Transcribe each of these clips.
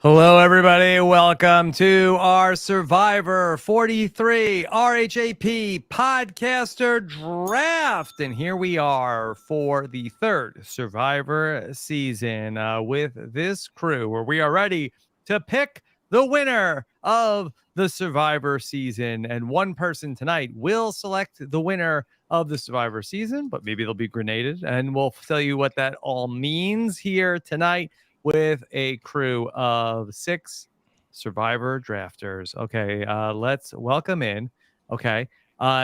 Hello, everybody. Welcome to our Survivor 43 RHAP Podcaster Draft. And here we are for the third Survivor season with this crew where we are ready to pick the winner of the Survivor season. And one person tonight will select the winner of the Survivor season, but maybe they'll be grenaded. And we'll tell you what that all means here tonight with a crew of 6 Survivor drafters. Okay, let's welcome in. Okay,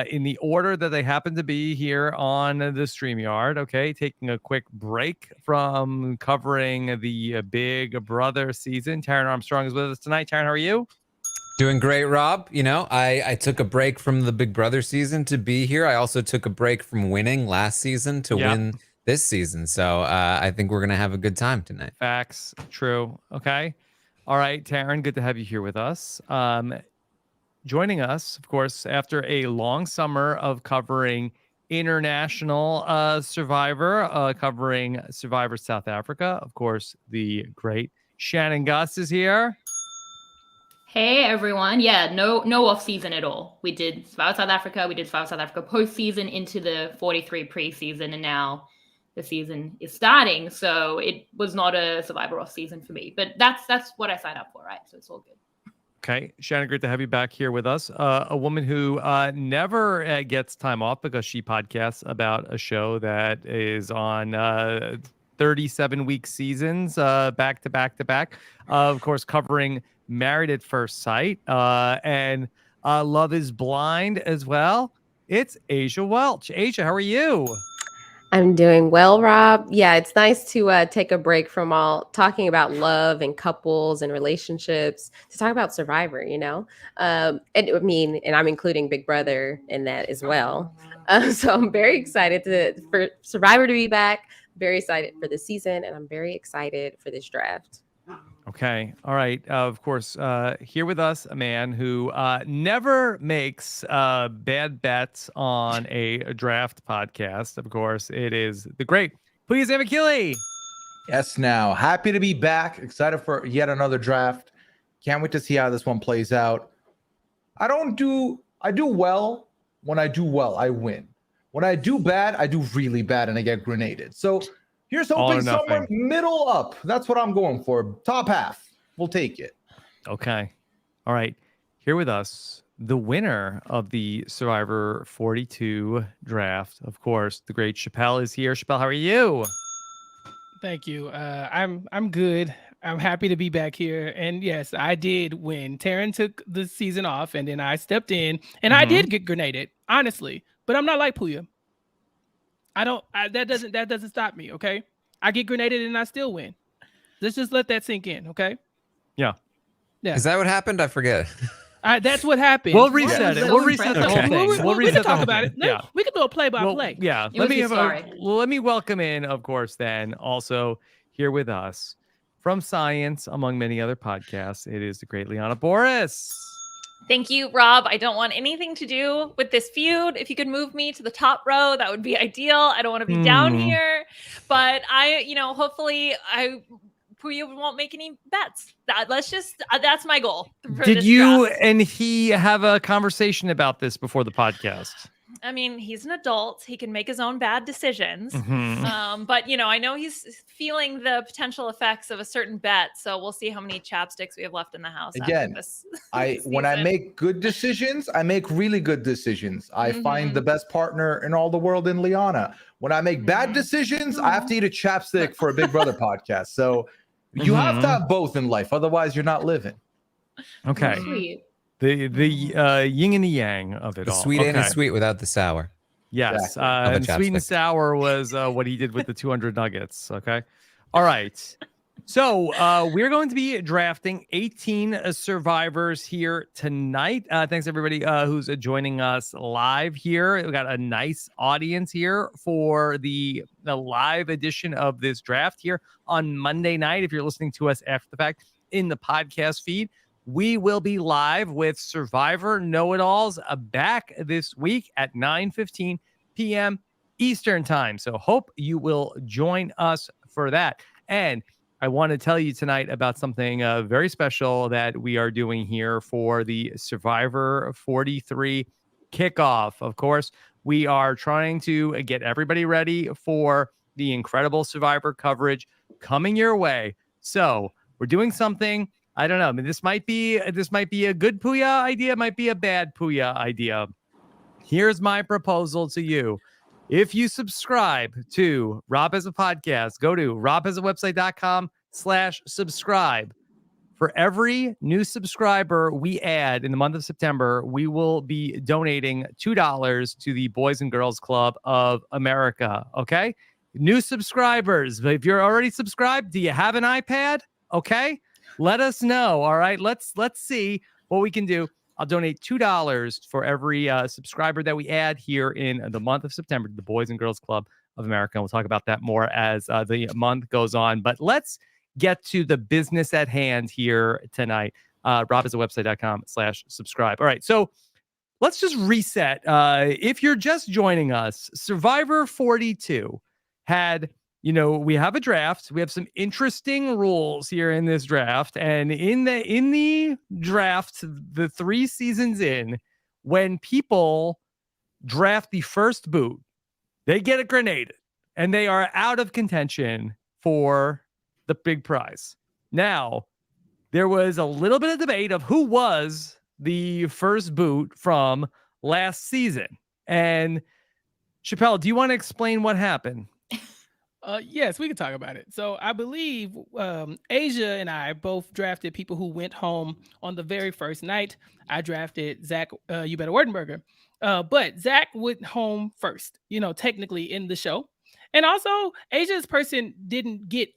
in the order that they happen to be here on the StreamYard. Okay, taking a quick break from covering the Big Brother season. Taran Armstrong is with us tonight. Taran, how are you? Doing great, Rob. You know, I took a break from the Big Brother season to be here. I also took a break from winning last season to win this season. So I think we're going to have a good time tonight. Facts. True. Okay. All right, Taran, good to have you here with us. Joining us, of course, after a long summer of covering international Survivor, covering Survivor South Africa. Of course, the great Shannon Guss is here. Hey everyone. Yeah, no off season at all. We did Survivor South Africa, we did Survivor South Africa postseason into the 43 preseason, and now the season is starting. So it was not a Survivor off season for me. But that's what I signed up for, right? So it's all good. Okay, Shannon, great to have you back here with us. A woman who never gets time off because she podcasts about a show that is on 37-week seasons, back to back to back. Of course, covering Married at First Sight and Love is Blind as well. It's Aysha Welch. Aysha, how are you? I'm doing well, Rob. Yeah, it's nice to take a break from all talking about love and couples and relationships to talk about Survivor, you know? And I'm including Big Brother in that as well. So I'm very excited for Survivor to be back, very excited for the season, and I'm very excited for this draft. Okay. All right. Of course, here with us, a man who never makes bad bets on a draft podcast. Of course, it is the great Pooya. Yes, now. Happy to be back. Excited for yet another draft. Can't wait to see how this one plays out. I do well. When I do well, I win. When I do bad, I do really bad and I get grenaded. So here's hoping somewhere middle up. That's what I'm going for. Top half. We'll take it. Okay. All right. Here with us, the winner of the Survivor 42 draft. Of course, the great Chappell is here. Chappell, how are you? Thank you. I'm good. I'm happy to be back here. And yes, I did win. Taran took the season off and then I stepped in and I did get grenaded, honestly. But I'm not like Pooya. That doesn't stop me, okay? I get grenaded and I still win. Let's just let that sink in, okay? Yeah. Is that what happened? I forget. That's what happened. We'll reset it. We'll reset the whole thing. We can talk about it. Yeah. We can do a play-by-play. Yeah. Let me welcome in, of course, then also here with us from Science, among many other podcasts, it is the great Liana Boraas. Thank you, Rob. I don't want anything to do with this feud. If you could move me to the top row, that would be ideal. I don't want to be down here, but hopefully Pooya won't make any bets. That's my goal. Did you and he have a conversation about this before the podcast? I mean, he's an adult. He can make his own bad decisions. But, I know he's feeling the potential effects of a certain bet. So we'll see how many chapsticks we have left in the house. Again, when I make good decisions, I make really good decisions. I find the best partner in all the world in Lyanna. When I make bad decisions, I have to eat a chapstick for a Big Brother podcast. So you have to have both in life. Otherwise, you're not living. Okay. Sweet. The yin and the yang of it The all. sweet ain't as sweet without the sour. Yes. Exactly. And sweet and sour was what he did with the 200 nuggets. Okay. All right. So we're going to be drafting 18 survivors here tonight. Thanks everybody who's joining us live here. We got a nice audience here for the live edition of this draft here on Monday night. If you're listening to us after the fact in the podcast feed, we will be live with Survivor Know-It-Alls back this week at 9:15 p.m. Eastern time. So hope you will join us for that. And I want to tell you tonight about something very special that we are doing here for the Survivor 43 kickoff. Of course, we are trying to get everybody ready for the incredible Survivor coverage coming your way. So we're doing something. I don't know. I mean, this might be a good Pooya idea. It might be a bad Pooya idea. Here's my proposal to you. If you subscribe to Rob Has a Podcast, go to robhasawebsite.com/subscribe. For every new subscriber we add in the month of September, we will be donating $2 to the Boys and Girls Club of America. Okay? New subscribers. If you're already subscribed, do you have an iPad? Okay? Let us know. All right. Let's see what we can do. I'll donate $2 for every subscriber that we add here in the month of September to the Boys and Girls Club of America. And we'll talk about that more as the month goes on. But let's get to the business at hand here tonight. robhasawebsite.com/subscribe. All right. So let's just reset. If you're just joining us, Survivor 42 had... we have a draft. We have some interesting rules here in this draft. And in the draft, the 3 seasons in, when people draft the first boot, they get a grenade and they are out of contention for the big prize. Now, there was a little bit of debate of who was the first boot from last season. And Chappell, do you want to explain what happened? Yes, we can talk about it. So I believe Aysha and I both drafted people who went home on the very first night. I drafted Zach, You Better Werdenberger. But Zach went home first, technically in the show. And also, Aysha's person didn't get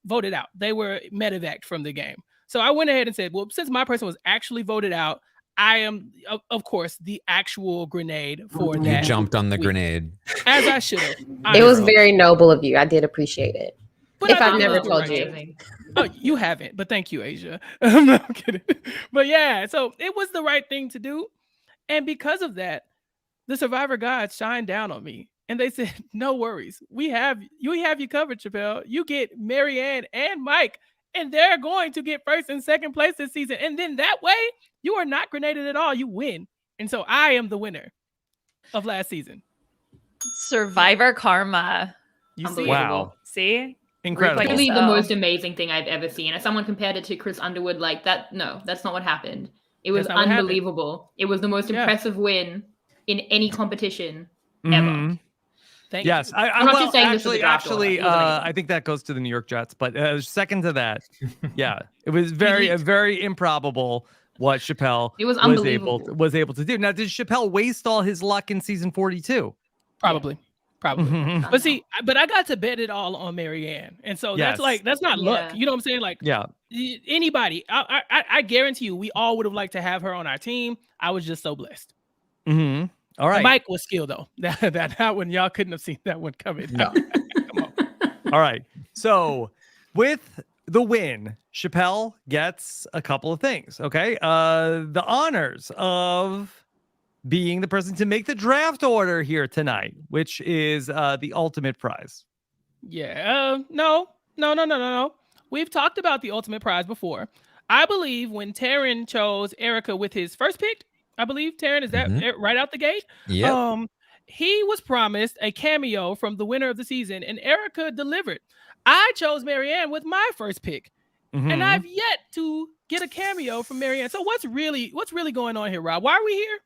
voted out. They were medevaced from the game. So I went ahead and said, well, since my person was actually voted out, I am, of course, the actual grenade for that. You jumped on the grenade. As I should have. It was very noble of you. I did appreciate it. But if I've never told you. Oh, you haven't, but thank you, Aysha. I'm not kidding. But yeah, so it was the right thing to do. And because of that, the Survivor gods shined down on me. And they said, no worries. We have you covered, Chappell. You get Marianne and Mike. And they're going to get first and second place this season. And then that way, you are not grenaded at all. You win. And so I am the winner of last season. Survivor karma. You see? Wow. See? Incredible. Really the most amazing thing I've ever seen. As someone compared it to Chris Underwood, that's not what happened. It was unbelievable. It was the most impressive win in any competition ever. Thank yes, you. I'm not just saying actually, I think that goes to the New York Jets. But second to that, yeah, it was very improbable what Chappell was able to do. Now, did Chappell waste all his luck in season 42? Probably. But see, I got to bet it all on Marianne, and so that's not luck. You know what I'm saying? Anybody, I guarantee you, we all would have liked to have her on our team. I was just so blessed. All right. Mike was skilled though. That one, y'all couldn't have seen that one coming. No. Come on. All right. So with the win, Chappell gets a couple of things. Okay. The honors of being the person to make the draft order here tonight, which is the ultimate prize. Yeah. No. We've talked about the ultimate prize before. I believe when Taran chose Erica with his first pick, I believe, Taran, is that right out the gate? Yeah. He was promised a cameo from the winner of the season, and Erica delivered. I chose Marianne with my first pick, and I've yet to get a cameo from Marianne. So what's really going on here, Rob? Why are we here?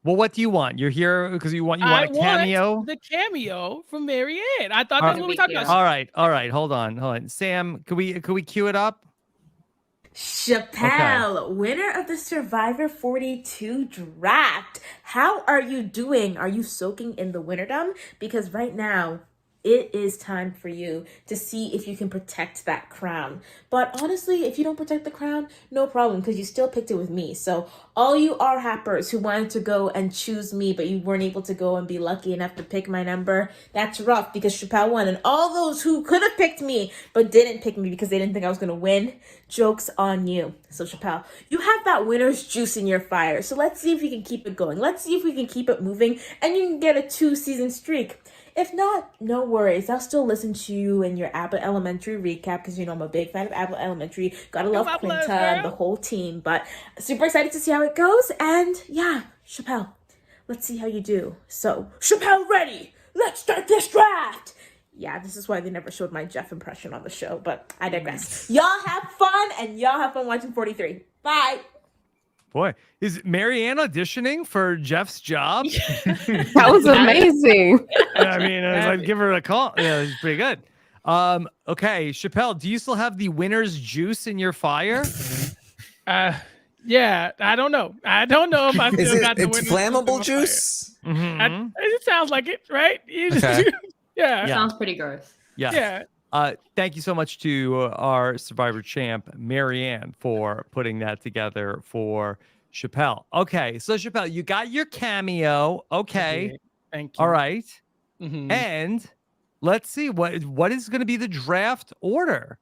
Well, what do you want? You're here because you want a cameo? Want the cameo from Marianne. I thought that's what we talked about. All right. Hold on. Sam, could we cue it up? Chappell, winner of the Survivor 42 draft. How are you doing? Are you soaking in the winnerdom? Because right now, it is time for you to see if you can protect that crown. But honestly, if you don't protect the crown, no problem, because you still picked it with me. So all you RHAPers who wanted to go and choose me, but you weren't able to go and be lucky enough to pick my number, that's rough because Chappell won. And all those who could have picked me, but didn't pick me because they didn't think I was going to win, joke's on you. So Chappell, you have that winner's juice in your fire. So let's see if you can keep it going. Let's see if we can keep it moving and you can get a 2-season streak. If not, no worries. I'll still listen to you and your Apple Elementary recap because you know I'm a big fan of Apple Elementary. Gotta love Quinta and the whole team, but super excited to see how it goes. And yeah, Chappell, let's see how you do. So, Chappell ready. Let's start this draft. Yeah, this is why they never showed my Jeff impression on the show, but I digress. Y'all have fun, and y'all have fun watching 43. Bye. Boy, is Marianne auditioning for Jeff's job? That was amazing. I mean, I was like, give her a call. Yeah, it's pretty good. Okay, Chappell, do you still have the winner's juice in your fire? Yeah, I don't know. I don't know if I still got the It's flammable juice? It sounds like it, right? Okay. Yeah. Sounds pretty gross. Yes. Yeah. Thank you so much to our Survivor champ, Marianne, for putting that together for Chappell. Okay, so Chappell, you got your cameo. Okay. Thank you. All right. Mhm. And let's see what is going to be the draft order.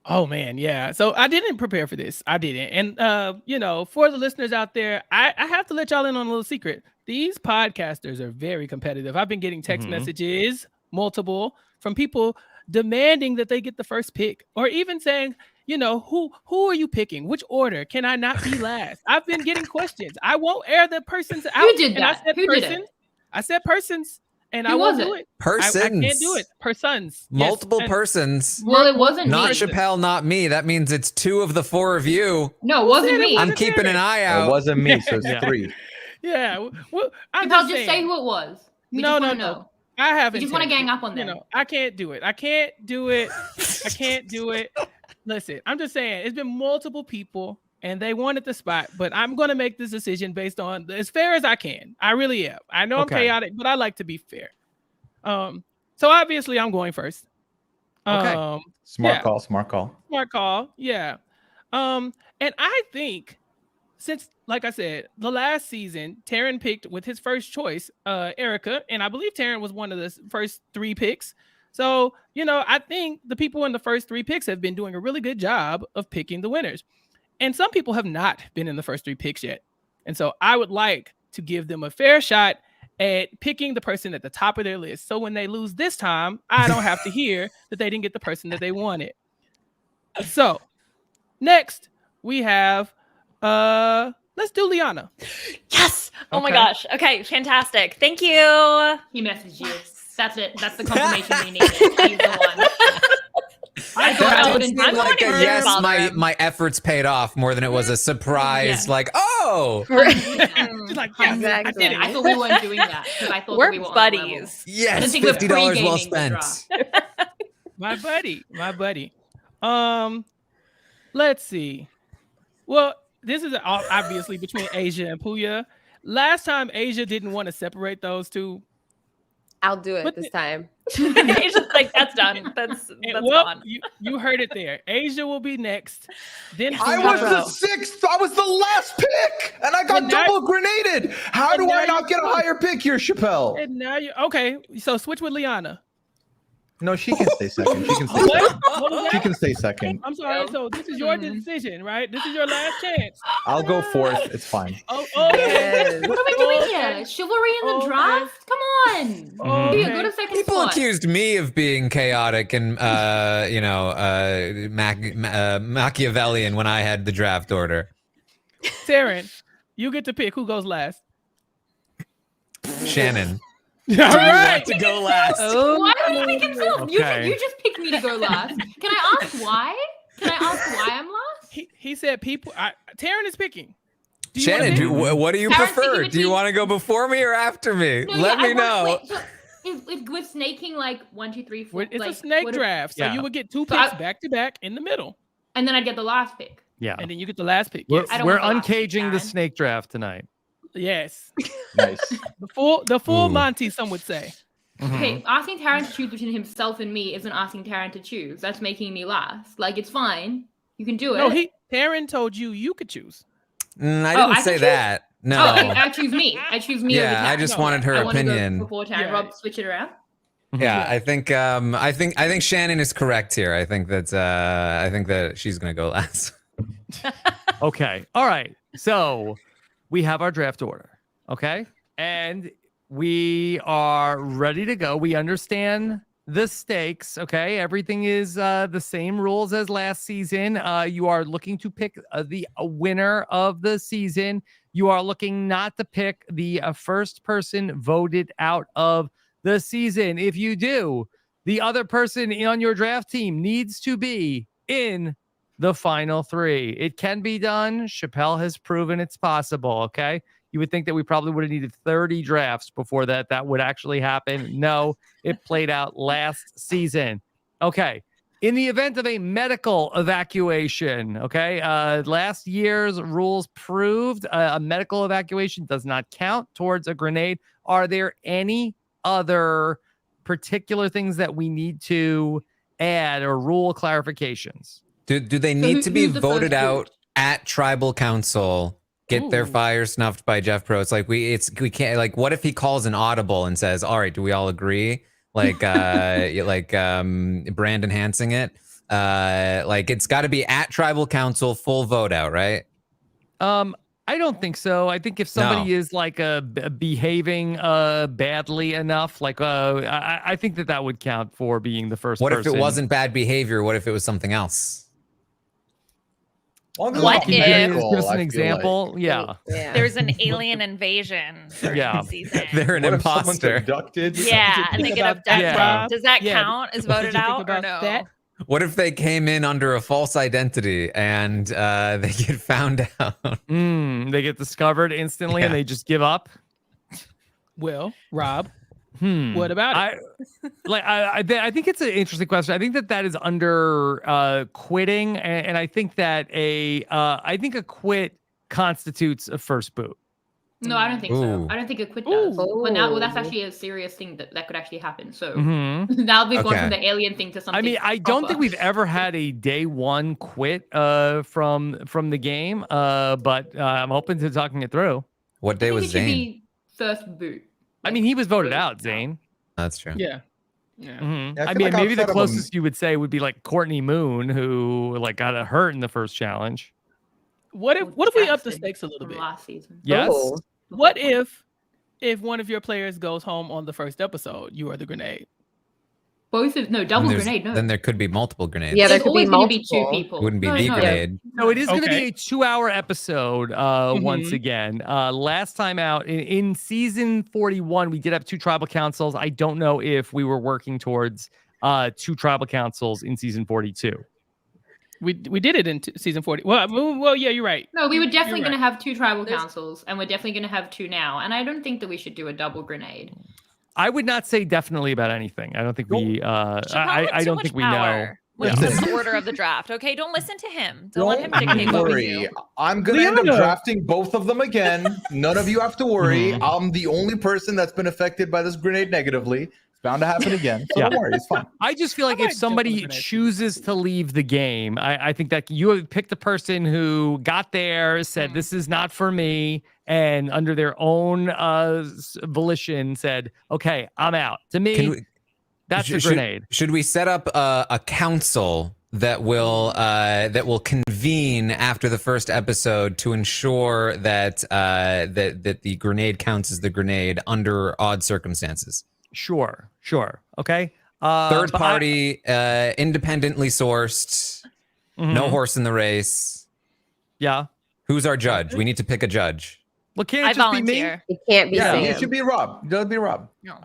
Oh man, yeah. So I didn't prepare for this. I didn't. And you know, for the listeners out there, I have to let y'all in on a little secret. These podcasters are very competitive. I've been getting text messages, multiple, from people demanding that they get the first pick, or even saying, you know, who are you picking? Which order? Can I not be last? I've been getting questions. I won't air the person's out. Who did and that? I said Who did persons. it? I said persons, and Who I won't was do it? it. Persons. I can't do it. Persons. Yes, Multiple and- persons. Well, it wasn't Not me. Chappell, not me. That means it's 2 of the 4 of you. No, it wasn't me. I'm keeping an eye out. It wasn't me, so it's Yeah. 3. Yeah. Well, I'm Chappell, just just say saying. who it was. We No, just no, wanna no. know. I haven't. We just want to gang up on them. You know, I can't do it. I can't do it. I can't do it. Listen, I'm just saying, it's been multiple people and they wanted the spot, but I'm going to make this decision based on as fair as I can. I really am. I know Okay. I'm chaotic, but I like to be fair. So obviously I'm going first. Okay. Smart Yeah. call. Smart call. Smart call. Yeah. And I think since, like I said, the last season, Taran picked with his first choice, Erica, and I believe Taran was one of the first 3 picks. So, you know, I think the people in the first 3 picks have been doing a really good job of picking the winners. And some people have not been in the first 3 picks yet. And so I would like to give them a fair shot at picking the person at the top of their list. So when they lose this time, I don't have to hear that they didn't get the person that they wanted. So next we have let's do Lyanna. Yes. Oh my Okay. gosh. Okay. Fantastic. Thank you. He messaged you. That's it. That's the confirmation we needed. He's the one. I thought I That wouldn't seemed do like it. a yes, bother him. my efforts paid off more than it was a surprise. Yeah. Like, oh, She's like, yes, I Exactly. did I it. thought we weren't doing that because I thought We're that we were on the level. buddies. I yes, didn't think we're $50 well pre-gaming the spent. draft. My buddy. Let's see. Well, this is obviously between Aysha and Pooya. Last time Aysha didn't want to separate those two. I'll do it But this time. It's just like that's done. That's Well, gone. you heard it there. Aysha will be next. Then I Pooya. was the 6th. I was the last pick, and I got And now- double grenaded. How and do now I not you- get a higher pick here, Chappell? And now you okay? So switch with Lyanna. No, she can stay second. She can stay What? second. What was She that? can stay second. I'm sorry. So this is your decision, right? This is your last chance. I'll go 4th. It's fine. Oh, Yes. What are we doing Okay. here? Chivalry in the Okay. draft? Come on. Okay. Pooya, go to second People spot. accused me of being chaotic and Machiavellian when I had the draft order. Taran, you get to pick who goes last. Shannon, All do you right. want to go last? Why would he pick himself? Okay. You just picked me to go last. Can I ask why? Can I ask why I'm last? He said people. Taran is picking. Do you wanna Shannon, pick? what do you Terrence, prefer? give it Do you to- want to go before me or after me? No, Let yeah, me know. Wait, so is with snaking like 1, 2, 3, 4? It's like, a snake what- draft, so Yeah. you would get 2 So picks I- back to back in the middle, And then I'd get the last pick. Yeah. and then you get the last pick. We're, Yes. I don't we're want the last uncaging the Karen. snake draft tonight. Yes. Nice. The full Ooh. Monty, some would say. Okay, asking Taran to choose between himself and me isn't asking Taran to choose. That's making me last. Like, it's fine. You can do it. No, Taran told you could choose. I I didn't can say choose? that. No. Oh, I choose me. I choose me over Yeah, I Taran. just No, wanted her I wanna go opinion. before Taran. Yeah. Rob, switch it around. Yeah, I think Shannon is correct here. I think that she's gonna go last. Okay. All right. So we have our draft order. Okay. And We are ready to go. We understand the stakes. Okay. Everything is the same rules as last season. You are looking to pick the winner of the season. You are looking not to pick the first person voted out of the season. If you do, the other person on your draft team needs to be in the final three. It can be done. Chappell has proven it's possible. Okay. You would think that we probably would have needed 30 drafts before that would actually happen. No, it played out last season. Okay. In the event of a medical evacuation, okay, last year's rules proved a medical evacuation does not count towards a grenade. Are there any other particular things that we need to add or rule clarifications? Do they need to be voted out at tribal council? Get their fire snuffed by Jeff Pro. It's like we can't, like, what if he calls an audible and says, all right, do we all agree? Like Brandon Hansing it. Like it's got to be at tribal council, full vote out, right? I don't think so. I think if somebody is like behaving badly enough, like I think that would count for being the first person. What if it wasn't bad behavior? What if it was something else? What if if give us an example? Like. Yeah. There's an alien invasion during the season. They're an imposter. Abducted? Yeah, and they get abducted. Yeah. Does that count as voted out or no? That? What if they came in under a false identity and they get found out? They get discovered instantly and they just give up? Well, Rob, what about it? I think it's an interesting question. I think that is under quitting, and I think that I think a quit constitutes a first boot. No, I don't think so. I don't think a quit does. But now, that's actually a serious thing that could actually happen. So now we've gone from the alien thing to something. I mean, I don't think we've ever had a day one quit from the game, but I'm open to talking it through. What day was Zane? Be first boot. I mean, he was voted out, Zane. That's true. Yeah. I mean, maybe the closest you would say would be like Courtney Moon, who like got hurt in the first challenge. What if we up the stakes a little bit? Last season. Yes. What if one of your players goes home on the first episode? You are the grenade. Double grenade. No. Then there could be multiple grenades. Yeah, there There's could be always gonna multiple. be two people. It wouldn't be the grenade. No, it is going to be a 2-hour episode once again. Last time out in season 41, we did have 2 tribal councils. I don't know if we were working towards 2 tribal councils in season 42. We did it in season 40. Well, yeah, you're right. No, we were definitely going to have 2 tribal councils, and we're definitely going to have 2 now. And I don't think that we should do a double grenade. I would not say definitely about anything. I don't think we. I don't think we know. When it comes to the order of the draft, okay? Don't listen to him. Don't let him dictate what we do. I'm gonna end up drafting both of them again. None of you have to worry. I'm the only person that's been affected by this grenade negatively. It's bound to happen again. So don't worry, it's fine. I just feel like if somebody chooses to leave the game, I think that you have picked the person who got there, said this is not for me, and under their own volition said, okay, I'm out. To me, that's a grenade. Should we set up a council that will convene after the first episode to ensure that that the grenade counts as the grenade under odd circumstances? Sure. Okay. Third party, independently sourced, no horse in the race. Yeah. Who's our judge? We need to pick a judge. Well, can't it just be me? It can't be Sam. It should be Rob. It does be Rob. No.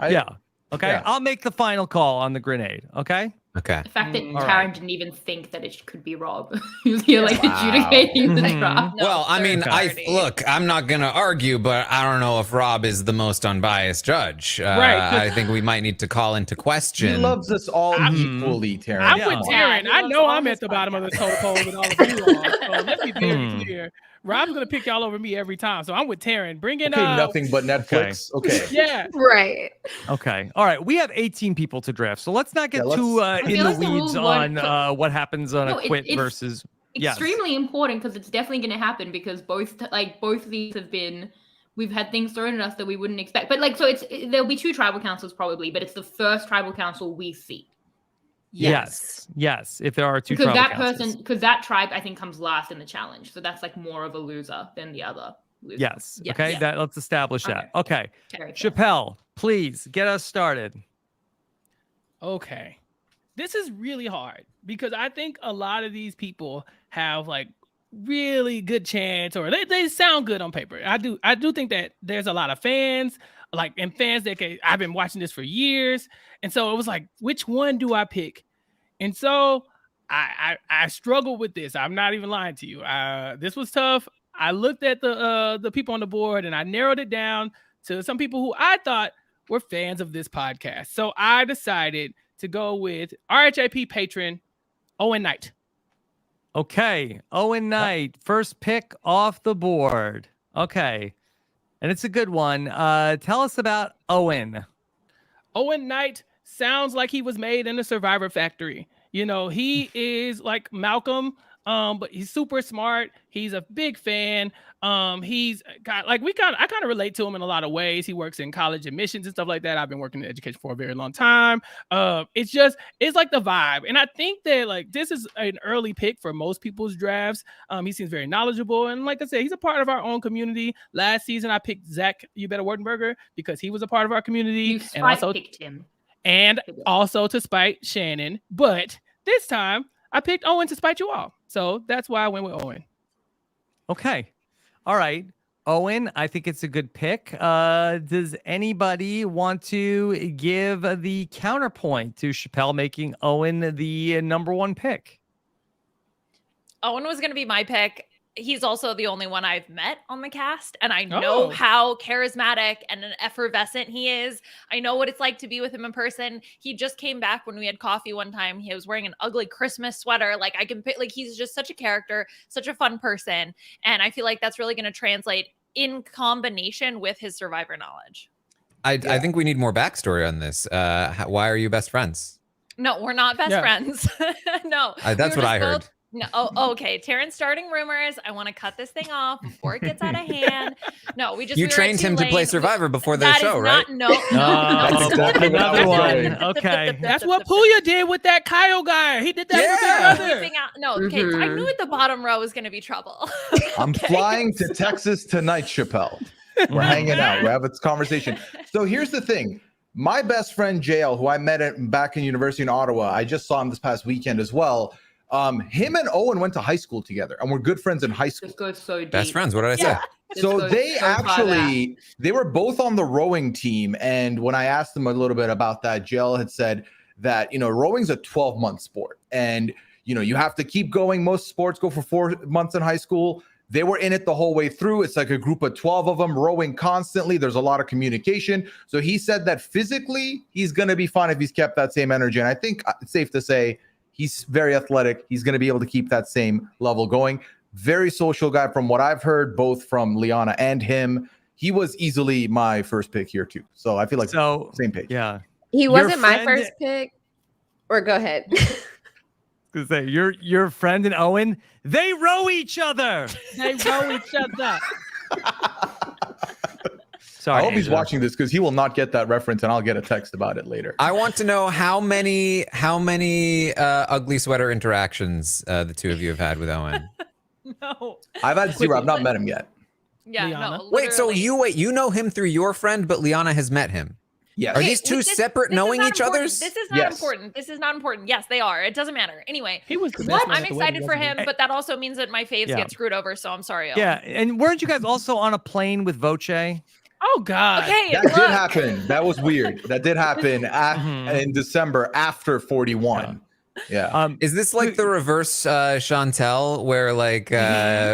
Okay. I'll make the final call on the grenade. Okay. The fact that Taran didn't even think that it could be Rob. He was here like adjudicating the draft. Well, I mean, I'm not going to argue, but I don't know if Rob is the most unbiased judge. I think we might need to call into question. He loves us all equally, Taran. I'm with Taran. I know I'm at the bottom of the totem pole with all of you all. So let's be very clear. Rob's gonna pick y'all over me every time, so I'm with Taran. Bring in nothing but Netflix. Okay. Yeah. Right. Okay. All right. We have 18 people to draft, so let's not get too in the weeds on what happens on a quit versus. Extremely important because it's definitely going to happen because both of these have been. We've had things thrown at us that we wouldn't expect, but there'll be 2 tribal councils probably, but it's the first tribal council we see. Yes. If there are 2 tribal councils. Because that tribe I think comes last in the challenge, so that's like more of a loser than the other Yes. Yes. Okay. Yeah. Let's establish that. Okay. Very fast. Chappell, please get us started. Okay. This is really hard because I think a lot of these people have like really good chance, or they sound good on paper. I do think that there's a lot of fans, and fans that I've been watching this for years. And so it was like, which one do I pick? And so I struggled with this. I'm not even lying to you. This was tough. I looked at the people on the board and I narrowed it down to some people who I thought were fans of this podcast. So I decided to go with RHAP patron Owen Knight. Okay. Owen Knight, first pick off the board. Okay. And it's a good one. Tell us about Owen. Owen Knight sounds like he was made in a Survivor factory. You know, he is like Malcolm, but he's super smart. He's a big fan. He's got I kind of relate to him in a lot of ways. He works in college admissions and stuff like that. I've been working in education for a very long time. It's like the vibe. And I think that this is an early pick for most people's drafts. He seems very knowledgeable. And like I said, he's a part of our own community. Last season, I picked Zach Wartenberger because he was a part of our community. You also picked him. And also to spite Shannon. But this time, I picked Owen to spite you all. So that's why I went with Owen. Okay. All right. Owen, I think it's a good pick. Does anybody want to give the counterpoint to Chappell making Owen the number one pick? Owen was going to be my pick. He's also the only one I've met on the cast, and I know how charismatic and effervescent he is. I know what it's like to be with him in person. He just came back when we had coffee one time. He was wearing an ugly Christmas sweater. He's just such a character, such a fun person, and I feel like that's really going to translate in combination with his Survivor knowledge. I think we need more backstory on this. Why are you best friends? No, we're not best friends. No, that's what I heard. No, okay. Taran's starting rumors. I want to cut this thing off before it gets out of hand. No, we trained him to play Survivor before the show, right? That's another one. Okay, that's what Pooya did with that Kyle guy. He did that with Big Brother. No, okay. I knew the bottom row was going to be trouble. I'm flying to Texas tonight, Chappell. We're hanging out. We're having this conversation. So here's the thing. My best friend JL, who I met back in University in Ottawa, I just saw him this past weekend as well. Him and Owen went to high school together and we're good friends in high school. This goes so deep. Best friends. What did I say? So they were both on the rowing team. And when I asked them a little bit about that, Jill had said that, rowing's a 12-month sport and, you have to keep going. Most sports go for 4 months in high school. They were in it the whole way through. It's like a group of 12 of them rowing constantly. There's a lot of communication. So he said that physically he's going to be fine if he's kept that same energy. And I think it's safe to say he's very athletic. He's going to be able to keep that same level going. Very social guy from what I've heard, both from Liana and him. He was easily my first pick here too. So I feel like same page. Yeah. He wasn't my first pick. Or go ahead. To say your friend and Owen, they row each other. They row each other. Sorry, I hope he's watching this because he will not get that reference, and I'll get a text about it later. I want to know how many ugly sweater interactions the two of you have had with Owen. No, I've had 0. I've not met him yet. Yeah, Liana? no. Wait, so you know him through your friend, but Liana has met him. Yes. Are these two separate knowing each other's? This is not important. This is not important. Yes, they are. It doesn't matter. Anyway, he was the best man I'm at the excited wedding, for wasn't him, but that also means that my faves get screwed over. So I'm sorry. Owen. Yeah, and weren't you guys also on a plane with Voce? Oh God. Okay, That did happen. That was weird. That did happen in December after 41. Yeah. Is this like the reverse Chantel, where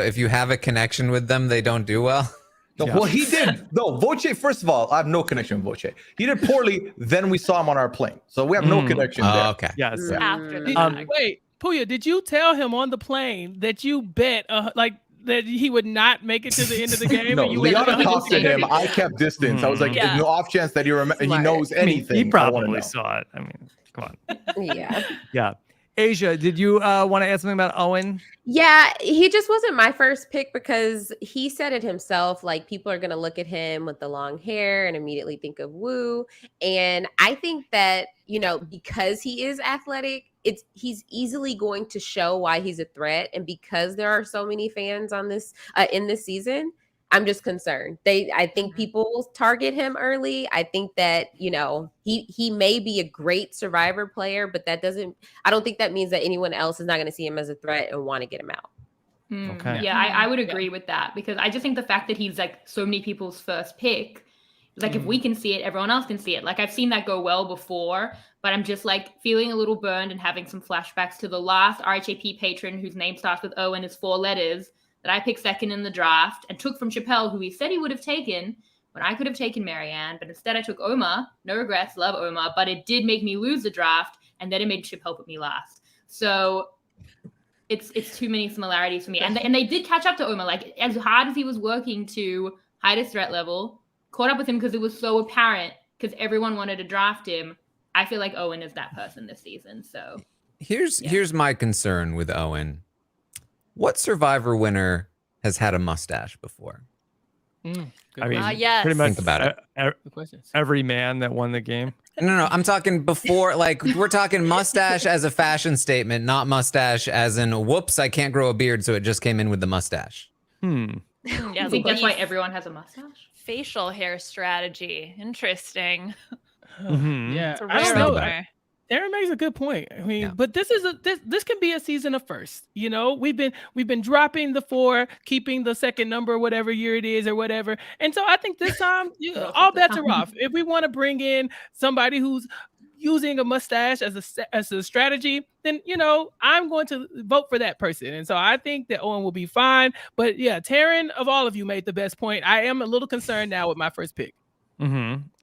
if you have a connection with them, they don't do well? No, well, he did. No, Voce, first of all, I have no connection with Voce. He did poorly. Then we saw him on our plane. So we have no connection there. Okay. Yes. After the fact. Wait, Pooya, did you tell him on the plane that you bet that he would not make it to the end of the game? No, and you Liana accosted him. I kept distance. I was like, no off chance that he knows anything. He probably saw it. I mean, come on. Yeah. Yeah. Aysha, did you want to add something about Owen? Yeah, he just wasn't my first pick because he said it himself. Like, people are going to look at him with the long hair and immediately think of woo. And I think that, because he is athletic, he's easily going to show why he's a threat. And because there are so many fans on this in this season, I'm just concerned. I think people will target him early. I think that, he may be a great Survivor player, but I don't think that means that anyone else is not going to see him as a threat and want to get him out. Okay. Yeah, I would agree with that, because I just think the fact that he's like so many people's first pick, like if we can see it, everyone else can see it. Like I've seen that go well before, but I'm just like feeling a little burned and having some flashbacks to the last RHAP patron whose name starts with O and is 4 letters that I picked second in the draft and took from Chappell, who he said he would have taken when I could have taken Marianne, but instead I took Omar. No regrets, love Omar, but it did make me lose the draft, and then it made Chappell put me last. So it's too many similarities for me. And they did catch up to Omar. Like, as hard as he was working to hide his threat level, caught up with him because it was so apparent, because everyone wanted to draft him. I feel like Owen is that person this season. So here's my concern with Owen. What Survivor winner has had a mustache before? I mean, yes. pretty much Think about it. Every man that won the game. No, I'm talking before, like we're talking mustache as a fashion statement, not mustache as in, whoops, I can't grow a beard, so it just came in with the mustache. Yeah, I think that's why everyone has a mustache. Facial hair strategy. Interesting. Yeah, It's a I don't rare know. opener. Aaron makes a good point. I mean, Yeah. but this can be a season of first. We've been dropping the 4, keeping the second number, whatever year it is or whatever. And so I think this time all bets are off. If we want to bring in somebody who's using a mustache as a strategy, then I'm going to vote for that person. And so I think that Owen will be fine. But yeah, Taran, of all of you, made the best point. I am a little concerned now with my first pick.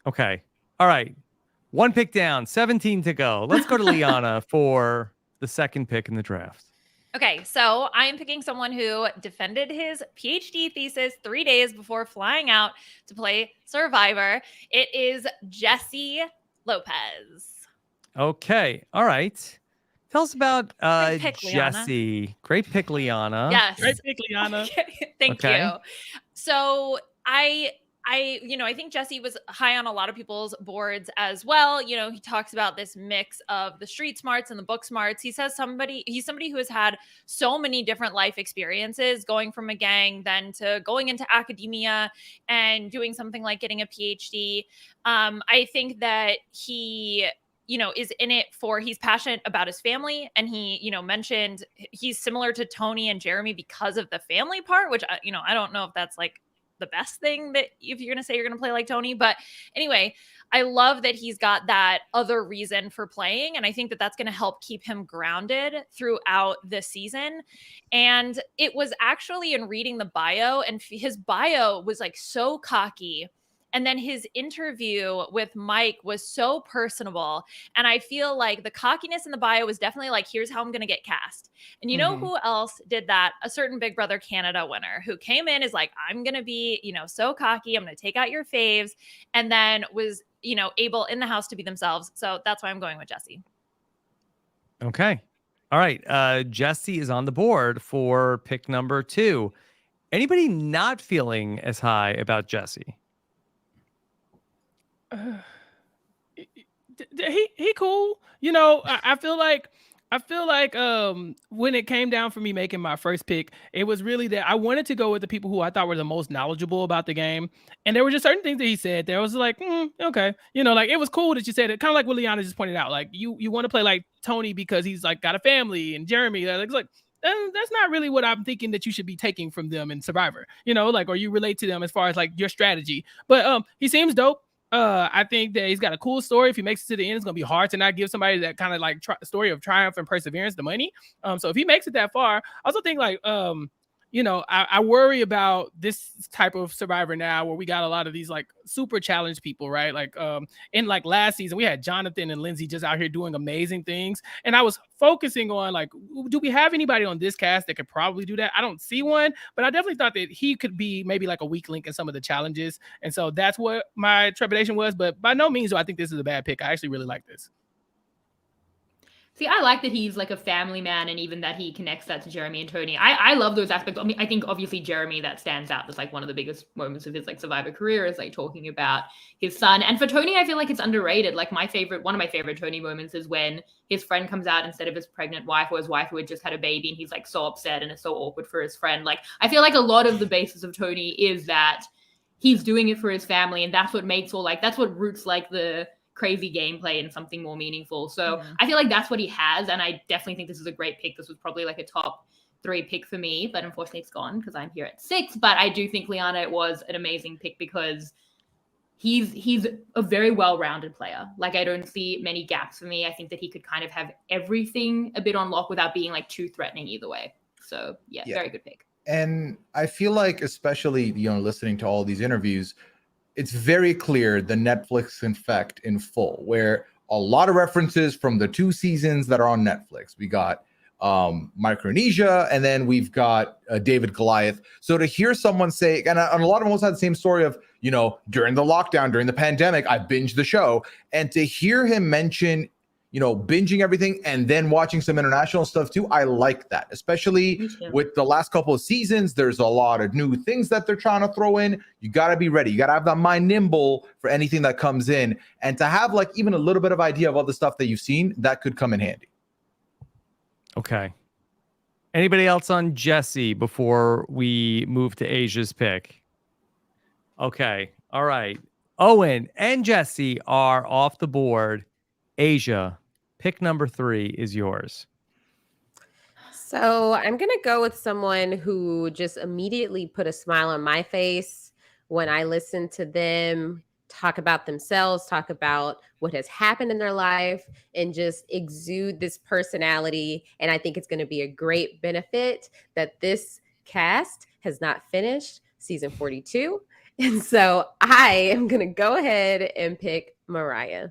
Okay. All right. 1 pick down, 17 to go. Let's go to Liana for the second pick in the draft. Okay, so I am picking someone who defended his PhD thesis 3 days before flying out to play Survivor. It is Jesse Lopez. Okay. All right. Tell us about Great pick, Liana. Jesse. Great pick, Liana. Yes. Great pick, Liana. Thank Okay. you. So I think Jesse was high on a lot of people's boards as well. He talks about this mix of the street smarts and the book smarts. He says he's somebody who has had so many different life experiences, going from a gang, then to going into academia and doing something like getting a PhD. I think that he is in it for, he's passionate about his family. And he, mentioned he's similar to Tony and Jeremy because of the family part, which, I don't know if that's like the best thing that if you're going to say you're going to play like Tony. But anyway, I love that he's got that other reason for playing. And I think that that's going to help keep him grounded throughout the season. And it was actually in reading the bio, and his bio was like so cocky. And then his interview with Mike was so personable. And I feel like the cockiness in the bio was definitely like, here's how I'm going to get cast. And you know who else did that? A certain Big Brother Canada winner who came in is like, I'm going to be, so cocky. I'm going to take out your faves. And then was, able in the house to be themselves. So that's why I'm going with Jesse. Okay. All right. Jesse is on the board for pick number 2. Anybody not feeling as high about Jesse? He cool. I feel like when it came down for me making my first pick, it was really that I wanted to go with the people who I thought were the most knowledgeable about the game. And there were just certain things that he said that was like, okay. Like it was cool that you said it, kind of like what Liana just pointed out. Like you want to play like Tony because he's like got a family, and Jeremy, it's like that's not really what I'm thinking that you should be taking from them in Survivor, or you relate to them as far as like your strategy. But he seems dope. I think that he's got a cool story. If he makes it to the end, it's gonna be hard to not give somebody that kind of like story of triumph and perseverance the money. So if he makes it that far, I also think like I worry about this type of Survivor now, where we got a lot of these like super challenged people, right? Like in like last season, we had Jonathan and Lindsay just out here doing amazing things, and I was focusing on like, do we have anybody on this cast that could probably do that? I don't see one, but I definitely thought that he could be maybe like a weak link in some of the challenges, and so that's what my trepidation was. But by no means do I think this is a bad pick. I actually really like this. See, I like that he's like a family man, and even that he connects that to Jeremy and Tony. I love those aspects. I mean, I think obviously Jeremy, that stands out as like one of the biggest moments of his like Survivor career, is like talking about his son. And for Tony, I feel like it's underrated. Like one of my favorite Tony moments is when his friend comes out instead of his pregnant wife or his wife who had just had a baby, and he's like so upset and it's so awkward for his friend. Like I feel like a lot of the basis of Tony is that he's doing it for his family, and that's what makes that's what roots like the crazy gameplay and something more meaningful. So I feel like that's what he has, and I definitely think this is a great pick. This was probably like a top 3 pick for me, but unfortunately it's gone because I'm here at 6. But I do think Lyanna was an amazing pick because he's a very well-rounded player. Like I don't see many gaps for me. I think that he could kind of have everything a bit on lock without being like too threatening either way. So yeah. Very good pick. And I feel like, especially, listening to all these interviews, it's very clear the Netflix effect in full, where a lot of references from the 2 seasons that are on Netflix. We got Micronesia, and then we've got David Goliath. So to hear someone say, and a lot of them also had the same story of, during the lockdown, during the pandemic, I binged the show. And to hear him mention, binging everything and then watching some international stuff too, I like that. Especially with the last couple of seasons, there's a lot of new things that they're trying to throw in. You got to be ready. You got to have that mind nimble for anything that comes in. And to have like even a little bit of idea of all the stuff that you've seen, that could come in handy. Okay. Anybody else on Jesse before we move to Asia's pick? Okay. All right. Owen and Jesse are off the board. Asia, pick number 3 is yours. So I'm going to go with someone who just immediately put a smile on my face when I listened to them talk about themselves, talk about what has happened in their life, and just exude this personality. And I think it's going to be a great benefit that this cast has not finished season 42. And so I am going to go ahead and pick Mariah.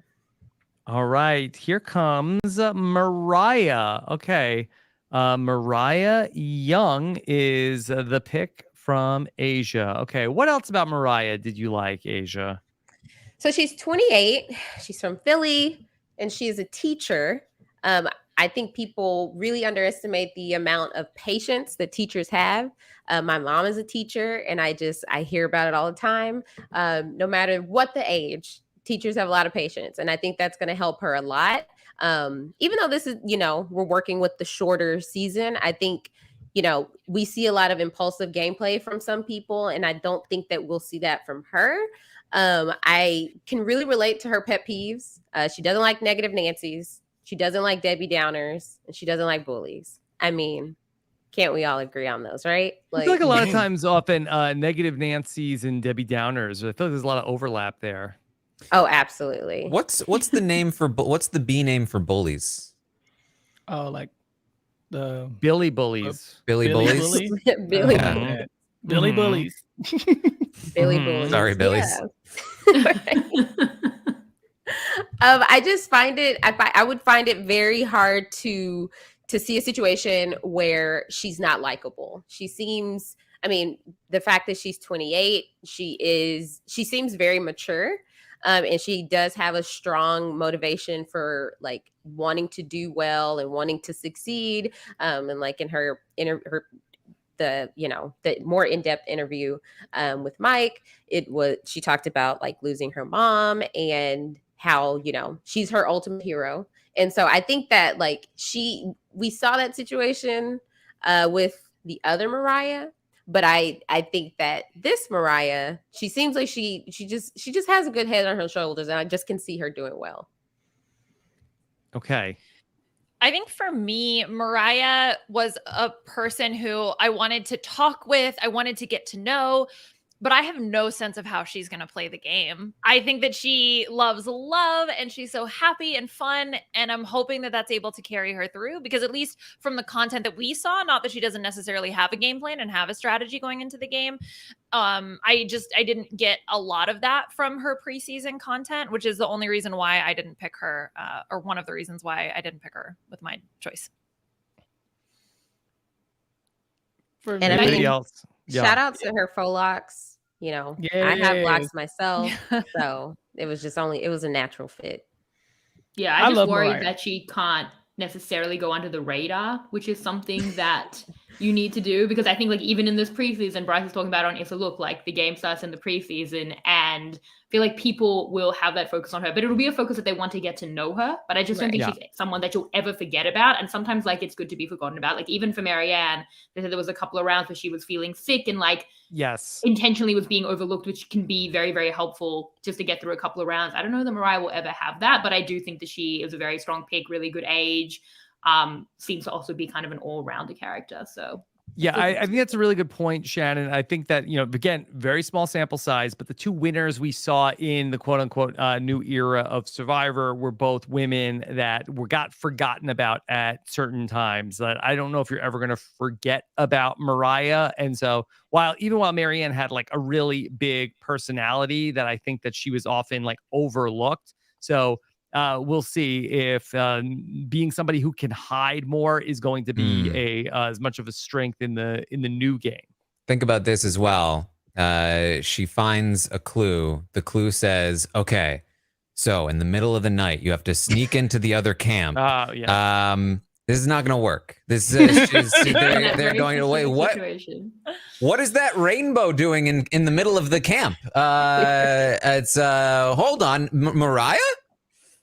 All right, here comes Mariah. Okay, Mariah Young is the pick from Asia. Okay, what else about Mariah did you like, Asia? So she's 28. She's from Philly, and she is a teacher. I think people really underestimate the amount of patience that teachers have. My mom is a teacher, and I hear about it all the time. No matter what the age, teachers have a lot of patience, and I think that's going to help her a lot. Even though this is, we're working with the shorter season, I think, we see a lot of impulsive gameplay from some people, and I don't think that we'll see that from her. I can really relate to her pet peeves. She doesn't like negative Nancy's. She doesn't like Debbie Downers, and she doesn't like bullies. I mean, can't we all agree on those, right? I feel like a lot of times often negative Nancy's and Debbie Downers, I feel like there's a lot of overlap there. Oh, absolutely. What's the name for what's the B name for bullies? Oh, like the Billy Bullies. Billy Bullies. Billy, Yeah. Billy Bullies. Billy Bullies. Sorry, Billies. Yeah. I just find it. I would find it very hard to see a situation where she's not likable. She seems. I mean, the fact that she's 28, she seems very mature. And she does have a strong motivation for like wanting to do well and wanting to succeed. And like in the more in-depth interview with Mike, she talked about like losing her mom and how, she's her ultimate hero. And so I think that like we saw that situation with the other Mariah. But I think that this Mariah, she seems like she just has a good head on her shoulders, and I just can see her doing well. Okay. I think for me, Mariah was a person who I wanted to talk with. I wanted to get to know, but I have no sense of how she's going to play the game. I think that she loves love and she's so happy and fun. And I'm hoping that that's able to carry her through, because at least from the content that we saw, not that she doesn't necessarily have a game plan and have a strategy going into the game. I didn't get a lot of that from her preseason content, which is the only reason why I didn't pick her, or one of the reasons why I didn't pick her with my choice. And anybody else? Yeah. Shout out to her faux locks. I have locks myself, so it was a natural fit. Yeah, I just worried that she can't necessarily go under the radar, which is something that you need to do, because I think like even in this preseason, Bryce is talking about on It's a Look, like the game starts in the preseason, and I feel like people will have that focus on her, but it'll be a focus that they want to get to know her. But I just don't think she's someone that you'll ever forget about. And sometimes like it's good to be forgotten about. Like even for Marianne, they said there was a couple of rounds where she was feeling sick and like intentionally was being overlooked, which can be very, very helpful just to get through a couple of rounds. I don't know that Mariah will ever have that, but I do think that she is a very strong pick, really good age. Seems to also be kind of an all-rounder character. So yeah, I think that's a really good point, Shannon. I think that, again, very small sample size, but the two winners we saw in the quote unquote new era of Survivor were both women that got forgotten about at certain times. That I don't know if you're ever going to forget about Mariah. And so while Marianne had like a really big personality, that I think that she was often like overlooked. So we'll see if being somebody who can hide more is going to be as much of a strength in the new game. Think about this as well. She finds a clue. The clue says, "Okay, so in the middle of the night, you have to sneak into the other camp." This is not going to work. This is they're going away. What is that rainbow doing in the middle of the camp? It's hold on, Mariah.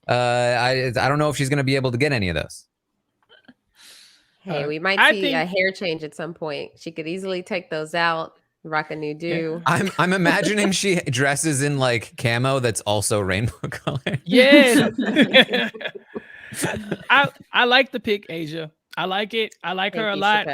I don't know if she's going to be able to get any of those. Hey, we might see a hair change at some point. She could easily take those out, rock a new do. I'm imagining she dresses in like camo that's also rainbow color. Yeah. I like the pick, Aysha. I like it. I like her a lot.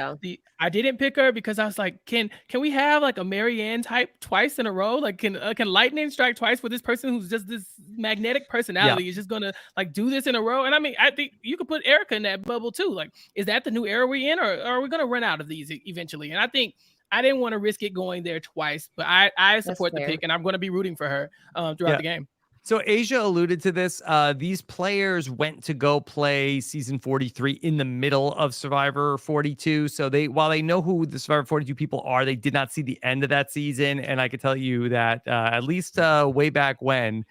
I didn't pick her because I was like, can we have like a Marianne type twice in a row? Like, can lightning strike twice with this person who's just this magnetic personality is just gonna like do this in a row? And I mean, I think you could put Erica in that bubble too. Like, is that the new era we're in, or are we gonna run out of these eventually? And I think I didn't want to risk it going there twice, but I support the pick, and I'm going to be rooting for her throughout the game. So Aysha alluded to this. These players went to go play season 43 in the middle of Survivor 42. So while they know who the Survivor 42 people are, they did not see the end of that season. And I can tell you that at least way back when,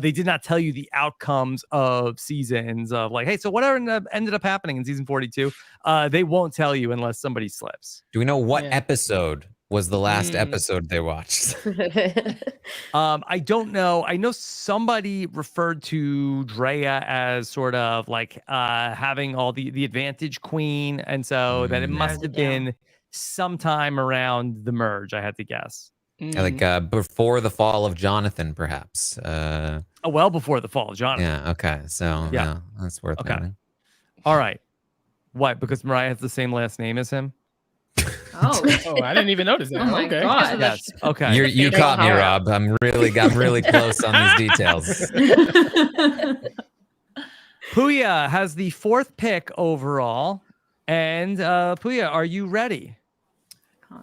they did not tell you the outcomes of seasons of like, hey, so whatever ended up happening in season 42, they won't tell you unless somebody slips. Do we know what episode was the last episode they watched? I don't know. I know somebody referred to Drea as sort of like having all the advantage queen, and so that it must have been sometime around the merge, I had to guess. Like before the fall of Jonathan, perhaps. Well before the fall of Jonathan. Yeah, okay. So yeah, that's worth noting. All right. What? Because Mariah has the same last name as him? Oh, I didn't even notice that. Oh my God. Yes. Okay. You caught me, Rob. I'm really close on these details. Pooya has the 4th pick overall. And Pooya, are you ready?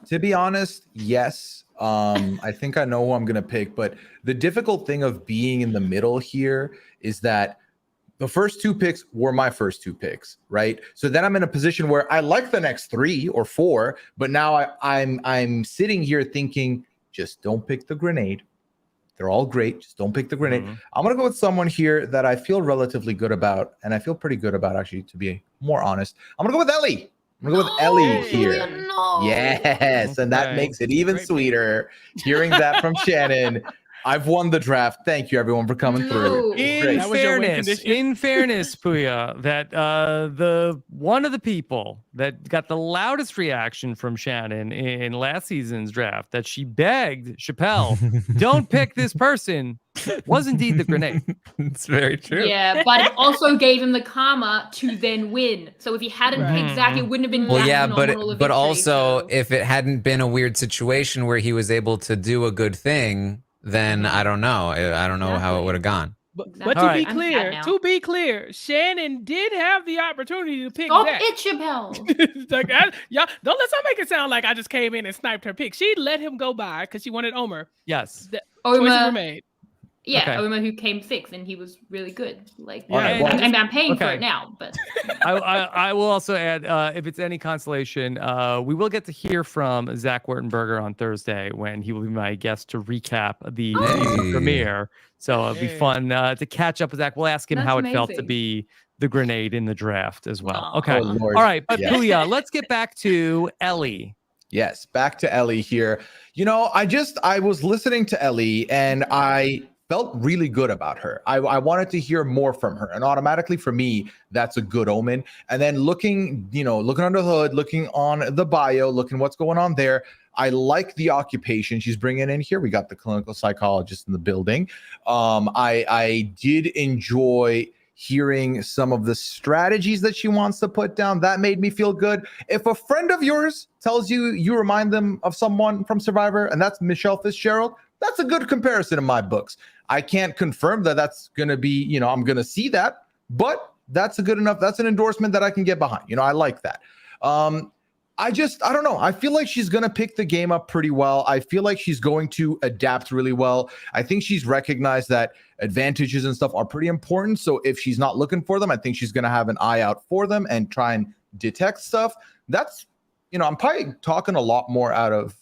To be honest, yes. I think I know who I'm gonna pick, but the difficult thing of being in the middle here is that the first 2 picks were my first 2 picks, right? So then I'm in a position where I like the next 3 or 4, but now I'm sitting here thinking, just don't pick the grenade. They're all great. Just don't pick the grenade. I'm gonna go with someone here that I feel relatively good about, and I feel pretty good about, actually, to be more honest. I'm gonna go with Ellie. I'm gonna go with Ellie here. No. Yes, and that makes it even sweeter. Hearing that from Shannon. I've won the draft. Thank you, everyone, for coming through. In fairness, Pooya, that the one of the people that got the loudest reaction from Shannon in last season's draft, that she begged Chappell, don't pick this person, was indeed the grenade. It's very true. Yeah, but it also gave him the karma to then win. So if he hadn't picked Zach, it wouldn't have been. Well, yeah, but also if it hadn't been a weird situation where he was able to do a good thing, then I don't know. I don't know how it would have gone. But to be clear, Shannon did have the opportunity to pick Zach. It, Chappell. Like, y'all, don't let some make it sound like I just came in and sniped her pick. She let him go by because she wanted Omer. Yes. Choices were made. Yeah, Okay. Oma who came 6th, and he was really good. Like, Yeah, I'm paying for okay. it now, but I will also add, if it's any consolation, we will get to hear from Zach Wertenberger on Thursday when he will be my guest to recap the season premiere. So it'll be fun to catch up with Zach. We'll ask him That's how it felt to amazing. be the grenade in the draft as well. Aw. Okay. Oh, Lord. All right. But Yeah. Pooya, let's get back to Ellie. Yes, back to Ellie here. You know, I was listening to Ellie and I felt really good about her. I wanted to hear more from her. And automatically for me, that's a good omen. And then looking under the hood, looking on the bio, looking what's going on there. I like the occupation she's bringing in here. We got the clinical psychologist in the building. I did enjoy hearing some of the strategies that she wants to put down. That made me feel good. If a friend of yours tells you remind them of someone from Survivor, and that's Michelle Fitzgerald, that's a good comparison in my books. I can't confirm that that's going to be, I'm going to see that, but that's a good enough, that's an endorsement that I can get behind. I like that. I don't know. I feel like she's going to pick the game up pretty well. I feel like she's going to adapt really well. I think she's recognized that advantages and stuff are pretty important. So if she's not looking for them, I think she's going to have an eye out for them and try and detect stuff. That's, I'm probably talking a lot more out of,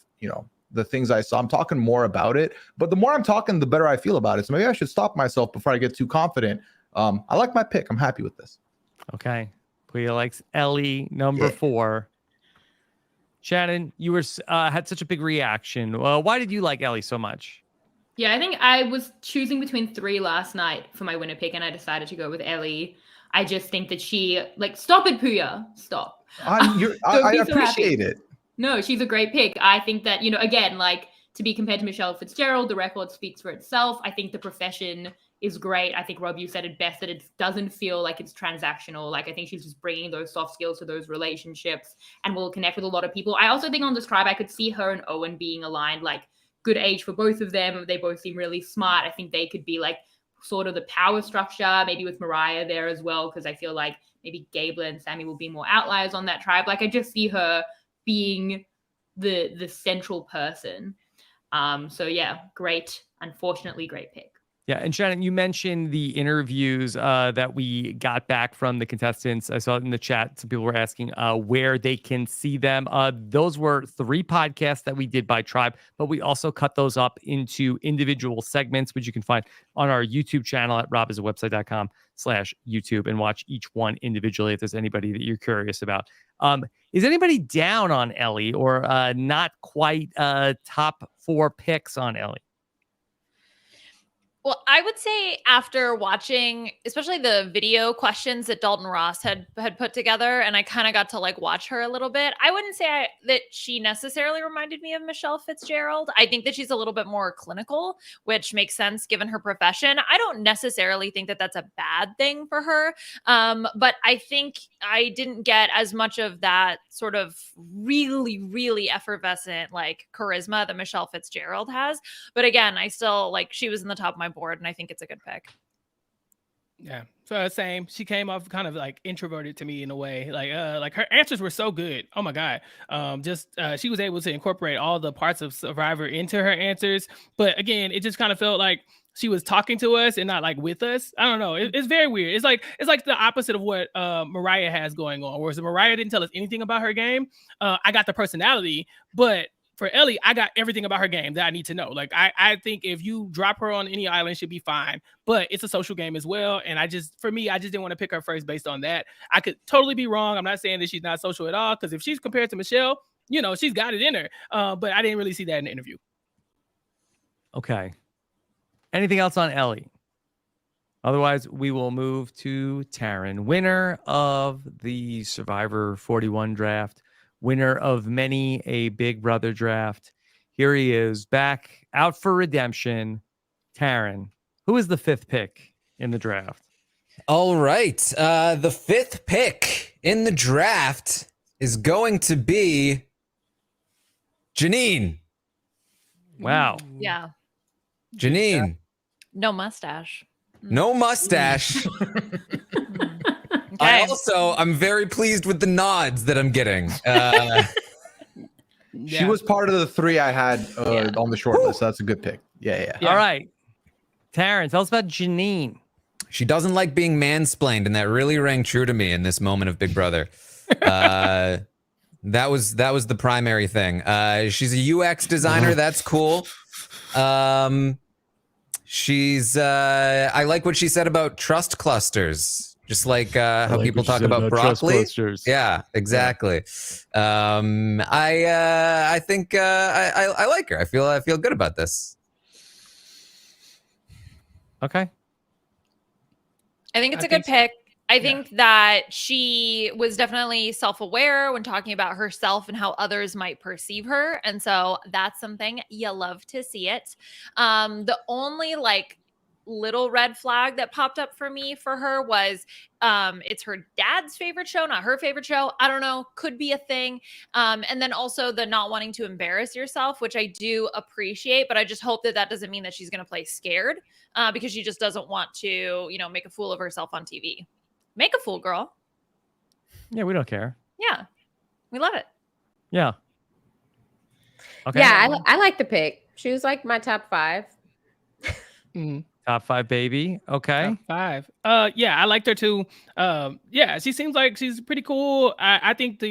the things I saw. I'm talking more about it, but the more I'm talking, the better I feel about it. So maybe I should stop myself before I get too confident. I like my pick. I'm happy with this. Okay. Pooya likes Ellie, number 4. Shannon, you were had such a big reaction. Why did you like Ellie so much? yeah, I think I was choosing between 3 last night for my winner pick, and I decided to go with Ellie. I just think that she, stop it, Pooya. Stop. I appreciate it. No, she's a great pick. I think that, again, to be compared to Michelle Fitzgerald, the record speaks for itself. I think the profession is great. I think, Rob, you said it best, that it doesn't feel like it's transactional. I think she's just bringing those soft skills to those relationships and will connect with a lot of people. I also think on this tribe, I could see her and Owen being aligned, good age for both of them. They both seem really smart. I think they could be sort of the power structure, maybe with Mariah there as well, because I feel like maybe Gabler and Sammy will be more outliers on that tribe. I just see her being the central person. So yeah, great. Unfortunately, great pick. Yeah, and Shannon, you mentioned the interviews that we got back from the contestants. I saw it in the chat. Some people were asking where they can see them. Those were 3 podcasts that we did by tribe, but we also cut those up into individual segments, which you can find on our YouTube channel at robisawebsite.com/YouTube and watch each one individually if there's anybody that you're curious about. Is anybody down on Ellie or not quite top 4 picks on Ellie? Well, I would say after watching, especially the video questions that Dalton Ross had put together, and I kind of got to watch her a little bit, I wouldn't say that she necessarily reminded me of Michelle Fitzgerald. I think that she's a little bit more clinical, which makes sense given her profession. I don't necessarily think that that's a bad thing for her, but I think I didn't get as much of that sort of really, really effervescent charisma that Michelle Fitzgerald has. But again, I still she was in the top of my board, and I think it's a good pick. Yeah, so same. She came off kind of introverted to me in a way. Her answers were so good. Oh my god. She was able to incorporate all the parts of Survivor into her answers. But again, it just kind of felt like she was talking to us and not with us. I don't know. It's very weird. It's like the opposite of what Mariah has going on. Whereas Mariah didn't tell us anything about her game. I got the personality, but for Ellie, I got everything about her game that I need to know. I think if you drop her on any island, she'll be fine. But it's a social game as well. And I just didn't want to pick her first based on that. I could totally be wrong. I'm not saying that she's not social at all, because if she's compared to Michelle, she's got it in her. But I didn't really see that in the interview. Okay. Anything else on Ellie? Otherwise, we will move to Taran, winner of the Survivor 41 draft. Winner of many a Big Brother draft. Here he is, back out for redemption. Taran, who is the 5th pick in the draft? All right. The 5th pick in the draft is going to be Janine. Wow. Yeah. Janine. No mustache. No mustache. Okay. I'm very pleased with the nods that I'm getting. She was part of the 3 I had on the short list. So that's a good pick. Yeah. All right. Taran, tell us about Janine. She doesn't like being mansplained, and that really rang true to me in this moment of Big Brother. That was the primary thing. She's a UX designer. That's cool. She's I like what she said about trust clusters. Just like how like people what she talk said about about trust broccoli. clusters. Yeah, exactly. I think I like her. I feel good about this. Okay. I think it's I a good think pick. I think that she was definitely self-aware when talking about herself and how others might perceive her. And so that's something you love to see it. The only like little red flag that popped up for me for her was it's her dad's favorite show, not her favorite show. I don't know, could be a thing. And then also the not wanting to embarrass yourself, which I do appreciate, but I just hope that that doesn't mean that she's going to play scared because she just doesn't want to, you know, make a fool of herself on TV. Make a fool, girl. Yeah, we don't care. Yeah. We love it. Yeah. Okay. Yeah, I like the pick. She was like my top 5. Mhm. Top 5 baby. Okay. Top 5. Yeah, I liked her too. Yeah, she seems like she's pretty cool. I think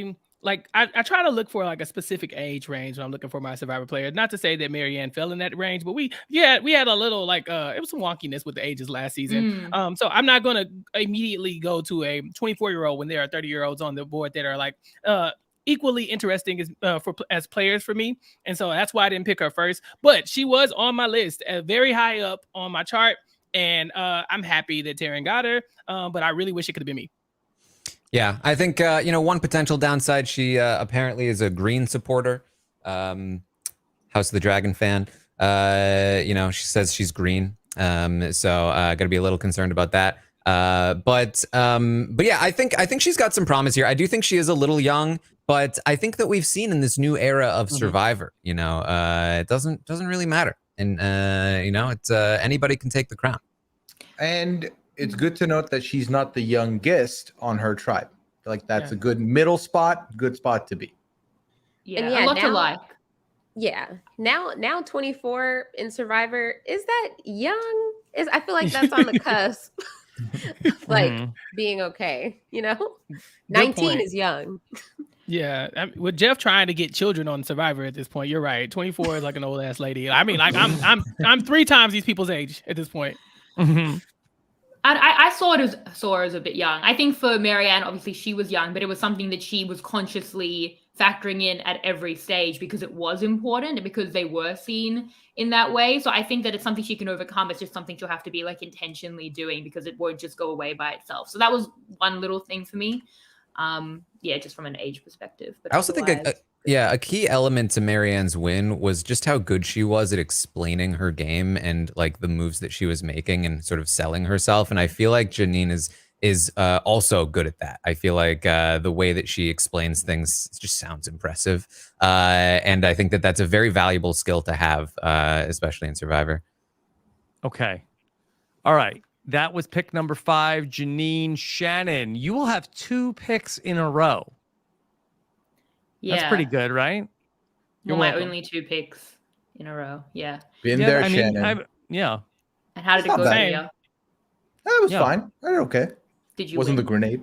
I try to look for like a specific age range when I'm looking for my Survivor player. Not to say that Marianne fell in that range, but we had a little like it was some wonkiness with the ages last season. So I'm not gonna immediately go to a 24-year-old when there are 30-year-olds on the board that are like equally interesting as players for me, and so that's why I didn't pick her first. But she was on my list, very high up on my chart, and I'm happy that Taran got her. But I really wish it could have been me. Yeah, I think one potential downside. She apparently is a Green supporter, House of the Dragon fan. She says she's green, so got to be a little concerned about that. But yeah, I think she's got some promise here. I do think she is a little young, but I think that we've seen in this new era of Survivor, it doesn't really matter, and it's anybody can take the crown. And it's good to note that she's not the youngest on her tribe. Like that's a good middle spot, good spot to be. Yeah, And yeah, a lot to now- like. Yeah. Now 24 in Survivor, is that young? I feel like that's on the cusp. Like being okay, 19 point. is young. Yeah, with Jeff trying to get children on Survivor at this point, you're right. 24 is like an old ass lady. I mean, like I'm 3 times these people's age at this point. I saw her as a bit young. I think for Marianne, obviously she was young, but it was something that she was consciously factoring in at every stage because it was important and because they were seen in that way. So I think that it's something she can overcome. It's just something she'll have to be like intentionally doing because it won't just go away by itself. So that was one little thing for me. Just from an age perspective. But I also think a key element to Marianne's win was just how good she was at explaining her game and like the moves that she was making and sort of selling herself. And I feel like Janine is also good at that. I feel like the way that she explains things just sounds impressive. And I think that that's a very valuable skill to have, especially in Survivor. Okay. All right. That was pick number 5, Janine. Shannon, you will have 2 picks in a row. Yeah. That's pretty good, right? Well, my only 2 picks in a row. Yeah. Been there, Shannon. And how did it It's go not bad. here? That was fine. I did okay. Did you Wasn't win? the grenade.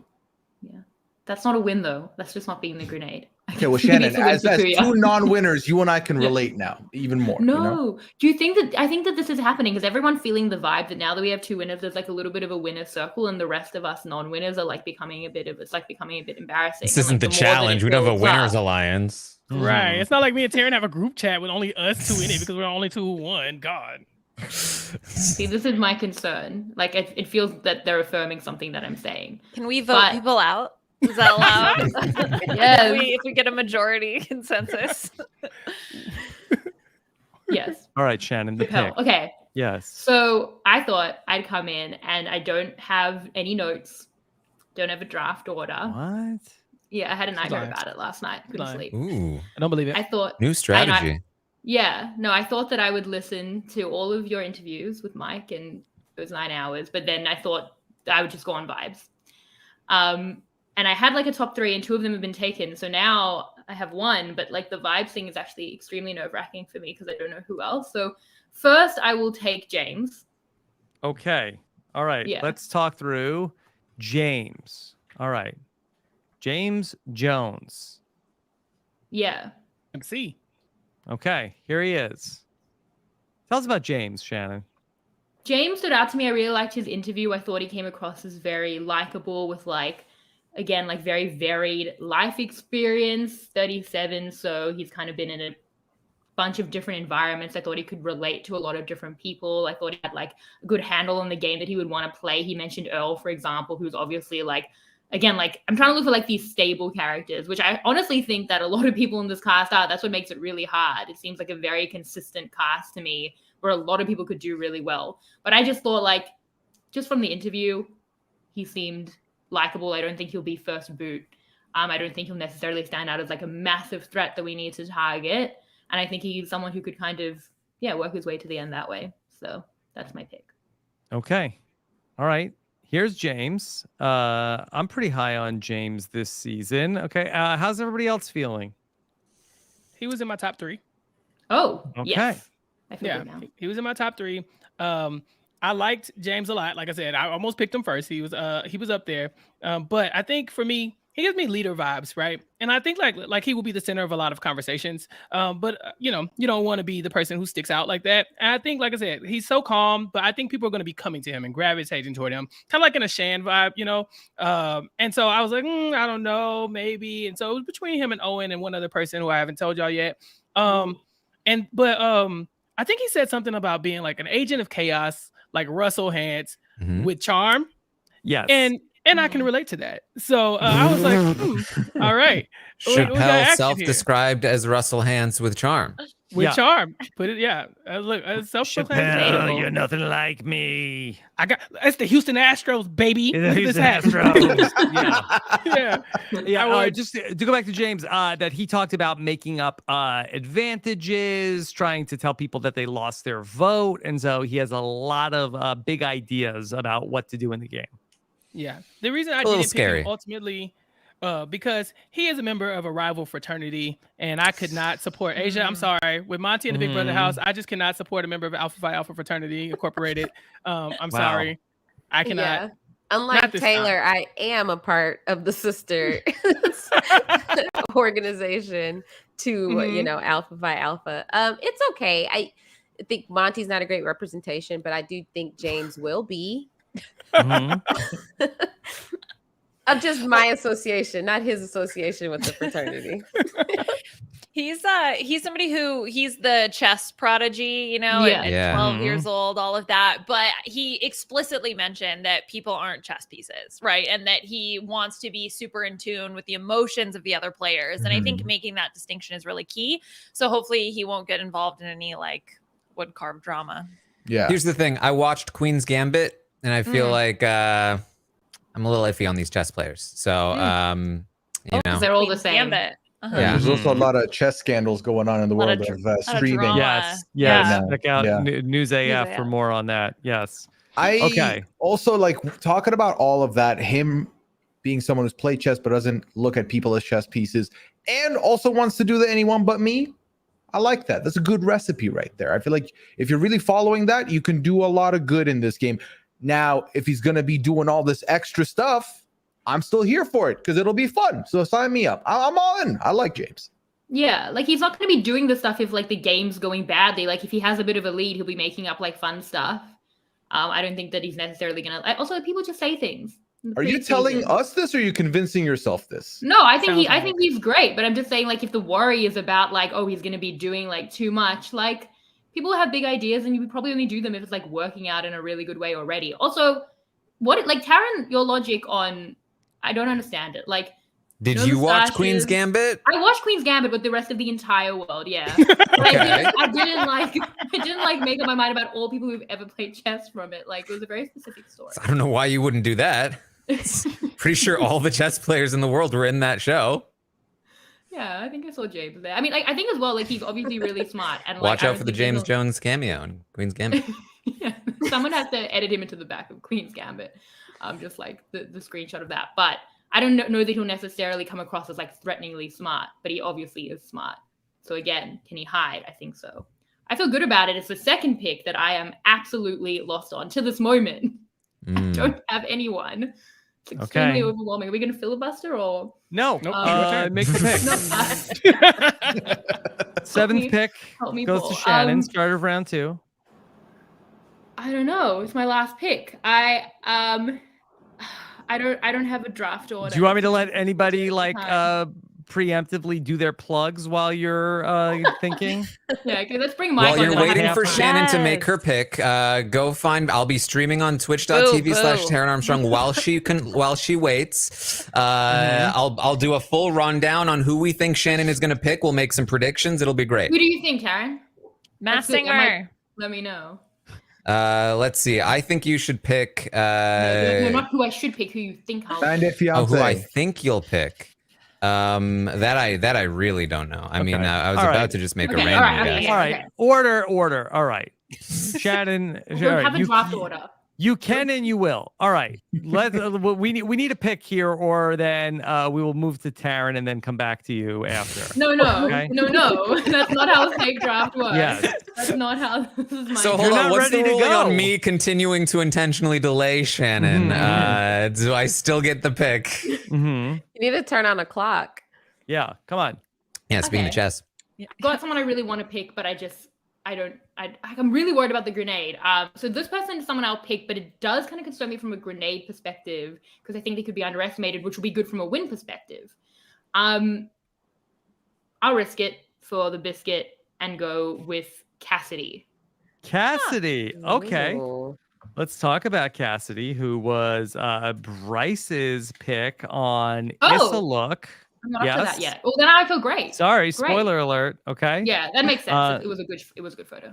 Yeah. That's not a win though. That's just not being the grenade. Okay, well, Shannon, as 2 non-winners, you and I can relate now even more. No. Do you think that I think that this is happening because everyone's feeling the vibe that now that we have 2 winners, there's like a little bit of a winner circle, and the rest of us non-winners are like becoming a bit embarrassing. This isn't the challenge. We don't have a winners alliance. Right. It's not like me and Taran have a group chat with only us 2 in it because we're only 2 who won. God. See, this is my concern. Like it feels that they're affirming something that I'm saying. Can we vote people out? Is that allowed? Yes. If we get a majority consensus. Yes. All right, Shannon, the pick. Okay. Yes. So I thought I'd come in and I don't have any notes. Don't have a draft order. What? Yeah, I had a nightmare about it last night. Couldn't sleep. Ooh. I don't believe it. I thought New strategy. I thought that I would listen to all of your interviews with Mike, and it was 9 hours. But then I thought I would just go on vibes. And I had like a top 3, and 2 of them have been taken. So now I have 1, but like the vibes thing is actually extremely nerve-wracking for me because I don't know who else. So first, I will take James. Okay. All right. Yeah. Let's talk through James. All right. James Jones. Yeah. MC. Okay. Here he is. Tell us about James, Shannon. James stood out to me. I really liked his interview. I thought he came across as very likable with again, very varied life experience, 37. So he's kind of been in a bunch of different environments. I thought he could relate to a lot of different people. I thought he had a good handle on the game that he would want to play. He mentioned Earl, for example, who's obviously again, I'm trying to look for these stable characters, which I honestly think that a lot of people in this cast are. That's what makes it really hard. It seems like a very consistent cast to me, where a lot of people could do really well. But I just thought, just from the interview, he seemed likable. I don't think he'll be first boot. I don't think he'll necessarily stand out as a massive threat that we need to target. And I think he's someone who could kind of, work his way to the end that way. So that's my pick. Okay. All right. Here's James. I'm pretty high on James this season. Okay. How's everybody else feeling? He was in my top 3. Oh, okay. Yes. I feel good now. He was in my top 3. I liked James a lot. Like I said, I almost picked him first. He was up there. But I think for me, he gives me leader vibes, right? And I think like he will be the center of a lot of conversations. But you don't want to be the person who sticks out like that. And I think, like I said, he's so calm, but I think people are going to be coming to him and gravitating toward him, kind of like in a Shan vibe, And so I was like, I don't know, maybe. And so it was between him and Owen and one other person who I haven't told y'all yet. But I think he said something about being an agent of chaos, like Russell Hantz, with charm. Yes. And I can relate to that. So I was like, all right. Chappell self-described as Russell Hantz with charm. With charm. Put it, look, Chappell, you're nothing like me. It's the Houston Astros, baby. The Houston Astros. Yeah. Just to go back to James, that he talked about making up advantages, trying to tell people that they lost their vote. And so he has a lot of big ideas about what to do in the game. Yeah. The reason I didn't pick him ultimately, because he is a member of a rival fraternity, and I could not support Aysha. I'm sorry. With Monty and the Big Brother house, I just cannot support a member of Alpha Phi Alpha Fraternity Incorporated. I'm sorry. I cannot. Yeah. Unlike Taylor, I am a part of the sister organization to, Alpha Phi Alpha. It's okay. I think Monty's not a great representation, but I do think James will be. Of just my association, not his association with the fraternity. He's somebody he's the chess prodigy, at 12 years old, all of that. But he explicitly mentioned that people aren't chess pieces, right? And that he wants to be super in tune with the emotions of the other players. And I think making that distinction is really key. So hopefully he won't get involved in any wood carved drama. Yeah. Here's the thing. I watched Queen's Gambit, and I feel like I'm a little iffy on these chess players. So, they're all the same. Gambit. Yeah. There's also a lot of chess scandals going on in the world of streaming. Yes. Check out News AF for more on that. Yes. I also talking about all of that, him being someone who's played chess but doesn't look at people as chess pieces and also wants to do the anyone but me. I like that. That's a good recipe right there. I feel like if you're really following that, you can do a lot of good in this game. Now, if he's going to be doing all this extra stuff, I'm still here for it because it'll be fun. So sign me up. I'm all in. I like James. Yeah, he's not going to be doing the stuff if the game's going badly. If he has a bit of a lead, he'll be making up fun stuff. I don't think that he's necessarily going to. Also, people just say things. Are you telling us this, or are you convincing yourself this? No, I think I think he's great. But I'm just saying, if the worry is about he's going to be doing too much, people have big ideas, and you would probably only do them if it's working out in a really good way already. Also, Taran, your logic on, I don't understand it. Did you watch Queen's Gambit? I watched Queen's Gambit, but the rest of the entire world, yeah. Okay. I didn't make up my mind about all people who've ever played chess from it. It was a very specific story. I don't know why you wouldn't do that. Pretty sure all the chess players in the world were in that show. Yeah, I think I saw James there. I mean, I think as well, he's obviously really smart. And watch out for the James Jones cameo in Queen's Gambit. Yeah, someone has to edit him into the back of Queen's Gambit. Just the screenshot of that. But I don't know that he'll necessarily come across as threateningly smart, but he obviously is smart. So again, can he hide? I think so. I feel good about it. It's the second pick that I am absolutely lost on to this moment. I don't have anyone. It's extremely overwhelming. Are we going to filibuster or? No. Nope. Make the pick. Seventh pick goes to Shannon, start of round 2. I don't know. It's my last pick. I don't have a draft order. Do you want me to let anybody preemptively do their plugs while you're thinking? Yeah, okay, let's bring Mike. While you're waiting for Shannon to make her pick, go find. I'll be streaming on twitch.tv/Taran Armstrong while she waits. I'll do a full rundown on who we think Shannon is going to pick. We'll make some predictions. It'll be great. Who do you think, Taran? Masked Singer. Let me know. Let's see. I think you should pick. No, not who I should pick. Who you think I'll? Who I think you'll pick. That I really don't know. I mean, I was about to just make a random guess. All right. Order. All right. Shannon. We'll have a draft order. You can and you will. All right. We need a pick here, or then we will move to Taran and then come back to you after. No. That's not how a fake draft works. Yes. That's not how this is my So hold on, what's the ruling on me continuing to intentionally delay Shannon? Do I still get the pick? You need to turn on a clock. Yeah, come on. Yeah, speaking of chess. Got someone I really want to pick, but I'm really worried about the grenade. So this person is someone I'll pick, but it does kind of concern me from a grenade perspective because I think they could be underestimated, which will be good from a win perspective. I'll risk it for the biscuit and go with Cassidy. Cassidy. Okay. Ooh. Let's talk about Cassidy, who was Bryce's pick on Issa Look. I'm not up for that yet. Well, then I feel great. Sorry, spoiler alert. Okay. Yeah, that makes sense. It was a good photo.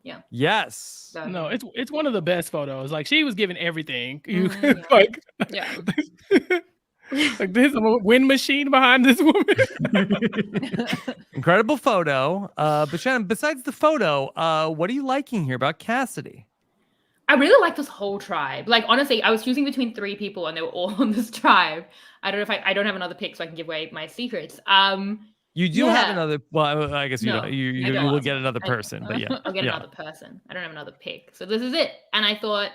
Yeah. Yes. So, no, it's one of the best photos. Like she was giving everything. You yeah. Like there's a wind machine behind this woman. Incredible photo. But Shannon, besides the photo, what are you liking here about Cassidy? I really like this whole tribe. Like, honestly, I was choosing between 3 people and they were all on this tribe. I don't know if I don't have another pick so I can give away my secrets. You do have another. Well, I guess you will get another person, but yeah. I'll get another person. I don't have another pick. So this is it. And I thought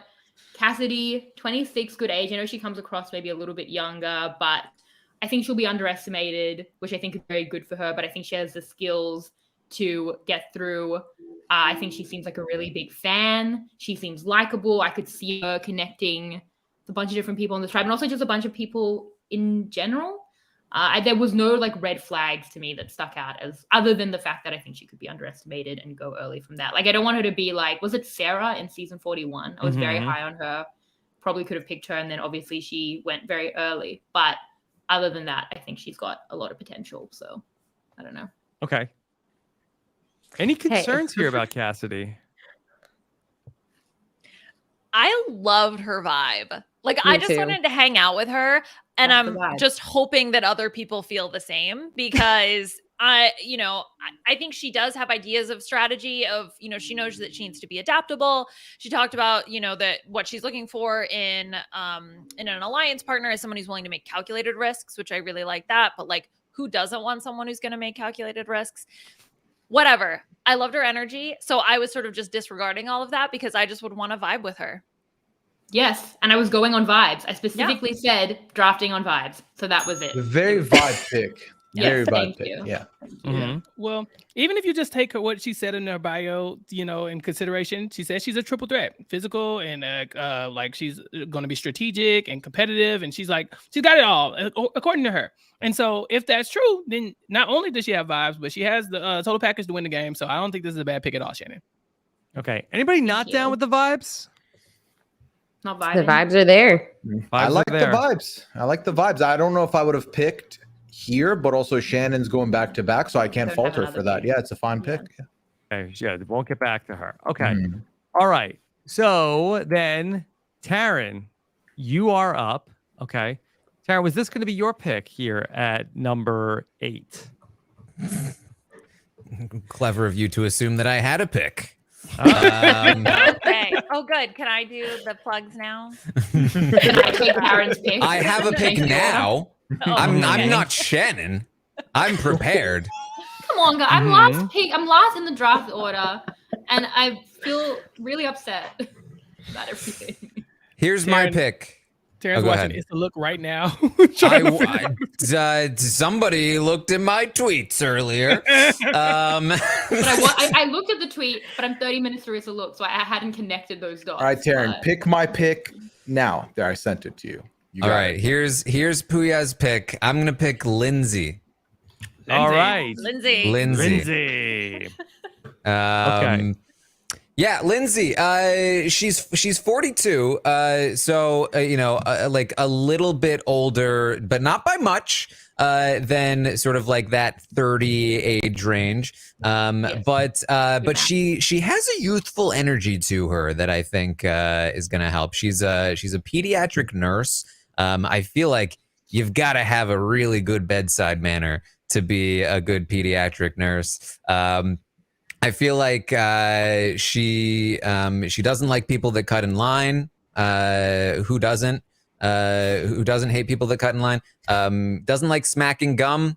Cassidy, 26, good age. I know she comes across maybe a little bit younger, but I think she'll be underestimated, which I think is very good for her. But I think she has the skills to get through. I think she seems like a really big fan. She seems likable. I could see her connecting with a bunch of different people in the tribe and also just a bunch of people in general. There was no like red flags to me that stuck out as other than the fact that I think she could be underestimated and go early from that. Like, I don't want her to be like, was it Sarah in season 41? I was very high on her. Probably could have picked her. And then obviously she went very early. But other than that, I think she's got a lot of potential. So I don't know. Okay. Any concerns here about Cassidy? I loved her vibe. Like, I just wanted to hang out with her. And I'm just hoping that other people feel the same because I think she does have ideas of strategy of, she knows that she needs to be adaptable. She talked about, that what she's looking for in an alliance partner is someone who's willing to make calculated risks, which I really like that. But like, who doesn't want someone who's going to make calculated risks? Whatever. I loved her energy. So I was sort of just disregarding all of that because I just would want to vibe with her. Yes. And I was going on vibes. I specifically said drafting on vibes. So that was it. Very vibe pick. Very vibe pick. You. Yeah. Mm-hmm. Well, even if you just take what she said in her bio, in consideration, she says she's a triple threat, physical and like she's going to be strategic and competitive. And she's got it all according to her. And so if that's true, then not only does she have vibes, but she has the total package to win the game. So I don't think this is a bad pick at all, Shannon. Okay. Anybody not down with the vibes? Not vibing. The vibes are there. I like the vibes. I don't know if I would have picked here, but also Shannon's going back to back, so I can't fault her for that. Yeah, it's a fine pick. Okay, yeah, won't get back to her. Okay. All right. So then, Taran, you are up. Okay. Taran, was this going to be your pick here at number 8? Clever of you to assume that I had a pick. Okay. Oh, good. Can I do the plugs now? Can I take Taran's pick? I have a pick now. I'm not Shannon. I'm prepared. Come on, guys. I'm last in the draft order. and I feel really upset about everything. Here's my Taran- pick. Taran's go watching ahead. It's the Look right now. Trying to figure out- Somebody looked at my tweets earlier. But I looked at the tweet, but I'm 30 minutes through It's a Look, so I hadn't connected those dots. All right, Taran, but- pick my pick now. There, I sent it to you. All right, here's Pooya's pick. I'm gonna pick Lindsay. All right. Lindsay. Lindsay. Okay. Yeah, Lindsay. She's 42. Like a little bit older, but not by much. Than sort of like that 30 age range. Yes. But she has a youthful energy to her that I think is gonna help. She's a pediatric nurse. I feel like you've got to have a really good bedside manner to be a good pediatric nurse. I feel like she doesn't like people that cut in line. Who doesn't? Who doesn't hate people that cut in line? Doesn't like smacking gum.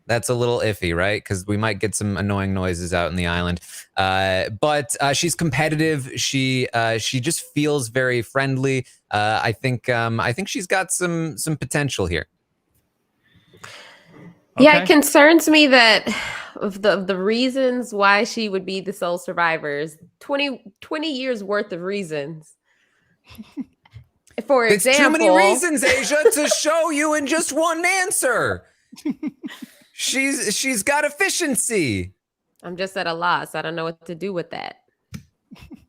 That's a little iffy, right? Because we might get some annoying noises out in the island. But she's competitive. She just feels very friendly. I think she's got some potential here. Yeah, it concerns me that of the reasons why she would be the sole survivor is 20 years worth of reasons. For It's example, too many reasons, Aysha, to show you in just one answer. She's got efficiency. I'm just at a loss. I don't know what to do with that.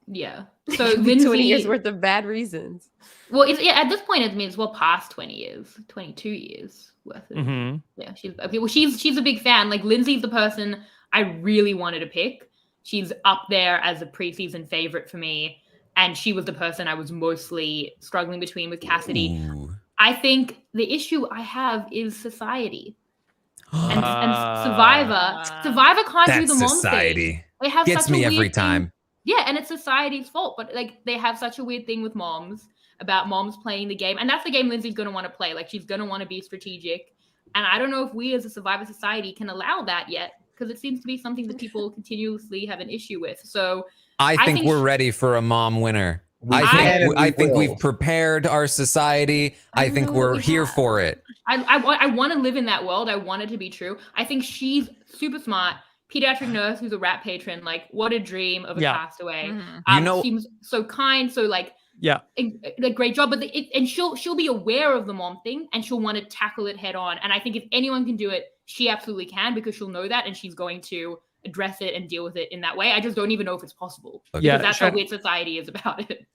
Yeah. So So 20 Lindsay, years worth of bad reasons. well, at this point, it means well past 20 years, 22 years worth of. Mm-hmm. Yeah, she's a big fan. Like Lindsay's the person I really wanted to pick. She's up there as a preseason favorite for me, and she was the person I was mostly struggling between with Cassidy. Ooh. I think the issue I have is society. And Survivor can't do That's the mom society. thing. They have Gets such a me weird every thing- time. Yeah, and it's society's fault, but like they have such a weird thing with moms about moms playing the game, and that's the game Lindsay's going to want to play. Like she's going to want to be strategic, and I don't know if we as a Survivor society can allow that yet, because it seems to be something that people continuously have an issue with. So I think think we're ready for a mom winner. We can and I we think will. we've prepared our society. I think know what we're we here have. for it. I want to live in that world. I want it to be true. I think she's super smart. Pediatric nurse who's a RHAP patron. Like, what a dream of a castaway. Mhm. Seems so kind, so like a great job. But and she'll be aware of the mom thing, and she'll want to tackle it head on. And I think if anyone can do it, she absolutely can, because she'll know that, and she's going to address it and deal with it in that way. I just don't even know if it's possible. Yeah, Because that's how weird society is about it.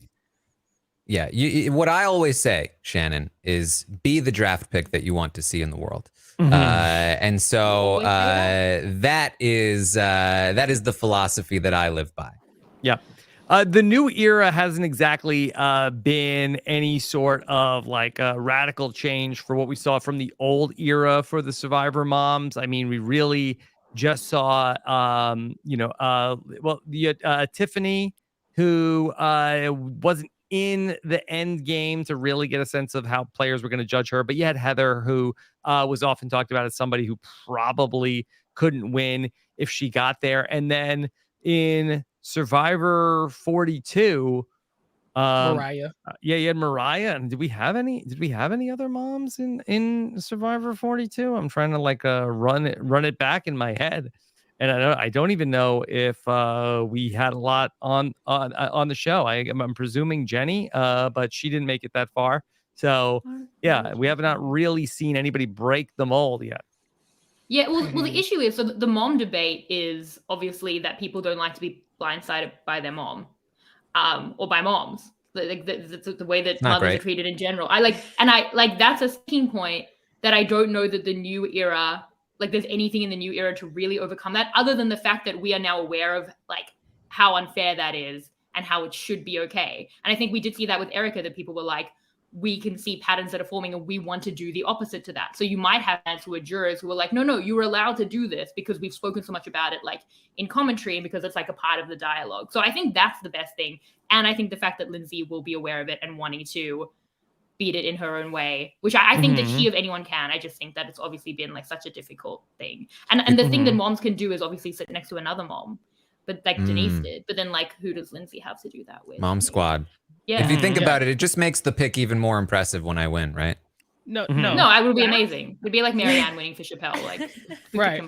Yeah, what I always say, Shannon, is be the draft pick that you want to see in the world. Mhm. And so that is the philosophy that I live by. Yeah. The new era hasn't exactly been any sort of like a radical change for what we saw from the old era for the Survivor moms. I mean, we really just saw, Tiffany, who wasn't in the end game to really get a sense of how players were going to judge her. But you had Heather, who was often talked about as somebody who probably couldn't win if she got there. And then in Survivor 42, Mariah. you had Mariah. And did we have any other moms in Survivor 42? I'm trying to like run it back in my head, and I don't even know if we had a lot on the show. I'm presuming Jenny, but she didn't make it that far. So yeah, we have not really seen anybody break the mold yet. Yeah, well, the issue is, so the mom debate is obviously that people don't like to be blindsided by their mom, or by moms. Like the way that Not mothers great. are treated in general. I like that's a sticking point that I don't know that the new era, like there's anything in the new era to really overcome that, other than the fact that we are now aware of like how unfair that is and how it should be okay. And I think we did see that with Erica, that people were like, we can see patterns that are forming and we want to do the opposite to that. So you might have fans who are jurors who are like, no, you were allowed to do this because we've spoken so much about it, like in commentary, and because it's like a part of the dialogue. So I think that's the best thing. And I think the fact that Lindsay will be aware of it and wanting to beat it in her own way, which I think that she, of anyone, can. I just think that it's obviously been like such a difficult thing. And the thing that moms can do is obviously sit next to another mom. but like Denise did. But then like, who does Lindsay have to do that with? Mom Squad. Yeah. If you think about it, it just makes the pick even more impressive when I win, right? No, No, I would be amazing. It'd be like Marianne winning for Chappell. Like, right.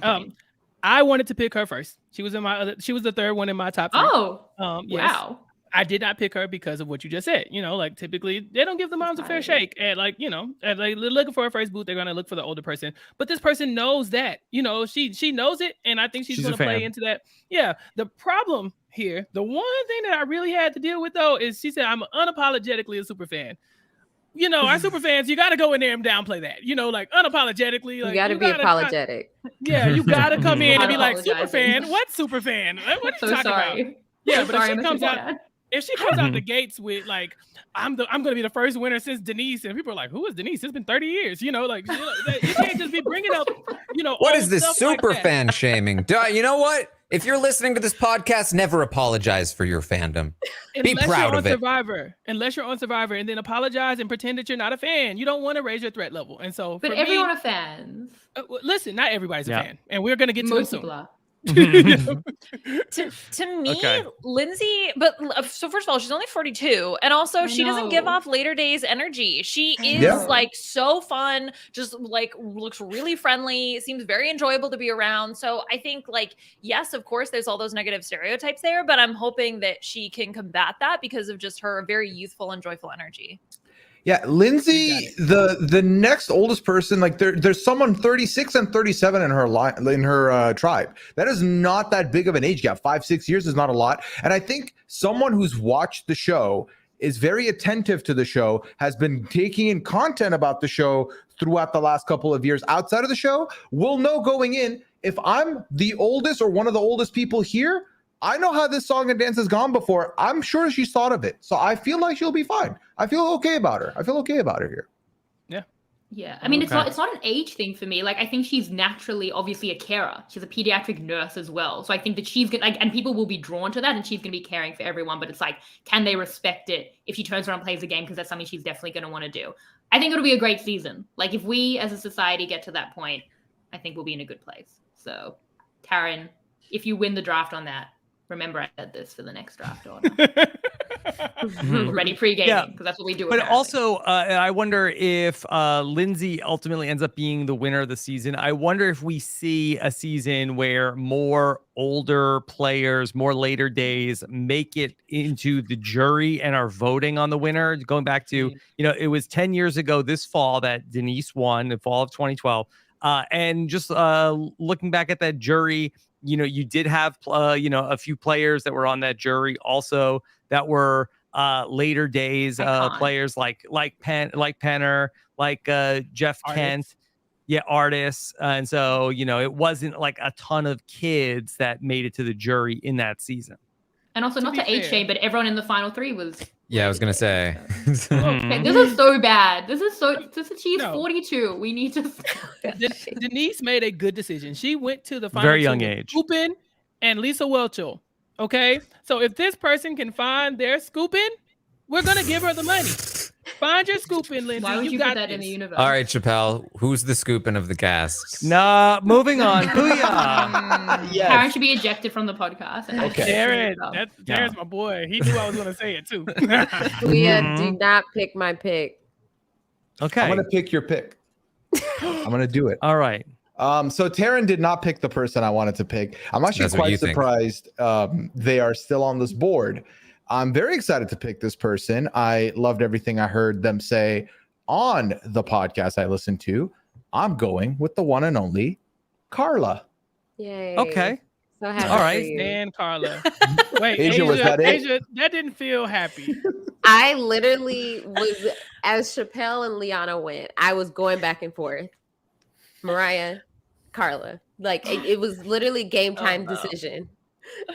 I wanted to pick her first. She was the third one in my top 3. Oh, yes. wow. I did not pick her because of what you just said. You know, like typically they don't give the moms a fair shake. And like, you know, and like they're looking for a first boot, they're gonna look for the older person. But this person knows that, you know, she knows it, and I think she's gonna play into that. Yeah. The problem here, the one thing that I really had to deal with though, is she said I'm unapologetically a super fan. You know, our super fans, you got to go in there and downplay that. You know, like unapologetically. Like, you got to be apologetic. Yeah, you got to come in and be like, super fan? What super fan? What are you talking about? Yeah, but if she comes out the gates with like, I'm gonna be the first winner since Denise, and people are like, who is Denise? It's been 30 years. You know, like you can't just be bringing up, you know, what is this super like fan shaming? You know what? If you're listening to this podcast, never apologize for your fandom. Be proud of it. Unless you're on Survivor, and then apologize and pretend that you're not a fan. You don't want to raise your threat level. And so, but everyone are fans. Listen, not everybody's a fan, and we're gonna get to them soon. To me, Lindsay, but so first of all, she's only 42, and also she doesn't give off later days energy. She is like so fun, just like looks really friendly, seems very enjoyable to be around. So I think like, yes, of course there's all those negative stereotypes there, but I'm hoping that she can combat that because of just her very youthful and joyful energy. Yeah, Lindsay, the next oldest person, like there's someone 36 and 37 in her tribe. That is not that big of an age gap. 5-6 years is not a lot. And I think someone who's watched the show is very attentive to the show, has been taking in content about the show throughout the last couple of years outside of the show, will know going in, if I'm the oldest or one of the oldest people here, I know how this song and dance has gone before. I'm sure she's thought of it. So I feel like she'll be fine. I feel okay about her. Here. Yeah. I mean, it's not an age thing for me. Like, I think she's naturally, obviously, a carer. She's a pediatric nurse as well. So I think that she's going to, and people will be drawn to that, and she's going to be caring for everyone. But it's like, can they respect it if she turns around and plays the game? Because that's something she's definitely going to want to do. I think it'll be a great season. Like, if we as a society get to that point, I think we'll be in a good place. So, Taran, if you win the draft on that, remember I said this for the next draft order. Ready pre-gaming, because that's what we do. But also, I wonder if Lindsay ultimately ends up being the winner of the season. I wonder if we see a season where more older players, more later days, make it into the jury and are voting on the winner. Going back to, it was 10 years ago this fall that Denise won, the fall of 2012. And just looking back at that jury, you did have, a few players that were on that jury also that were later days players like Penner, like Jeff Kent, artists. And so, it wasn't like a ton of kids that made it to the jury in that season. And also, not to age shame, but everyone in the final 3 was. Yeah, I was gonna say. Okay, this is so bad. She's 42. We need to. Denise made a good decision. She went to the final very young age. Scoopin and Lisa Welchel. Okay, so if this person can find their Scoopin, we're gonna give her the money. Find your Scoopin, Lindsay. Why would you put that in the universe? All right, Chappell, who's the Scoopin of the cast? Nah, moving on. Pooya. Yes. Taran should be ejected from the podcast. Okay. Taran's my boy. He knew I was gonna say it too. Pooya, do not pick my pick. Okay. I'm gonna pick your pick. I'm gonna do it. All right. So Taran did not pick the person I wanted to pick. I'm actually quite surprised they are still on this board. I'm very excited to pick this person. I loved everything I heard them say on the podcast I listened to. I'm going with the one and only Carla. Yay. Okay. So happy. All right. And Carla. Wait, Aysha, was that it? Aysha, that didn't feel happy. I literally was, as Chappell and Liana went, I was going back and forth. Mariah, Carla. Like, it was literally game time decision.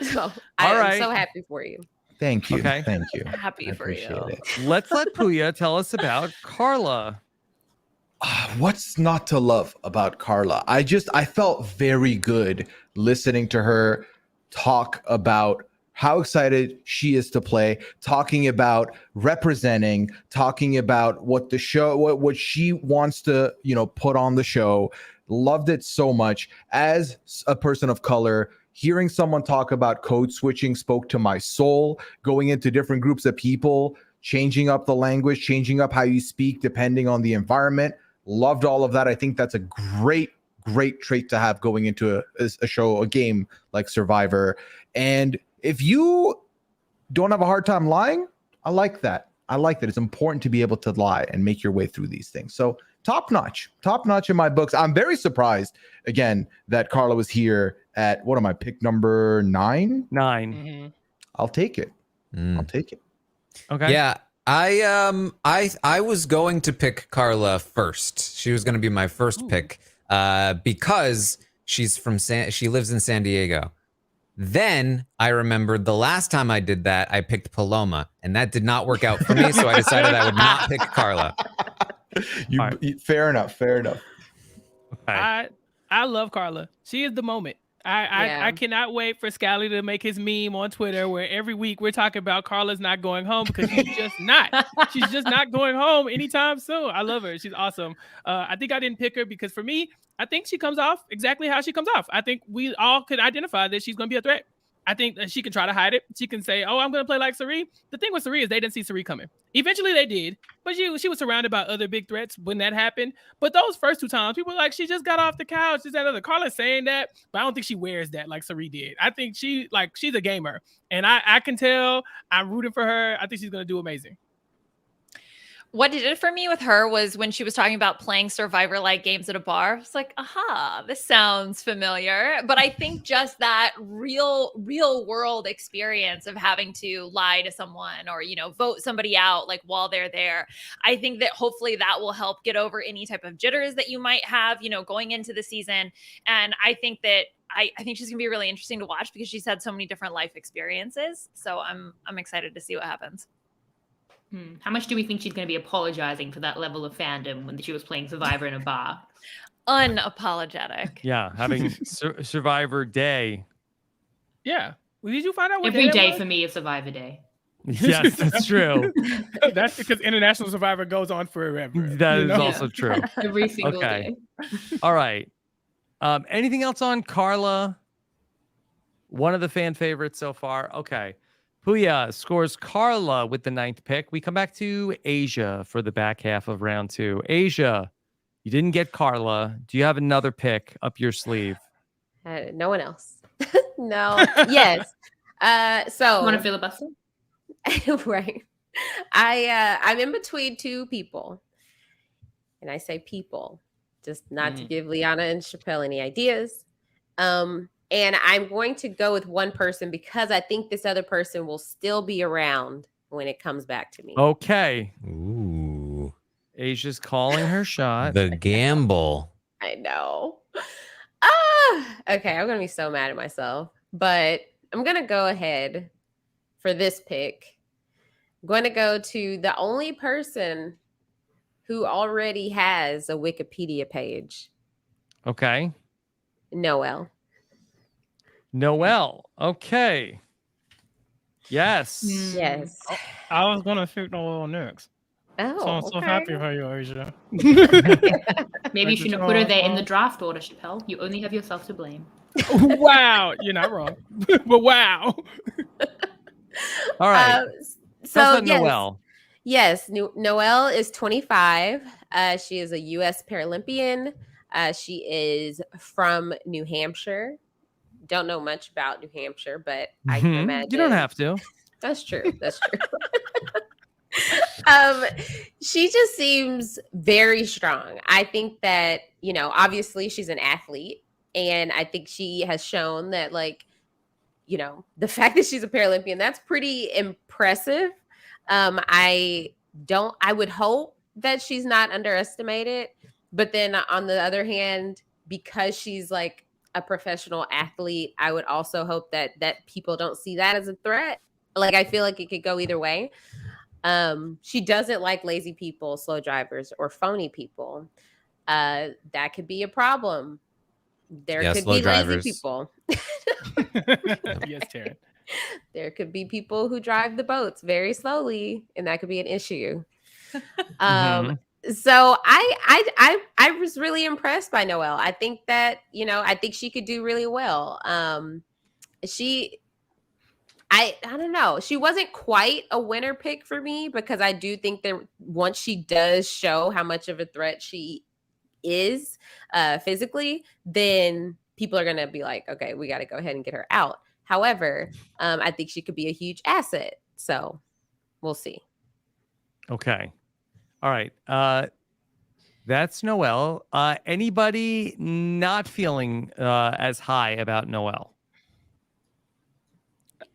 So I'm so happy for you. Thank you. Okay. Thank you. Happy for you. Let's let Pooya tell us about Carla. What's not to love about Carla? I felt very good listening to her talk about how excited she is to play, talking about representing, talking about what the show, what she wants to, put on the show. Loved it so much. As a person of color hearing someone talk about code switching spoke to my soul, going into different groups of people, changing up the language, changing up how you speak depending on the environment. Loved all of that. I think that's a great trait to have going into a show, a game like Survivor. And if you don't have a hard time lying, I like that. It's important to be able to lie and make your way through these things. So top notch in my books. I'm very surprised again that Carla was here at, what am I, pick number 9? Mm-hmm. I'll take it. I'll take it. Okay. Yeah. I was going to pick Carla first. She was going to be my first pick because she's she lives in San Diego. Then I remembered the last time I did that, I picked Paloma, and that did not work out for me. So I decided I would not pick Carla. Fair enough. Okay. I love Carla. She is the moment. I cannot wait for Scally to make his meme on Twitter where every week we're talking about Carla's not going home because she's just not. She's just not going home anytime soon. I love her. She's awesome. I think I didn't pick her because for me, I think she comes off exactly how she comes off. I think we all could identify that she's going to be a threat. I think that she can try to hide it. She can say, oh, I'm going to play like Cirie. The thing with Cirie is they didn't see Cirie coming. Eventually they did, but she was surrounded by other big threats when that happened. But those first 2 times, people were like, she just got off the couch. Is that other Carla's saying that? But I don't think she wears that like Cirie did. I think she's a gamer. And I can tell I'm rooting for her. I think she's going to do amazing. What did it for me with her was when she was talking about playing Survivor-like games at a bar. It's like, aha, this sounds familiar. But I think just that real world experience of having to lie to someone or, vote somebody out like while they're there. I think that hopefully that will help get over any type of jitters that you might have, going into the season. And I think that I think she's gonna be really interesting to watch because she's had so many different life experiences. So I'm excited to see what happens. How much do we think she's going to be apologizing for that level of fandom when she was playing Survivor in a bar? Unapologetic. Yeah, having Survivor Day. Yeah. Well, did you find out what Every day was? for me is Survivor Day. Yes, that's true. That's because International Survivor goes on forever. That is also true. Every single day. All right. Anything else on Carla? One of the fan favorites so far. Okay. Pooya scores Carla with the 9th pick. We come back to Aysha for the back half of round 2. Aysha, you didn't get Carla. Do you have another pick up your sleeve? No one else. No. Yes. So Want to filibuster? Right. I'm in between 2 people. And I say people, just not to give Liana and Chappell any ideas. And I'm going to go with one person because I think this other person will still be around when it comes back to me. Okay. Ooh. Aysha's calling her shot. The gamble. I know. Okay, I'm going to be so mad at myself. But I'm going to go ahead for this pick. I'm going to go to the only person who already has a Wikipedia page. Okay. Noelle. Okay. Yes. Yes. I was going to shoot Noelle next. Oh, So I'm so happy for you, Aysha. Maybe you shouldn't have put her there in the draft order, Chappell. You only have yourself to blame. Wow. You're not wrong. But wow. All right. So yes. Noelle. Yes, Noelle is 25. She is a U.S. Paralympian. She is from New Hampshire. Don't know much about New Hampshire, but I can imagine. You don't have to. That's true. She just seems very strong. I think that, obviously she's an athlete, and I think she has shown that, the fact that she's a Paralympian, that's pretty impressive. I would hope that she's not underestimated, but then on the other hand, because she's like a professional athlete, I would also hope that people don't see that as a threat. Like, I feel like it could go either way. She doesn't like lazy people, slow drivers, or phony people. That could be a problem. There could be lazy people. Yes, Taran. There could be people who drive the boats very slowly, and that could be an issue. So I was really impressed by Noelle. I think that, I think she could do really well. I don't know. She wasn't quite a winner pick for me because I do think that once she does show how much of a threat she is physically, then people are going to be like, okay, we got to go ahead and get her out. However, I think she could be a huge asset. So we'll see. Okay. All right. That's Noelle. Anybody not feeling as high about Noelle?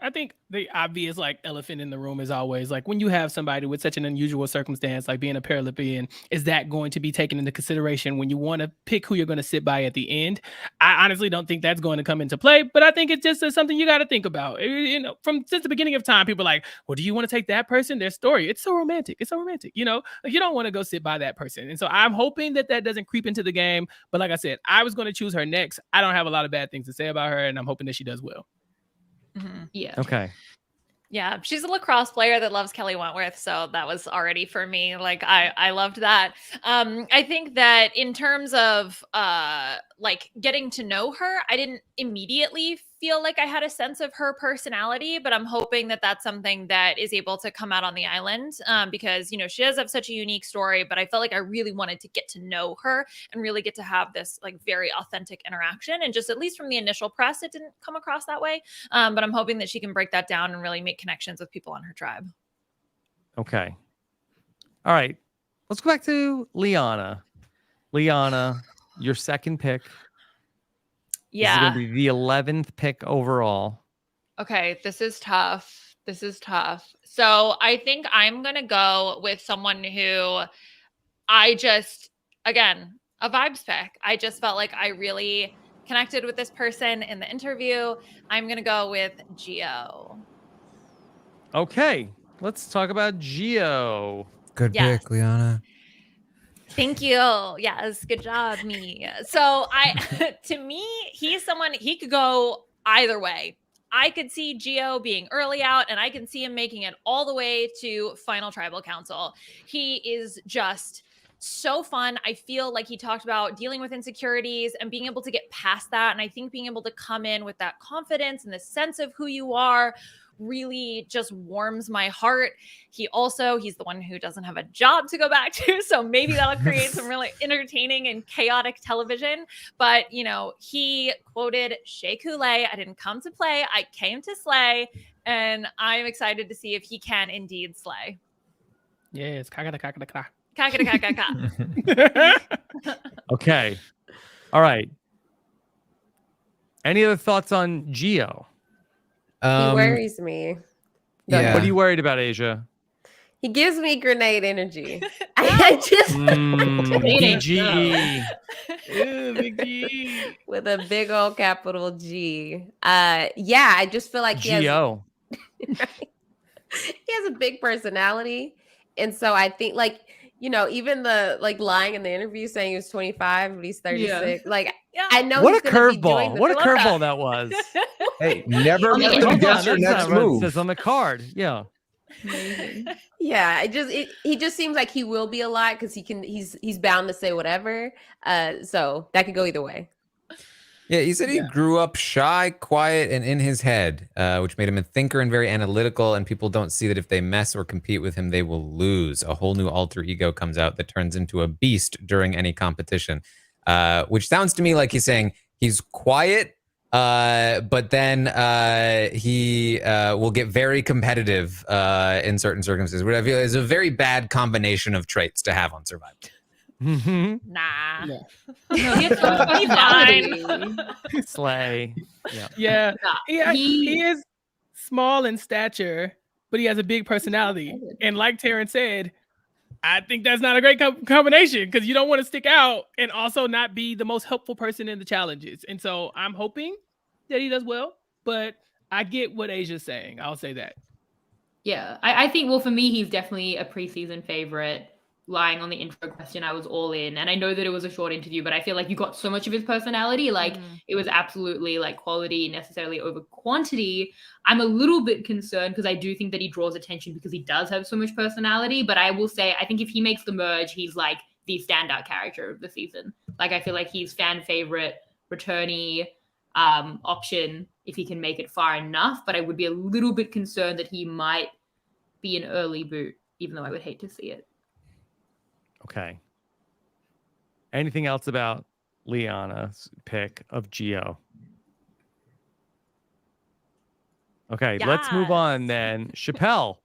I think the obvious like elephant in the room is always like when you have somebody with such an unusual circumstance like being a Paralympian, is that going to be taken into consideration when you want to pick who you're going to sit by at the end? I honestly don't think that's going to come into play, but I think it's just something you got to think about. You know, since the beginning of time, people are like, well, do you want to take that person? Their story, it's so romantic. It's so romantic. You know, like, you don't want to go sit by that person. And so I'm hoping that doesn't creep into the game. But like I said, I was going to choose her next. I don't have a lot of bad things to say about her, and I'm hoping that she does well. Mm-hmm. Yeah. Okay. Yeah, she's a lacrosse player that loves Kelly Wentworth, so that was already for me. Like I loved that. I think that in terms of like getting to know her, I didn't immediately feel like I had a sense of her personality, but I'm hoping that that's something that is able to come out on the island because, you know, she does have such a unique story, but I felt like I really wanted to get to know her and really get to have this like very authentic interaction. And just at least from the initial press, it didn't come across that way. But I'm hoping that she can break that down and really make connections with people on her tribe. Okay. All right. Let's go back to Liana. Liana, your second pick. Yeah. This is going to be the 11th pick overall. Okay, this is tough. This is tough. So I think I'm going to go with someone who I just, again, a vibes pick. I just felt like I really connected with this person in the interview. I'm going to go with Gio. Okay, let's talk about Gio. Good pick, Liana. Thank you. Yes, good job, me. So to me, he's someone, he could go either way. I could see Gio being early out, and I can see him making it all the way to final tribal council. He is just so fun. I feel like he talked about dealing with insecurities and being able to get past that. And I think being able to come in with that confidence and the sense of who you are really just warms my heart. He's the one who doesn't have a job to go back to, so maybe that'll create some really entertaining and chaotic television. But you know, he quoted Shea Coulee, I didn't come to play, I came to slay, and I'm excited to see if he can indeed slay. Yes, ka-ka-da-ka-ka-da-ka. Okay. All right. Any other thoughts on Gio? He worries me. Yeah. What are you worried about, Aysha? He gives me grenade energy. I just BG. Big G. with a big old capital G. Yeah, I just feel like Gio. he has a big personality. And so I think like, you know, even the like lying in the interview saying he was 25, but he's 36. Yeah. Like, yeah. I know What he's a curveball. What a curveball that was. Hey, never Hold guess your on, that's next not what it move. says on the card. Yeah. Yeah, he just seems like he will be a lot because he's bound to say whatever. So that could go either way. Yeah, he said he grew up shy, quiet, and in his head, which made him a thinker and very analytical, and people don't see that if they mess or compete with him, they will lose. A whole new alter ego comes out that turns into a beast during any competition, which sounds to me like he's saying he's quiet, but then he will get very competitive in certain circumstances, which I feel is a very bad combination of traits to have on Survivor. Nah. Yeah. No, he has so much personality. Slay. Yeah. He is small in stature, but he has a big personality. And like Taran said, I think that's not a great combination because you don't want to stick out and also not be the most helpful person in the challenges. And so I'm hoping that he does well, but I get what Aysha's saying. I'll say that. Yeah, I think, well, for me, he's definitely a preseason favorite. Lying on the intro question, I was all in. And I know that it was a short interview, but I feel like you got so much of his personality. Like, it was absolutely like quality necessarily over quantity. I'm a little bit concerned because I do think that he draws attention because he does have so much personality. But I will say, I think if he makes the merge, he's like the standout character of the season. Like, I feel like he's fan favorite, returnee option if he can make it far enough, but I would be a little bit concerned that he might be an early boot, even though I would hate to see it. Okay. Anything else about Liana's pick of Geo? Okay, let's move on then. Chappell.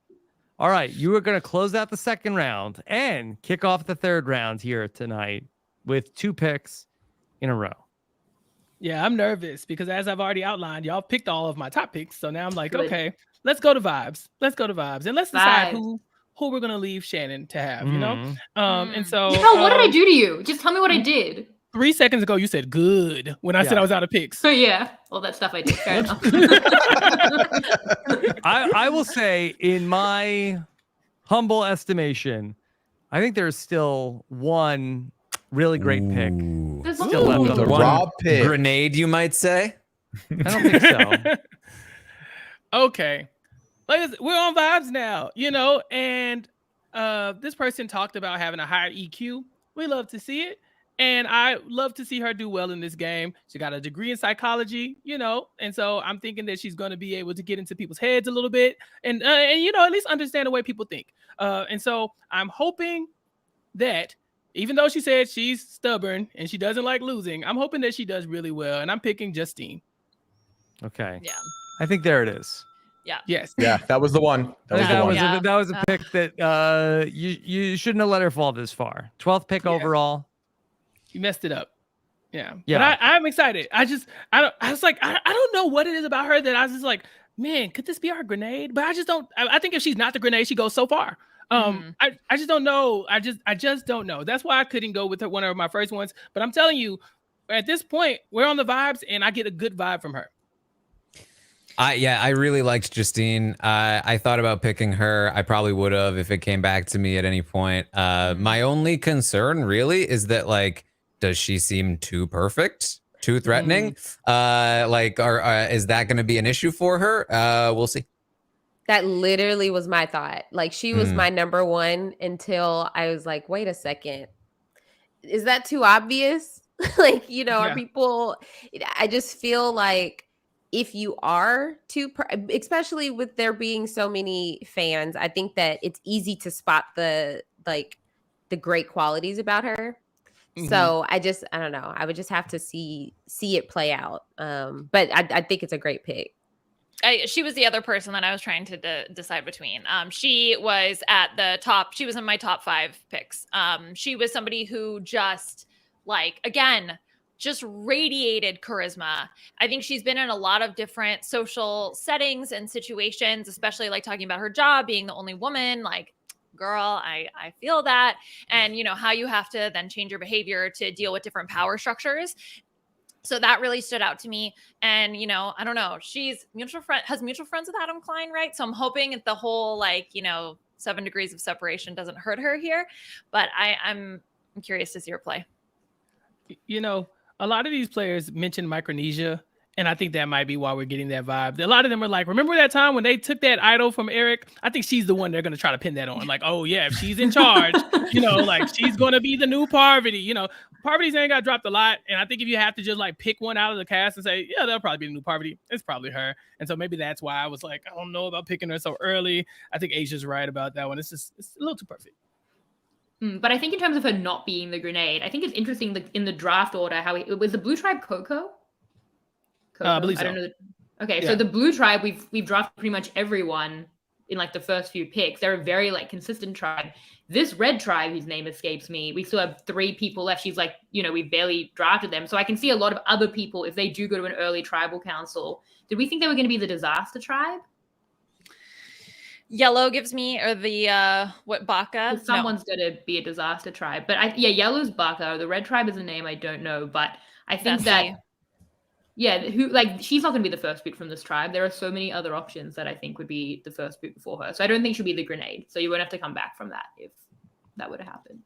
All right, you are going to close out the second round and kick off the third round here tonight with 2 picks in a row. Yeah, I'm nervous because as I've already outlined, y'all picked all of my top picks. So now I'm like, Good. okay, let's go to vibes. Let's go to vibes. And let's decide who we're going to leave Shannon to have, you know? And so... Chappell, what did I do to you? Just tell me what I did. 3 seconds ago, you said good when I said I was out of picks. So yeah, well, that stuff I did. Fair enough. I will say, in my humble estimation, I think there's still one really great pick. There's Still left on The the raw pick. Grenade, you might say. I don't think so. Okay. We're on vibes now, you know, and this person talked about having a higher EQ. We love to see it. And I love to see her do well in this game. She got a degree in psychology, you know, and so I'm thinking that she's going to be able to get into people's heads a little bit and you know, at least understand the way people think. And so I'm hoping that even though she said she's stubborn and she doesn't like losing, I'm hoping that she does really well. And I'm picking Justine. Okay. Yeah. I think there it is. Yeah. Yes. Yeah, that was the one. That was a pick that you shouldn't have let her fall this far. 12th pick overall. You messed it up. Yeah. Yeah. But I'm excited. I don't know what it is about her that I was just like, man, could this be our grenade? But I think if she's not the grenade, she goes so far. I just don't know. I just don't know. That's why I couldn't go with her, one of my first ones. But I'm telling you, at this point, we're on the vibes and I get a good vibe from her. I really liked Justine. I thought about picking her. I probably would have if it came back to me at any point. My only concern really is that, like, does she seem too perfect, too threatening? Is that going to be an issue for her? We'll see. That literally was my thought. Like, she was my number one until I was like, wait a second. Is that too obvious? Like, you know, are people, I just feel like if you are especially with there being so many fans, I think that it's easy to spot the great qualities about her. So I don't know. I would just have to see it play out. But I think it's a great pick. She was the other person that I was trying to decide between. She was at the top. She was in my top 5 picks. She was somebody who just, like, again, just radiated charisma. I think she's been in a lot of different social settings and situations, especially like talking about her job, being the only woman, like, girl, I feel that. And, you know, how you have to then change your behavior to deal with different power structures. So that really stood out to me. And, you know, I don't know, she's has mutual friends with Adam Klein, right? So I'm hoping that the whole, like, you know, 7 degrees of separation doesn't hurt her here. But I'm curious to see her play. You know, a lot of these players mentioned Micronesia, and I think that might be why we're getting that vibe. A lot of them are like, remember that time when they took that idol from Eric? I think she's the one they're going to try to pin that on. Like, oh, yeah, if she's in charge, you know, like, she's going to be the new Parvati. You know, Parvati's ain't got dropped a lot. And I think if you have to just, like, pick one out of the cast and say, yeah, that'll probably be the new Parvati, it's probably her. And so maybe that's why I was like, I don't know about picking her so early. I think Aysha's right about that one. It's a little too perfect. But I think in terms of her not being the grenade, I think it's interesting that in the draft order, how it was the Blue Tribe Coco. I believe so. I don't know. Okay, Yeah. so the Blue Tribe, we've drafted pretty much everyone in like the first few picks. They're a very like consistent tribe. This Red Tribe, whose name escapes me, we still have 3 people left. She's like, you know, we've barely drafted them. So I can see a lot of other people if they do go to an early tribal council. Did we think they were going to be the disaster tribe? Yellow gives me, or the what, Baka? Well, someone's going to be a disaster tribe, but Yellow's Baka. The Red Tribe is a name I don't know, but I think she's not going to be the first boot from this tribe. There are so many other options that I think would be the first boot before her. So I don't think she'll be the grenade. So you won't have to come back from that if that would have happened.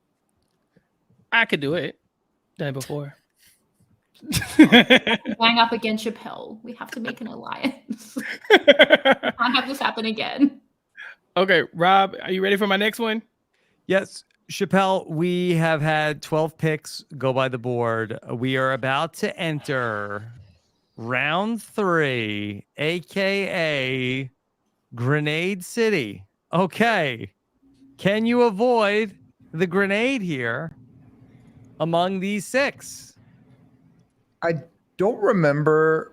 I could do it. Done it before. Bang up against Chappell. We have to make an alliance. Can't have this happen again. Okay, Rob, are you ready for my next one? Yes, Chappell, we have had 12 picks go by the board. We are about to enter round 3, aka Grenade City. Okay. Can you avoid the grenade here among these 6? I don't remember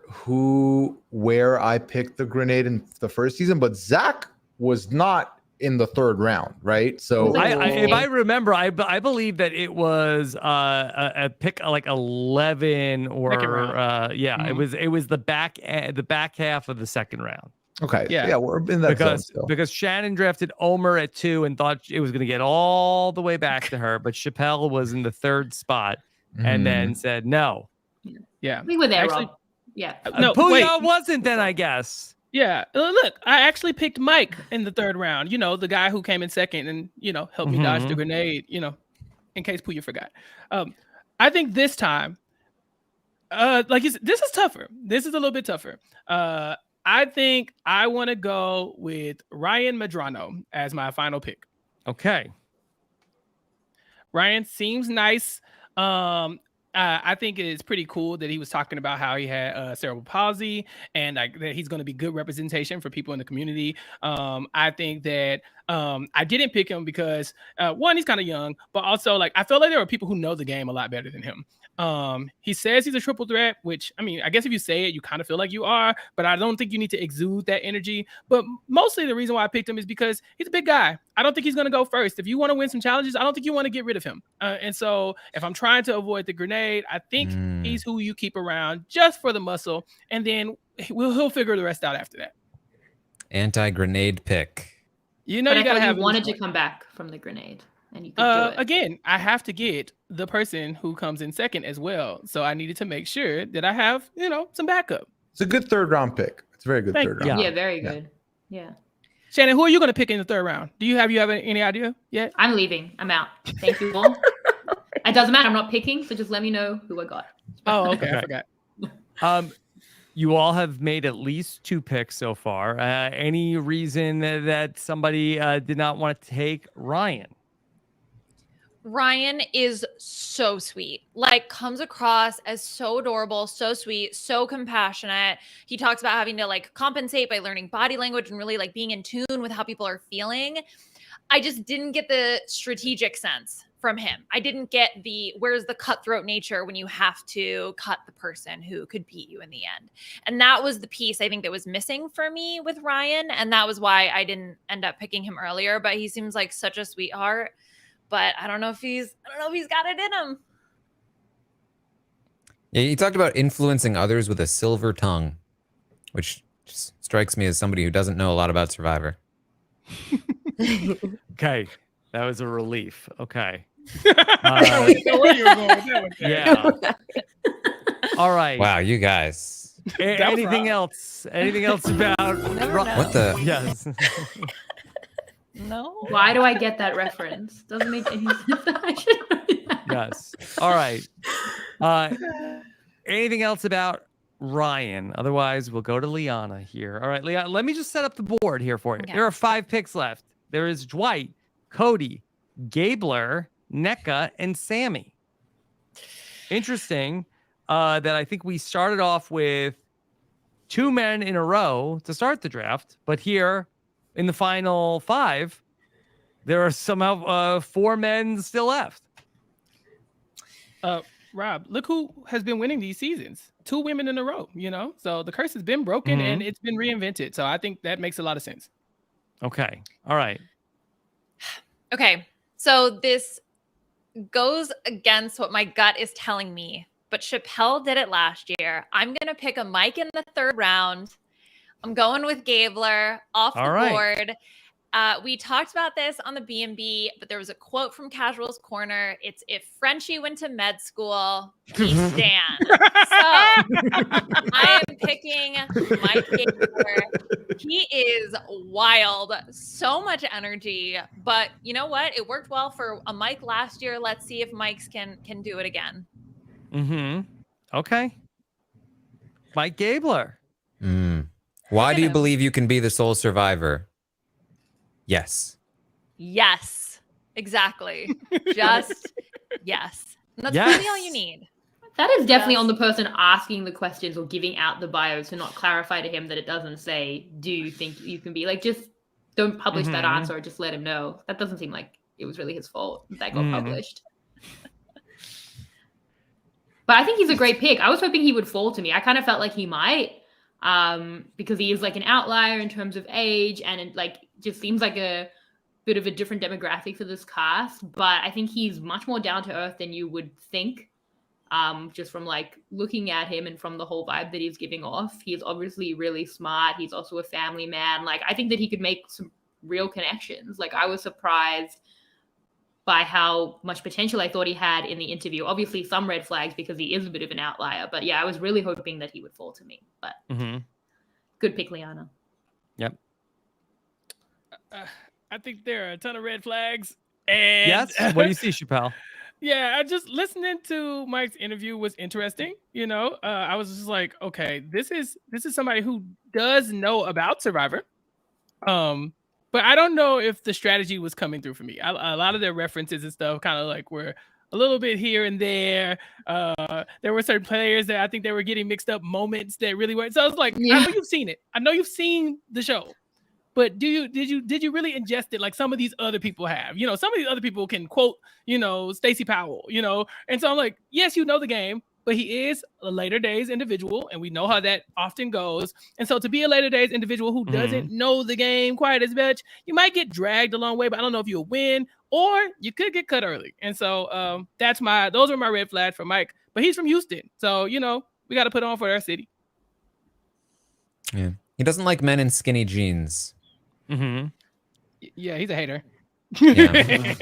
where I picked the grenade in the first season, but Zach was not in the 3rd round, right? So if I remember, I believe that it was a pick like 11 or it was the back half of the 2nd round. Okay, yeah, we're in that zone still. Because Shannon drafted Omer at 2 and thought it was going to get all the way back to her, but Chappell was in the 3rd spot and then said no. Yeah, we were there, actually, Rob. Yeah, no, Pooya wasn't then, I guess. Yeah, look, I actually picked Mike in the 3rd round. You know, the guy who came in 2nd and helped me dodge the grenade. In case Pooya forgot. I think this time, this is tougher. This is a little bit tougher. I think I want to go with Ryan Medrano as my final pick. Okay. Ryan seems nice. I think it is pretty cool that he was talking about how he had cerebral palsy and that he's going to be good representation for people in the community. I think that I didn't pick him because one, he's kind of young, but also I felt like there were people who know the game a lot better than him. He says he's a triple threat, which I guess if you say it, you kind of feel like you are, but I don't think you need to exude that energy. But mostly the reason why I picked him is because he's a big guy. I don't think he's going to go first. If you want to win some challenges, I don't think you want to get rid of him. And so if I'm trying to avoid the grenade, I think he's who you keep around just for the muscle. And then he'll figure the rest out after that. Anti-grenade pick. You got to have. You wanted to come back from the grenade. And you could do it. Again, I have to get the person who comes in 2nd as well. So I needed to make sure that I have, some backup. It's a good 3rd round pick. It's a very good 3rd round. Yeah, very good. Yeah. Shannon, who are you going to pick in the 3rd round? Do you have any idea yet? I'm leaving. I'm out. Thank you all. It doesn't matter. I'm not picking, so just let me know who I got. Oh, okay. I forgot. You all have made at least 2 picks so far. Any reason that somebody did not want to take Ryan? Ryan is so sweet, comes across as so adorable, so sweet, so compassionate. He talks about having to compensate by learning body language and really being in tune with how people are feeling. I just didn't get the strategic sense from him. I didn't get where's the cutthroat nature when you have to cut the person who could beat you in the end. And that was the piece I think that was missing for me with Ryan. And that was why I didn't end up picking him earlier, but he seems like such a sweetheart. But I don't know if he's got it in him. Yeah, you talked about influencing others with a silver tongue, which just strikes me as somebody who doesn't know a lot about Survivor. Okay, that was a relief. Okay. Yeah. All right. Wow, you guys. Anything else? Anything else about what the? Yes. No. Why do I get that reference? Doesn't make any sense. I should know that. Yes. All right. Anything else about Ryan? Otherwise, we'll go to Liana here. All right, Liana, let me just set up the board here for you. Okay. There are 5 picks left. There is Dwight, Cody, Gabler, NECA, and Sammy. Interesting that I think we started off with 2 men in a row to start the draft, but here in the final 5, there are somehow 4 men still left. Rob, look who has been winning these seasons. 2 women in a row, So the curse has been broken and it's been reinvented. So I think that makes a lot of sense. Okay. All right. Okay. So this goes against what my gut is telling me, but Chappell did it last year. I'm going to pick a Mike in the 3rd round. I'm going with Gabler off the board. We talked about this on the B&B, but there was a quote from Casual's Corner. It's, if Frenchie went to med school, he stand. So I am picking Mike Gabler. He is wild, so much energy, but you know what? It worked well for a Mike last year. Let's see if Mike's can do it again. Okay. Mike Gabler. Why do you believe you can be the sole survivor? Yes. Yes, exactly. Just yes. And that's really all you need. That is definitely on the person asking the questions or giving out the bio to not clarify to him that it doesn't say, do you think you can be like, just don't publish that answer or just let him know. That doesn't seem like it was really his fault that got published. But I think he's a great pick. I was hoping he would fall to me. I kind of felt like he might because he is like an outlier in terms of age and it like just seems like a bit of a different demographic for this cast. But I think he's much more down to earth than you would think. Just from like looking at him and from the whole vibe that he's giving off. He's obviously really smart. He's also a family man. Like I think that he could make some real connections. Like I was surprised by how much potential I thought he had in the interview. Obviously some red flags because he is a bit of an outlier. But yeah, I was really hoping that he would fall to me. But good pick, Liana. Yep. I think there are a ton of red flags. And yes. What do you see, Chappell? Yeah, I just listening to Mike's interview was interesting. You know, I was just like, okay, this is somebody who does know about Survivor. But I don't know if the strategy was coming through for me. A lot of their references and stuff kind of like were a little bit here and there. There were certain players that I think they were getting mixed up moments that really weren't. So I was like, I know you've seen it. I know you've seen the show. But did you really ingest it like some of these other people have? You know, some of these other people can quote, you know, Stacey Powell, you know. And so I'm like, yes, you know the game, but he is a later days individual, and we know how that often goes. And so to be a later days individual who doesn't know the game quite as much, you might get dragged a long way, but I don't know if you'll win or you could get cut early. And so those were my red flags for Mike. But he's from Houston, so you know we got to put on for our city. Yeah, he doesn't like men in skinny jeans. Yeah, he's a hater. Yeah.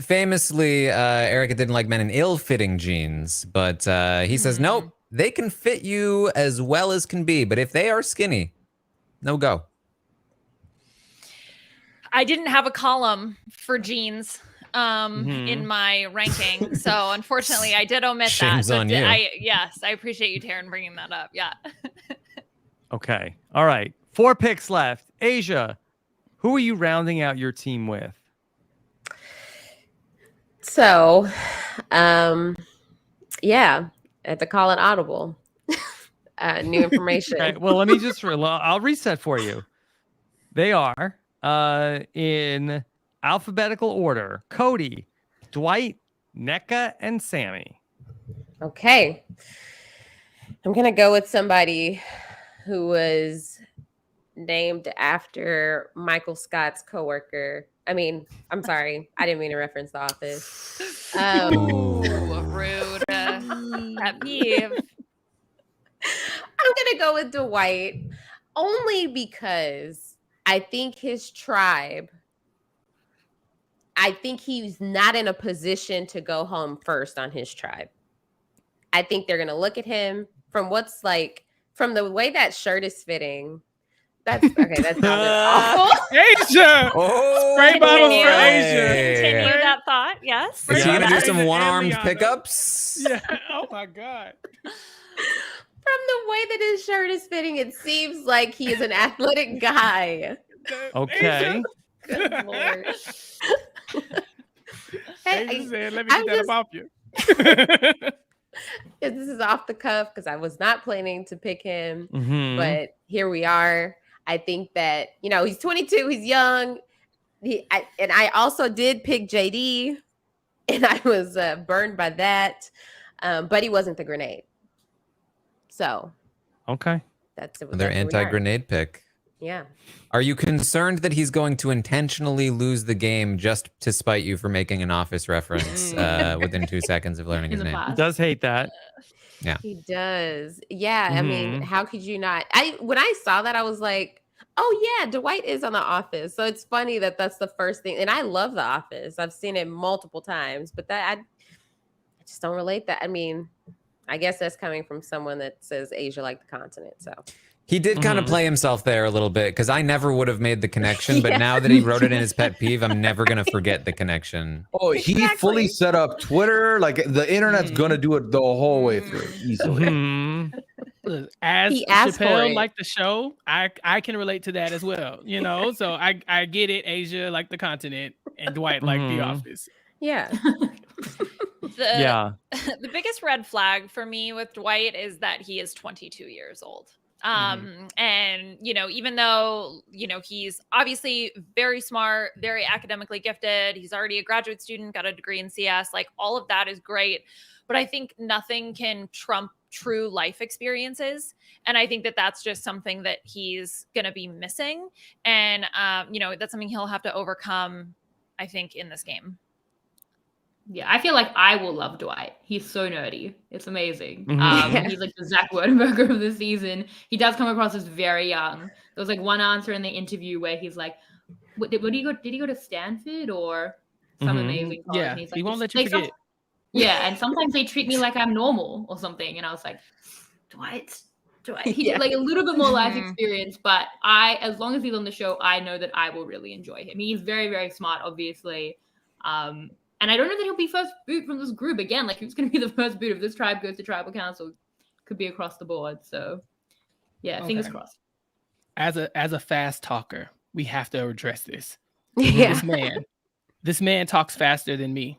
Famously, Erica didn't like men in ill-fitting jeans, but he says, nope, they can fit you as well as can be, but if they are skinny, no go. I didn't have a column for jeans in my ranking, so unfortunately I did omit Shame's that. on you. Yes, I appreciate you, Taran, bringing that up. Yeah. Okay. All right. 4 picks left. Aysha, who are you rounding out your team with? So, yeah, I have to call it audible. New information. Okay, well, let me just, I'll reset for you. They are in alphabetical order. Cody, Dwight, Nneka, and Sammy. Okay. I'm going to go with somebody who was named after Michael Scott's coworker. I mean, I'm sorry. I didn't mean to reference The Office. Ooh, rude. Pet peeve. I'm going to go with Dwight only because I think his tribe, I think he's not in a position to go home first on his tribe. I think they're going to look at him from from the way that shirt is fitting. That's okay. That's awful. Aysha! Oh, spray bottles Continue. for Aysha. Continue that thought. Yes. Is he Yeah. gonna do some And one-armed Liana. pickups? Yeah. Oh my God. From the way that his shirt is fitting, it seems like he is an athletic guy. Okay. Good Lord. Aysha said, let me I'm get that up off you. This is off the cuff because I was not planning to pick him, But but here we are. I think that, he's 22, he's young. I also did pick JD, and I was burned by that, but he wasn't the grenade. So, okay. that's Another anti-grenade pick. Yeah. Are you concerned that he's going to intentionally lose the game just to spite you for making an Office reference within 2 seconds of learning his name? He does hate that. Yeah. He does. Yeah. I mean, how could you not? When I saw that, I was like, oh, yeah, Dwight is on The Office. So it's funny that that's the first thing. And I love The Office. I've seen it multiple times, but I just don't relate that. I mean, I guess that's coming from someone that says Asia like the continent. So He did kind of play himself there a little bit because I never would have made the connection. But now that he wrote it in his pet peeve, I'm never going to forget the connection. Oh, he fully set up Twitter. Like the internet's going to do it the whole way through easily. As He asked for Chappell it. liked the show, I can relate to that as well. So I get it. Asia like the continent and Dwight like The Office. yeah. the the biggest red flag for me with Dwight is that he is 22 years old. And even though he's obviously very smart, very academically gifted, he's already a graduate student, got a degree in CS, like all of that is great, but I think nothing can trump true life experiences, and I think that that's just something that he's gonna be missing, and that's something he'll have to overcome, I think, in this game. Yeah, I feel like I will love Dwight. He's so nerdy. It's amazing. He's like the Zach Wurtenberger of the season. He does come across as very young. There was like one answer in the interview where he's like, did he go to Stanford or some amazing college? Yeah, and he's like, he won't let you forget. Yeah, and sometimes they treat me like I'm normal or something. And I was like, Dwight. He did like a little bit more life experience, but as long as he's on the show, I know that I will really enjoy him. He's very, very smart, obviously. And I don't know that he'll be first boot from this group again. Like, who's going to be the first boot if this tribe goes to tribal council? Could be across the board. So, yeah, fingers crossed. As a fast talker, we have to address this. Yeah. This man talks faster than me,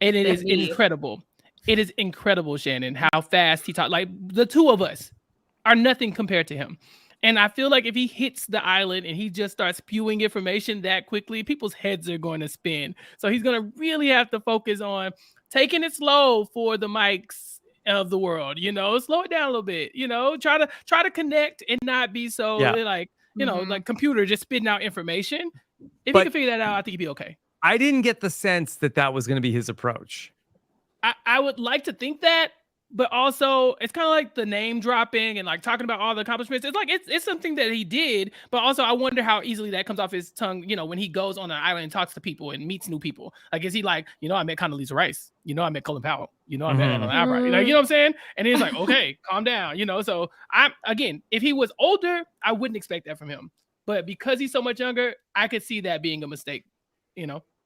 and it is incredible. It is incredible, Shannon, how fast he talks. Like, the two of us are nothing compared to him. And I feel like if he hits the island and he just starts spewing information that quickly, people's heads are going to spin. So he's going to really have to focus on taking it slow for the mics of the world, slow it down a little bit, try to connect and not be so like computer just spitting out information. If you can figure that out, I think he'd be okay. I didn't get the sense that was going to be his approach. I would like to think that. But also, it's kind of like the name dropping and like talking about all the accomplishments. It's like it's something that he did, but also I wonder how easily that comes off his tongue. When he goes on an island and talks to people and meets new people. Like, is he like, I met Condoleezza Rice. I met Colin Powell. I met Alan Albright. Like, you know what I'm saying? And he's like, okay, calm down. So if he was older, I wouldn't expect that from him. But because he's so much younger, I could see that being a mistake.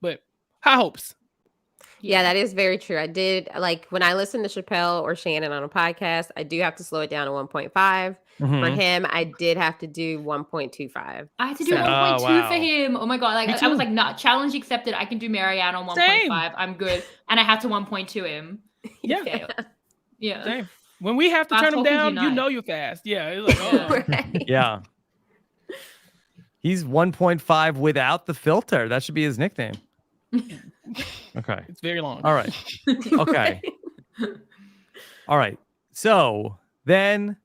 But high hopes. Yeah, that is very true. I did, like, when I listen to Chappell or Shannon on a podcast, I do have to slow it down to 1.5. For him, I did have to do 1.25. I had to do 1.2 for him. Oh my God. Like, I was like, nah, challenge accepted. I can do Marianne on 1.5. I'm good. And I had to 1.2 him. Yeah. Yeah. Same. When we have to turn him down, you're fast. Yeah. It's like, Right. Yeah. He's 1.5 without the filter. That should be his nickname. Okay. It's very long. All right. Okay. All right. So then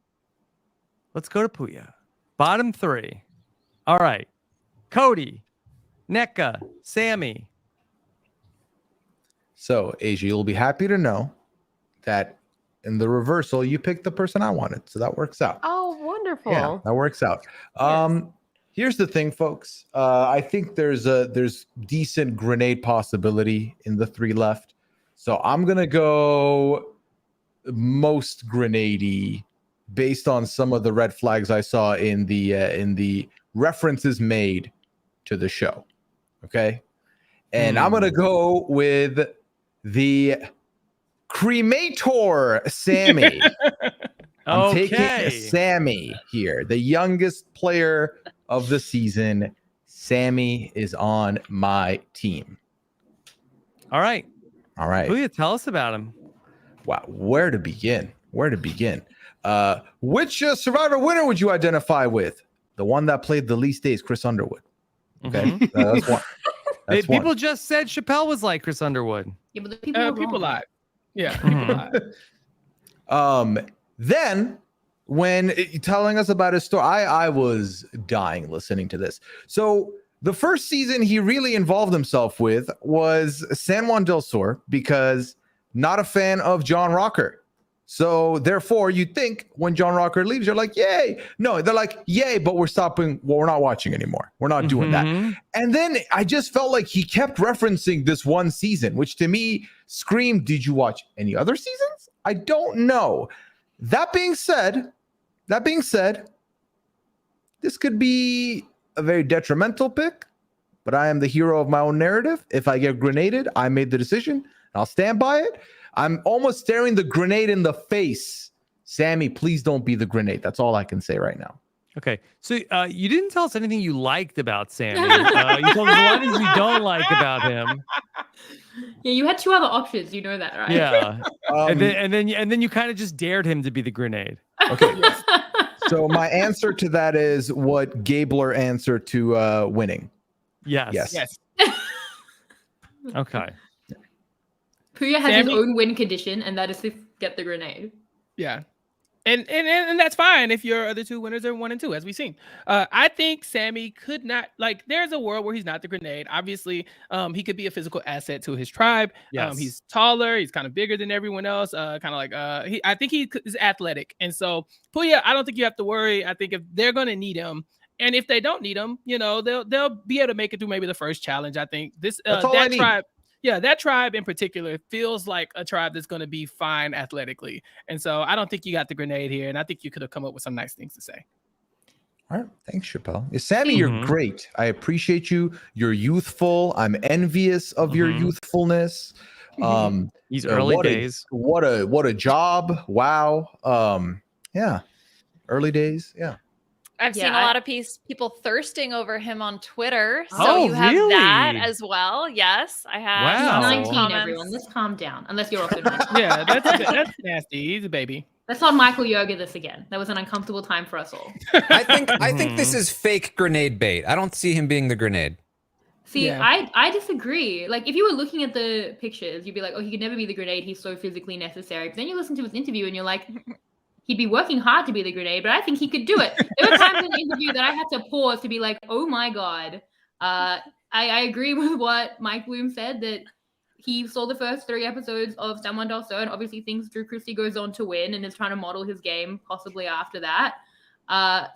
let's go to Pooya. Bottom three. All right. Cody, Nneka, Sammy. So, Aysha, you'll be happy to know that in the reversal, you picked the person I wanted. So that works out. Oh, wonderful. Yeah, that works out. Yes. Here's the thing, folks. I think there's decent grenade possibility in the three left. So I'm gonna go most grenadey based on some of the red flags I saw in the references made to the show. Okay, and I'm gonna go with the cremator Sammy. I'm taking Sammy here, the youngest player of the season. Sammy is on my team. All right. Pooya, tell us about him. Wow, where to begin? Which Survivor winner would you identify with? The one that played the least days, Chris Underwood. Okay, that's one. People just said Chappell was like Chris Underwood. Yeah, but the people lied. Yeah, people lied. Then, when telling us about his story, I was dying listening to this. So the first season he really involved himself with was San Juan del Sur, because not a fan of John Rocker. So therefore, you think when John Rocker leaves, you're like, yay. No, they're like, yay, but we're stopping. Well, we're not watching anymore. We're not doing that. And then I just felt like he kept referencing this one season, which to me screamed, did you watch any other seasons? I don't know. That being said, this could be a very detrimental pick, but I am the hero of my own narrative. If I get grenaded, I made the decision. I'll stand by it. I'm almost staring the grenade in the face. Sammy, please don't be the grenade. That's all I can say right now. Okay. So you didn't tell us anything you liked about Sammy. You told us a lot of things you don't like about him. Yeah, you had two other options. You know that, right? Yeah. and then you kind of just dared him to be the grenade. Okay. So my answer to that is what Gabler answered to winning. Yes. Okay. Pooya has his Sammy? own win condition, and that is to get the grenade. Yeah. And that's fine if your other two winners are 1 and 2, as we've seen. I think Sammy could not, like, there's a world where he's not the grenade. Obviously, he could be a physical asset to his tribe. Yes. He's taller, he's kind of bigger than everyone else. I think he is athletic. And so Pooya, I don't think you have to worry. I think if they're gonna need him, and if they don't need him, they'll be able to make it through maybe the first challenge. I think this that tribe. Yeah, that tribe in particular feels like a tribe that's going to be fine athletically. And so I don't think you got the grenade here. And I think you could have come up with some nice things to say. All right. Thanks, Chappell. Sammy, you're great. I appreciate you. You're youthful. I'm envious of your youthfulness. These early days. What a job. Wow. Yeah. Early days. Yeah. I've seen a lot of people thirsting over him on Twitter. So Oh, you have really? that as well. Yes, I have. Wow. He's some 19, comments. everyone. Let's calm down. Unless you're also 19. Yeah, that's nasty. He's a baby. Let's not Michael Yoga this again. That was an uncomfortable time for us all. I think this is fake grenade bait. I don't see him being the grenade. See, Yeah. I disagree. Like, if you were looking at the pictures, you'd be like, oh, he could never be the grenade. He's so physically necessary. But then you listen to his interview and you're like, he'd be working hard to be the grenade, but I think he could do it. There were times in the interview that I had to pause to be like, oh my God. I agree with what Mike Bloom said, that he saw the first 3 episodes of Someone Del So, and obviously thinks Drew Christie goes on to win and is trying to model his game possibly after that.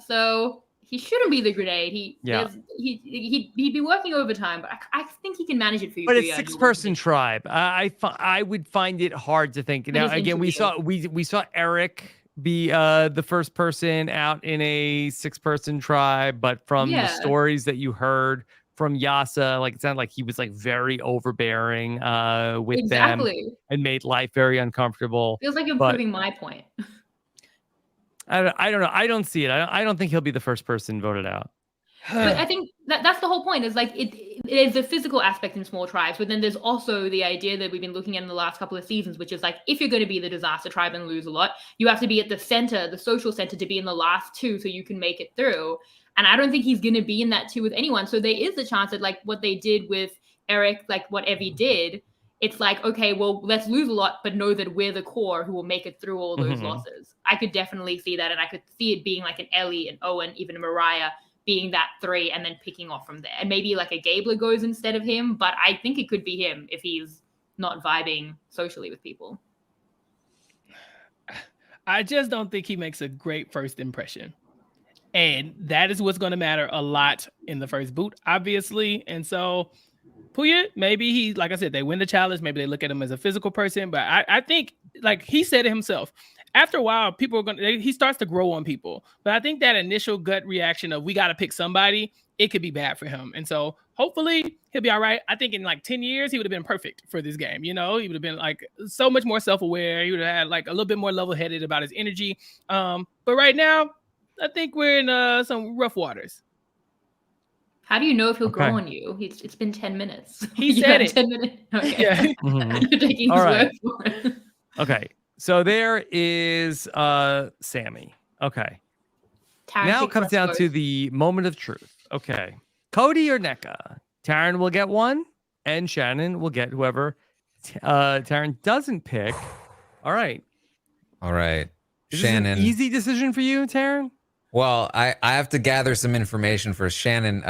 So he shouldn't be the grenade. He'd be working overtime, but I think he can manage it for you. But it's 6-person tribe. I would find it hard to think. Now again, we saw Eric be the first person out in a 6-person tribe, but from the stories that you heard from Yasa, like it sounded like he was like very overbearing with them and made life very uncomfortable. Feels like you're proving my point. I don't know. I don't see it. I don't think he'll be the first person voted out. But I think that's the whole point, is like it is a physical aspect in small tribes, but then there's also the idea that we've been looking at in the last couple of seasons, which is like, if you're going to be the disaster tribe and lose a lot, you have to be at the center, the social center, to be in the last 2 so you can make it through. And I don't think he's going to be in that 2 with anyone. So there is a chance that, like what they did with Eric, like what Evie did, it's like, okay, well, let's lose a lot, but know that we're the core who will make it through all those losses. I could definitely see that. And I could see it being like an Ellie, an Owen, even a Mariah being that 3 and then picking off from there. And maybe like a Gabler goes instead of him, but I think it could be him if he's not vibing socially with people. I just don't think he makes a great first impression. And that is what's going to matter a lot in the first boot, obviously. And so Pooya, maybe he, like I said, they win the challenge. Maybe they look at him as a physical person. But I think, like he said it himself, after a while, people are he starts to grow on people. But I think that initial gut reaction of we got to pick somebody, it could be bad for him. And so hopefully he'll be all right. I think in like 10 years, he would have been perfect for this game. He would have been like so much more self-aware. He would have had like a little bit more level-headed about his energy. But right now, I think we're in some rough waters. How do you know if he'll grow on you? It's been 10 minutes. He said it. 10 minutes. Okay. Yeah. You're taking his word for it. Okay. So there is Sammy. Okay. Taran now it comes down to the moment of truth. Okay. Cody or NECA? Taran will get one, and Shannon will get whoever Taran doesn't pick. All right. All right. Is Shannon. this an easy decision for you, Taran? Well, I have to gather some information for Shannon.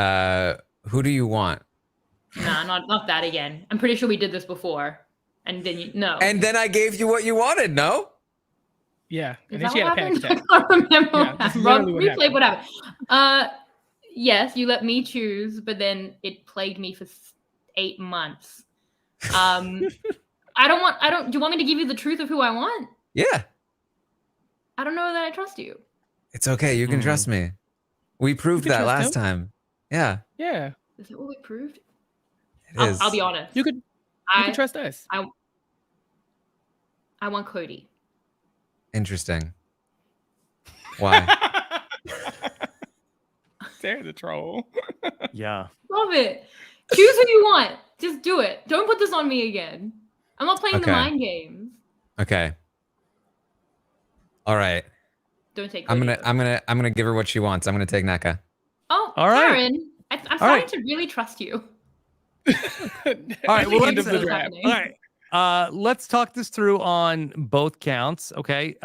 Who do you want? Nah, not that again. I'm pretty sure we did this before. And then no. And then I gave you what you wanted, no? Yeah. And Is then that she had a what panic happened? attack. I don't remember Yeah, what that's happened. literally Rob, what replay what happened. Yes, you let me choose, but then it plagued me for 8 months. Do you want me to give you the truth of who I want? Yeah. I don't know that I trust you. It's okay. You can trust me. We proved You can that trust last him. time. Yeah. Yeah. Is that what we proved? It is. I'll be honest. You could trust us. I want Cody. Interesting. Why? There's a troll. Yeah. Love it. Choose who you want. Just do it. Don't put this on me again. I'm not playing the Okay. mind games. Okay. All right. Don't take. I'm Cody. gonna give her what she wants. I'm gonna take NECA. Oh, All right. Taran, I'm starting to really trust you. All right. Well, End of the what's draft. happening. All right. Let's talk this through on both counts. Okay.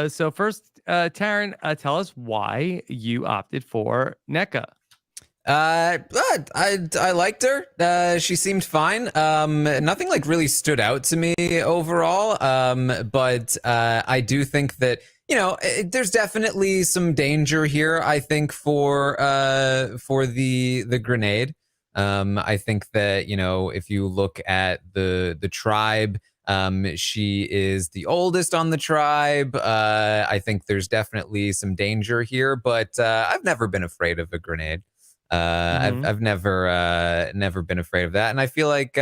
So first, Taran, tell us why you opted for NECA. I liked her. She seemed fine. Nothing like really stood out to me overall. But I do think that, you know, there's definitely some danger here, I think, for the grenade. I think that, you know, if you look at the tribe, she is the oldest on the tribe. I think there's definitely some danger here, but I've never been afraid of a grenade. I've never been afraid of that, and I feel like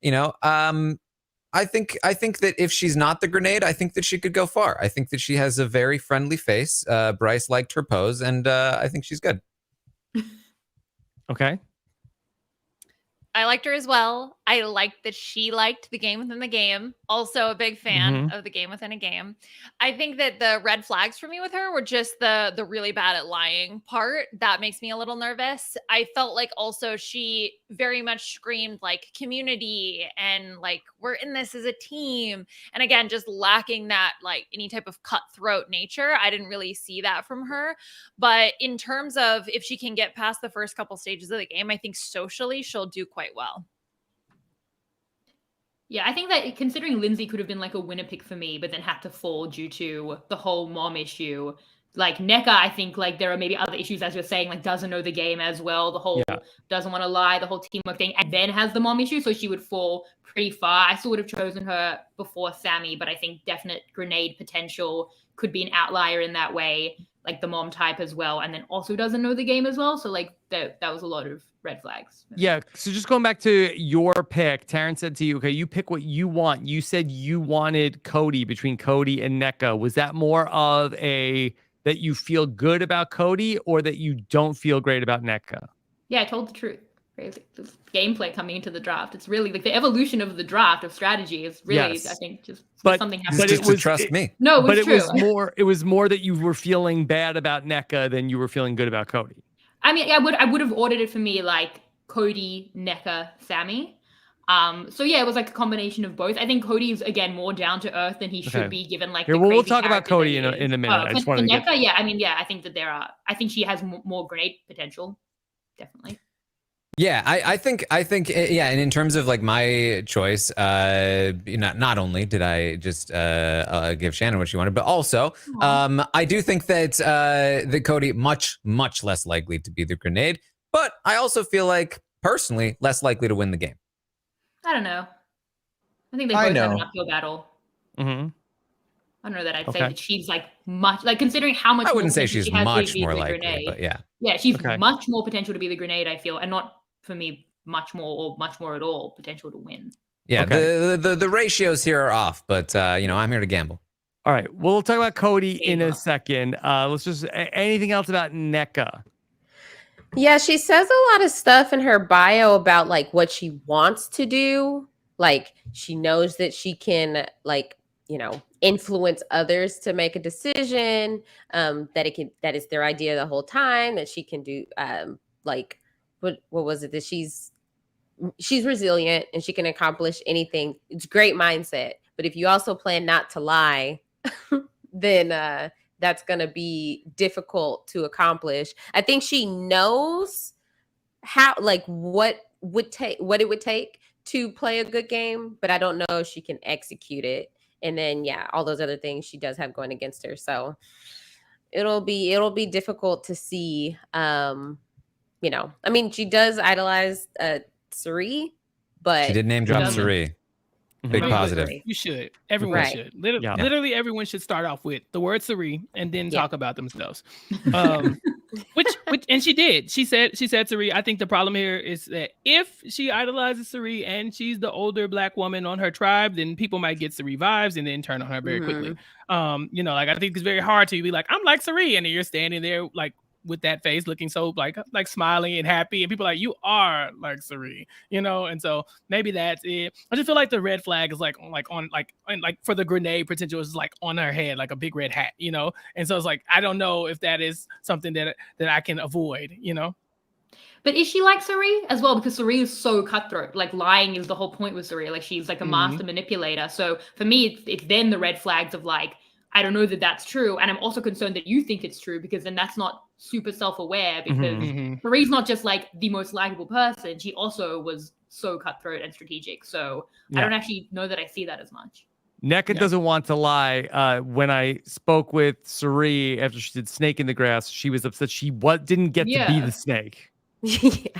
you know, I think that if she's not the grenade, I think that she could go far. I think that she has a very friendly face. Bryce liked her pose, and I think she's good. Okay. I liked her as well. I liked that she liked the game within the game. Also a big fan of the game within a game. I think that the red flags for me with her were just the really bad at lying part. That makes me a little nervous. I felt like also she very much screamed like community and like we're in this as a team. And again, just lacking that like any type of cutthroat nature. I didn't really see that from her. But in terms of if she can get past the first couple stages of the game, I think socially she'll do quite well. Yeah, I think that considering Lindsay could have been like a winner pick for me, but then had to fall due to the whole mom issue. Like NECA, I think like there are maybe other issues, as you're saying, like doesn't know the game as well. The whole doesn't want to lie, the whole teamwork thing, and then has the mom issue, so she would fall pretty far. I still would have chosen her before Sammy, but I think definite grenade potential could be an outlier in that way, like the mom type as well, and then also doesn't know the game as well. So like that was a lot of red flags. Yeah. So just going back to your pick, Taran said to you, okay, you pick what you want. You said you wanted Cody between Cody and NECA. Was that more of a that you feel good about Cody or that you don't feel great about NECA? Yeah, I told the truth. Crazy. This gameplay coming into the draft. It's really like the evolution of the draft of strategy is really, I think, just something happened. But it was trust me. No, but true. It was more that you were feeling bad about NECA than you were feeling good about Cody. I mean, I would have ordered it for me like Cody, NECA, Sammy. So yeah, it was like a combination of both. I think Cody's again more down to earth than he should be, given like. We'll talk about Cody in a minute. I just wanted to NECA, yeah. I mean, yeah, I think that I think she has more grenade potential, definitely. Yeah, I think, yeah. And in terms of like my choice, not only did I just give Shannon what she wanted, but also, I do think that that Cody much less likely to be the grenade, but I also feel like personally less likely to win the game. I don't know. I think they both have an uphill battle. Mm-hmm. I don't know that I'd say that she's like much like considering how much. I wouldn't say she's much more likely, grenade. But yeah. Yeah, she's much more potential to be the grenade, I feel, and not for me much more at all potential to win. Yeah, the ratios here are off, but you know, I'm here to gamble. All right, we'll talk about Cody in a second. Let's just anything else about NECA? Yeah, she says a lot of stuff in her bio about like what she wants to do. Like she knows that she can like, you know, influence others to make a decision, that is their idea the whole time, that she can do like what was it, that she's resilient and she can accomplish anything. It's great mindset. But if you also plan not to lie, then that's going to be difficult to accomplish. I think she knows how, like what it would take to play a good game, but I don't know if she can execute it. And then, yeah, all those other things she does have going against her. So it'll be difficult to see, you know, I mean, she does idolize Suri, but she did name drop Suri. Big positive. You should. Everyone should. Literally everyone should start off with the word Suri and then talk about themselves. Which and she did. She said Suri. I think the problem here is that if she idolizes Suri and she's the older black woman on her tribe, then people might get Suri vibes and then turn on her very quickly. You know, like I think it's very hard to be like, I'm like Suri, and then you're standing there like with that face, looking so like smiling and happy, and people are like, you are like Cirie, you know. And so maybe that's it. I just feel like the red flag is like for the grenade potential is like on her head, like a big red hat, you know. And so it's like I don't know if that is something that I can avoid, you know. But is she like Cirie as well? Because Cirie is so cutthroat. Like lying is the whole point with Cirie. Like she's like a master manipulator. So for me, it's then the red flags of like, I don't know that that's true. And I'm also concerned that you think it's true because then that's not super self-aware because Cirie's not just like the most likable person. She also was so cutthroat and strategic. So I don't actually know that I see that as much. NECA doesn't want to lie. When I spoke with Cirie after she did Snake in the Grass, she was upset she didn't get to be the snake.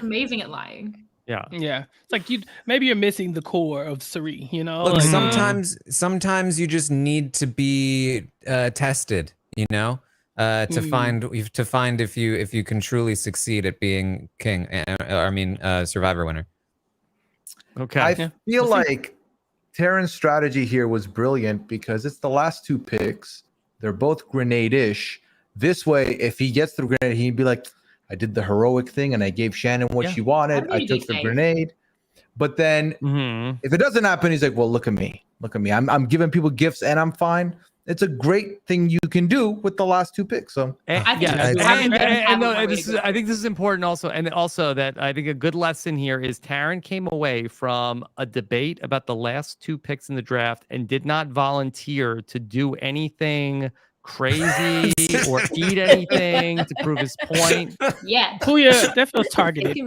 Amazing at lying. Yeah. It's like maybe you're missing the core of Cirie, you know. Look, like, sometimes you just need to be tested, you know, to find if you can truly succeed at being king. Survivor winner. Okay. I feel like Taran's strategy here was brilliant because it's the last two picks. They're both grenade-ish. This way, if he gets the grenade, he'd be like, I did the heroic thing and I gave Shannon what she wanted. I took the grenade. But then if it doesn't happen, he's like, well, look at me. Look at me. I'm giving people gifts and I'm fine. It's a great thing you can do with the last two picks. So I think this is important also. And also that I think a good lesson here is Taran came away from a debate about the last two picks in the draft and did not volunteer to do anything crazy or eat anything to prove his point. Yeah. Pooya, that feels targeted. You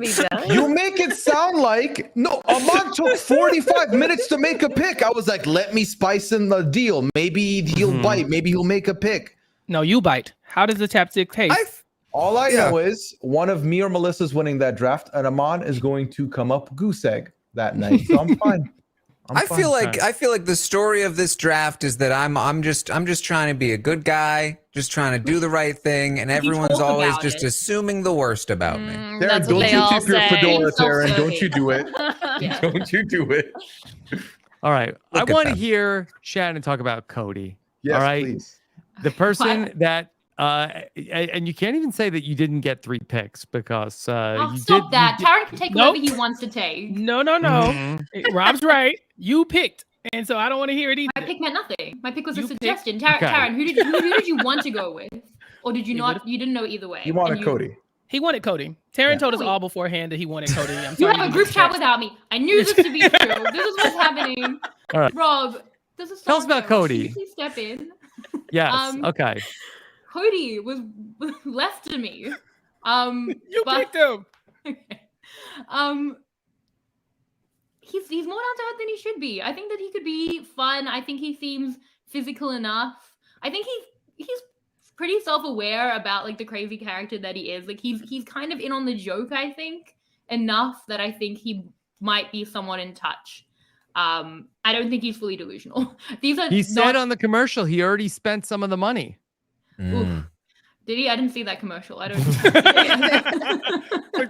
make it sound like Ahmad took 45 minutes to make a pick. I was like, let me spice in the deal. Maybe he'll bite. Maybe he'll make a pick. No, you bite. How does the chapstick taste? All I know is one of me or Melissa's winning that draft, and Ahmad is going to come up goose egg that night. So I'm fine. I feel like the story of this draft is that I'm just trying to be a good guy, just trying to do the right thing, and everyone's always just assuming the worst about me. Taran, don't you tip your fedora, Taran. Don't you do it. Don't you do it. All right. I want to hear Shannon talk about Cody. Yes, all right. Please. The person that and you can't even say that you didn't get 3 picks because stop that. Taran can take whatever he wants to take. No. Rob's right. You picked, and so I don't want to hear it either. My pick meant nothing. My pick was a suggestion. Taran, who did you want to go with, or did you not? You didn't know either way. He wanted Cody. He wanted Cody. Taran told us all beforehand that he wanted Cody. I'm you sorry. have a group chat without me. I knew this to be true. This is what's happening. All right. Rob, tell us about Cody. Please step in. Yes. Okay. Cody was left to me. You picked him. He's more down to earth than he should be. I think that he could be fun. I think he seems physical enough. I think he's pretty self-aware about like the crazy character that he is. Like he's kind of in on the joke, I think, enough that I think he might be somewhat in touch. I don't think he's fully delusional. He said on the commercial he already spent some of the money. Did he? I didn't see that commercial. I don't. It's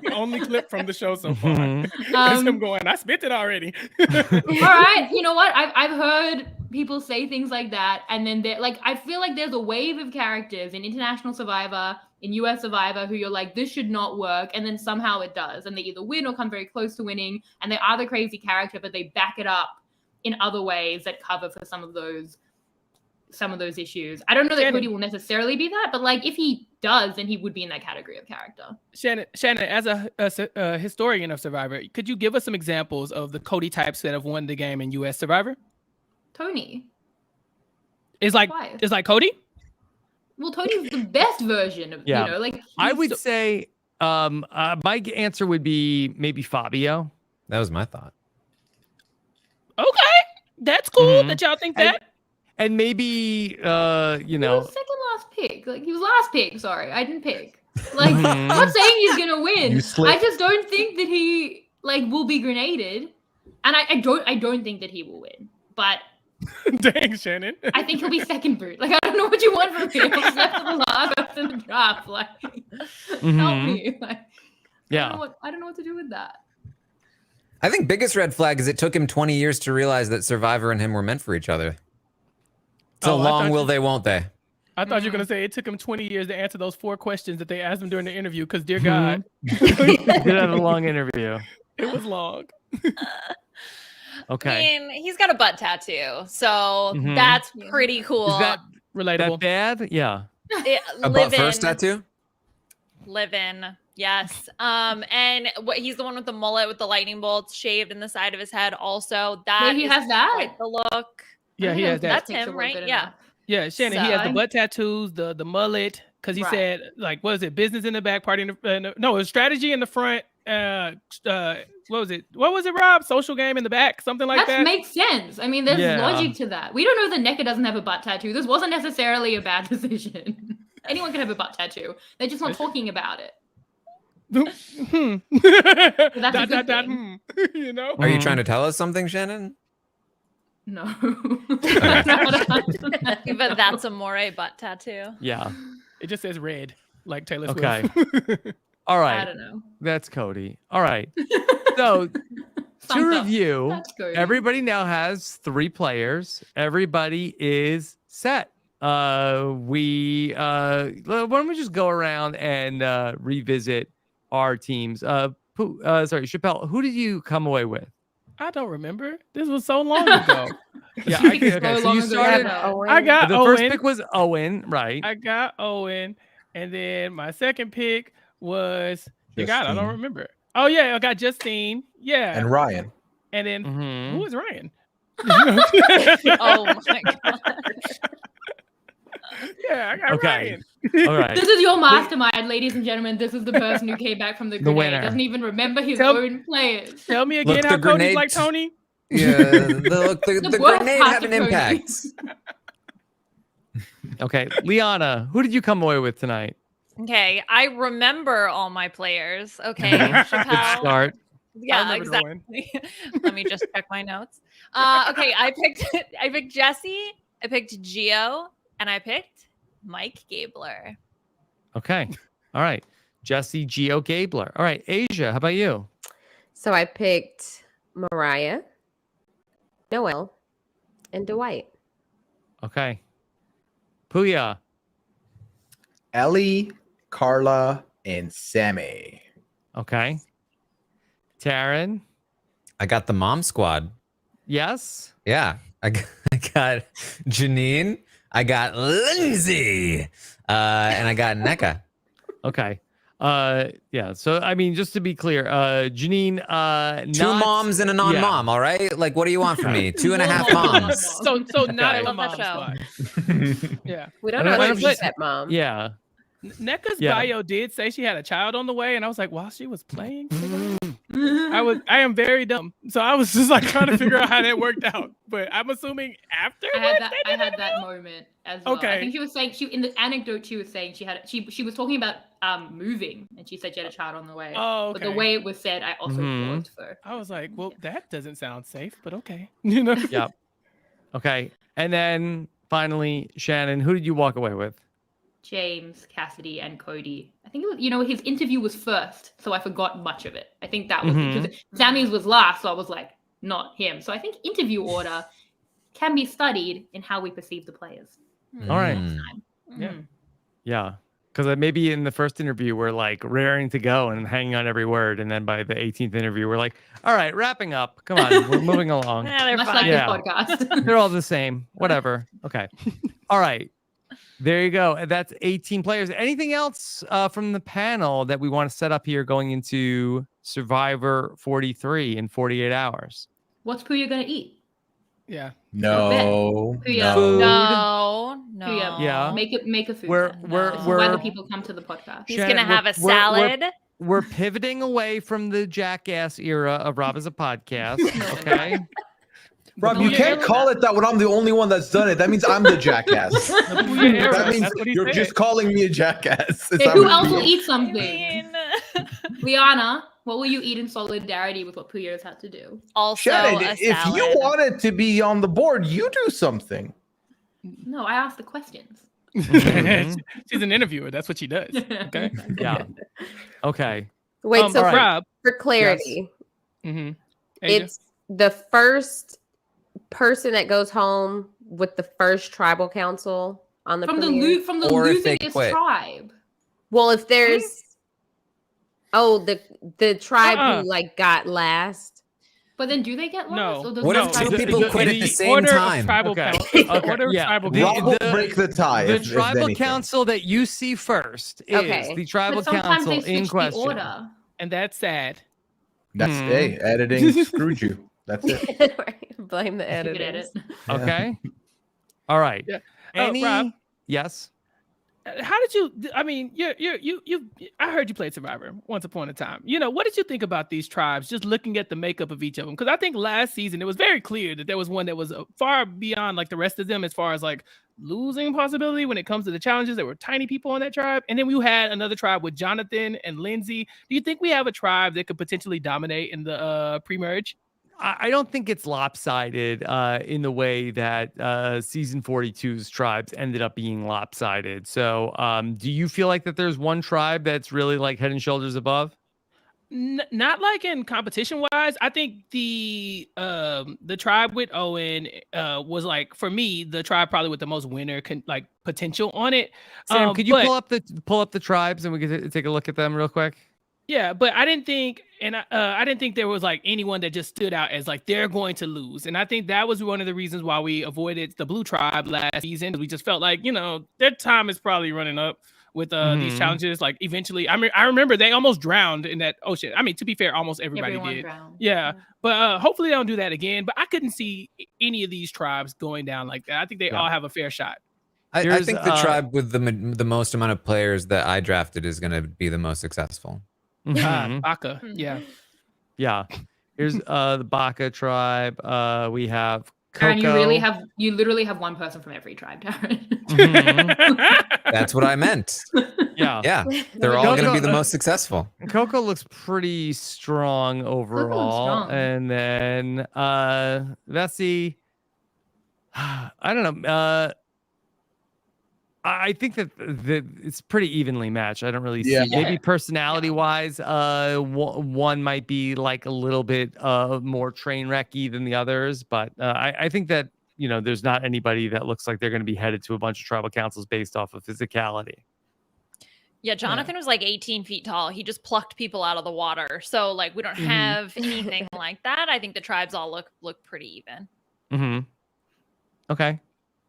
the only clip from the show so far. It's him going, I spent it already. All right. You know what? I've heard people say things like that, and then I feel like there's a wave of characters in International Survivor, in US Survivor, who you're like, this should not work, and then somehow it does, and they either win or come very close to winning, and they are the crazy character, but they back it up in other ways that cover for some of those issues. I don't know that Cody will necessarily be that, but like if he does, then he would be in that category of character. Shannon, as a historian of Survivor, could you give us some examples of the Cody types that have won the game in US Survivor? Tony. Is like Cody? Well, Tony's the best version of, you know, like I would say my answer would be maybe Fabio. That was my thought. Okay. That's cool that y'all think that. And maybe, He was second last pick. Like he was last pick. Sorry, I didn't pick. Like I'm not saying he's gonna win. I just don't think that he will be grenaded, and I don't think that he will win. But dang, Shannon, I think he'll be second boot. Like I don't know what you want from me. I was left to the last after the draft. Like help me. Like I don't know what to do with that. I think biggest red flag is it took him 20 years to realize that Survivor and him were meant for each other. So long will they, won't they? I thought you were gonna say it took him 20 years to answer those 4 questions that they asked him during the interview. Because dear God, Did have a long interview. it was long. Okay. I mean, he's got a butt tattoo, so Mhm. that's pretty cool. Is that relatable? That bad? Yeah. A butt first tattoo? Living, yes. And he's the one with the mullet with the lightning bolts shaved in the side of his head. Also, that Wait, he has that? quite the look. Yeah, he has that. That's Picture him, wasn't right? good Yeah. enough. Yeah, Shannon, he has the So- butt tattoos, the mullet, because he Right. said, like, what is it? Business in the back, party in the no, it was strategy in the front. What was it? What was it, Rob? Social game in the back, something like That that. makes sense. I mean, there's Yeah. logic to that. We don't know that Neka doesn't have a butt tattoo. This wasn't necessarily a bad decision. Anyone can have a butt tattoo. They're just not talking about it. That's a good thing. you know? Are you trying to tell us something, Shannon? No. But that's a moray butt tattoo. Yeah. It just says red, like Taylor Okay. Swift. All I right. don't know. That's Cody. All right. So to Thumbs up. review, That's good. everybody now has 3 players. Everybody is set. Why don't we just go around and revisit our teams? Sorry, Chappell, who did you come away with? I don't remember. This was so long ago. Yeah, I think okay. it's so So long you ago. started. Yeah. I got The Owen. first pick was Owen, right? I got Owen, and then my second pick was you got. I don't Justine. remember. Oh yeah, I got Justine. Yeah, And Ryan. and then Mhm. who was Ryan? Oh my god. Yeah, I got Okay. Ryan. All right. This is your mastermind, ladies and gentlemen. This is the person who came back from the grenade. winner. Doesn't even remember his Tell- own players. Tell me again Look, how the Cody's grenade- like Tony. Yeah, the The worst grenade part had of an Cody. impact. Okay. Liana, who did you come away with tonight? Okay, I remember all my players. Okay, Good Chappell. start. Yeah, remember the one. exactly. Let me just check my notes. Okay, I picked Jesse, I picked Gio, and I picked Mike Gabler. Okay. All right. Jesse Geo Gabler. All right. Asia, how about you? So I picked Mariah, Noel, and Dwight. Okay. Pooya. Ellie, Carla, and Sammy. Okay. Taran. I got the mom squad. Yes. Yeah. I got Janine. I got Lindsay. And I got NECA. Okay. Yeah. So I mean, just to be clear, Janine, 2 moms and a non-mom, all right? Like, what do you want from me? 2.5 moms. So not Okay. a Love mom that squad. Yeah. We don't I know don't if know she's if that mom. Yeah. NECA's Yeah. bio did say she had a child on the way, and I was like, while she was playing, I am very dumb. So I was just like trying to figure out how that worked out. But I'm assuming after I had that moment as well. Okay. I think she was saying in the anecdote she was saying she was talking about moving and she said she had a child on the way. Oh, But the okay. way it was said, I also Mhm. paused for. I was like, well, that doesn't sound safe, but okay. You know? Yeah. Okay. And then finally, Shannon, who did you walk away with? James, Cassidy, and Cody. I think it was, his interview was first, so I forgot much of it. I think that was because Sammy's was last, so I was like, not him. So I think interview order can be studied in how we perceive the players. All right. Mm. Yeah. Mhm. Yeah. Because maybe in the first interview, we're like raring to go and hanging on every word. And then by the 18th interview, we're like, all right, wrapping up. Come on. We're moving along. Yeah, they're Much fine. like Yeah. this podcast. They're all the same. Whatever. Okay. All right. There you go. And that's 18 players. Anything else from the panel that we want to set up here going into Survivor 43 in 48 hours? What's Pooya gonna eat? Yeah. No. Pooya. No, no. Pooya, Yeah. Make a food. We're- then. we're- This is we're- why the people come to the podcast. He's Shannon, gonna have a we're- salad. We're pivoting away from the jackass era of Rob as a podcast. Okay. Rob, No, you yeah, can't yeah. call it that when I'm the only one that's done it. That means I'm the jackass. Pooya era, That means that's what he you're said. just calling me a jackass. Is Hey, that who what else you will mean? eat I something? mean, Liana, what will you eat in solidarity with what Pooya has had to do? also Shannon, a if you salad. wanted to be on the board, you do something. No, I asked the questions. Mhm. She's an interviewer. That's what she does. Okay. Yeah. Okay. Wait, so all right. Rob. for clarity, Mm-hmm. it's the first person that goes home with the first tribal council on the from premiere? the Or if they losingest quit. tribe. Well, if there's the tribe who like got last. But then do they get lost? No. Or does What one if tribe two get people lost? quit at the same order time? Of tribal Okay. order of Yeah. tribal Rob council. will break the tie. The if tribal anything. council that you see first is Okay. the tribal But sometimes council they in switch the question. order. And that's sad. That's Mhm. hey, editing screwed you. That's it. Blame the You could editors. edit. Okay. All right. Yeah. Any? Rob. Yes. How did you? I mean, you. I heard you played Survivor once upon a time. You know, what did you think about these tribes? Just looking at the makeup of each of them, because I think last season it was very clear that there was one that was far beyond like the rest of them as far as like losing possibility when it comes to the challenges. There were tiny people on that tribe, and then we had another tribe with Jonathan and Lindsay. Do you think we have a tribe that could potentially dominate in the pre-merge? I don't think it's lopsided in the way that season 42's tribes ended up being lopsided. So do you feel like that there's one tribe that's really like head and shoulders above? Not like in competition wise. I think the tribe with Owen was like, for me, the tribe probably with the most winner like potential on it. Sam, could you pull up the tribes and we could take a look at them real quick? Yeah, but I didn't think, and I didn't think there was like anyone that just stood out as like they're going to lose, and I think that was one of the reasons why we avoided the Blue Tribe last season. We just felt like their time is probably running up with these challenges. Like eventually, I remember they almost drowned in that ocean. I mean, to be fair, almost everybody Everyone did. drowned. Yeah, but hopefully they don't do that again. But I couldn't see any of these tribes going down like that. I think they all have a fair shot. I think the tribe with the most amount of players that I drafted is going to be the most successful. Baka, yeah. Here's the Baka tribe. We have Coco. Taran, you literally have one person from every tribe, Taran. That's what I meant. Yeah. They're all going to be the most successful. Coco looks pretty strong overall. strong. And then Vessi, I don't know. I think that it's pretty evenly matched. I don't really see. Maybe personality-wise, one might be like a little bit more train wrecky than the others, but I think that there's not anybody that looks like they're going to be headed to a bunch of tribal councils based off of physicality. Yeah, Jonathan was like 18 feet tall. He just plucked people out of the water. So like we don't have anything like that. I think the tribes all look pretty even. Okay.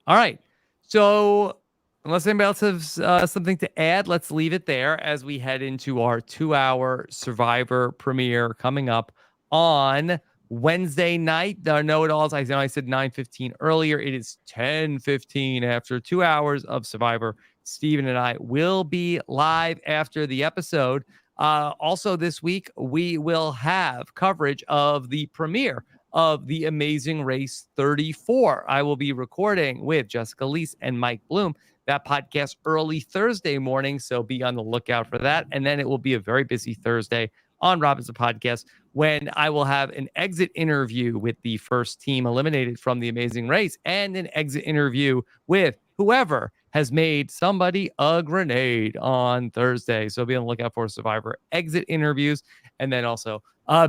All right. So unless anybody else has something to add, let's leave it there as we head into our 2-hour Survivor premiere coming up on Wednesday night. The know-it-alls, I know I said 9:15 earlier. It is 10:15 after 2 hours of Survivor. Steven and I will be live after the episode. Also this week, we will have coverage of the premiere of The Amazing Race 34. I will be recording with Jessica Leese and Mike Bloom that podcast early Thursday morning, so be on the lookout for that. And then it will be a very busy Thursday on Robinson Podcast when I will have an exit interview with the first team eliminated from The Amazing Race and an exit interview with whoever has made somebody a grenade on Thursday. So be on the lookout for Survivor exit interviews. And then also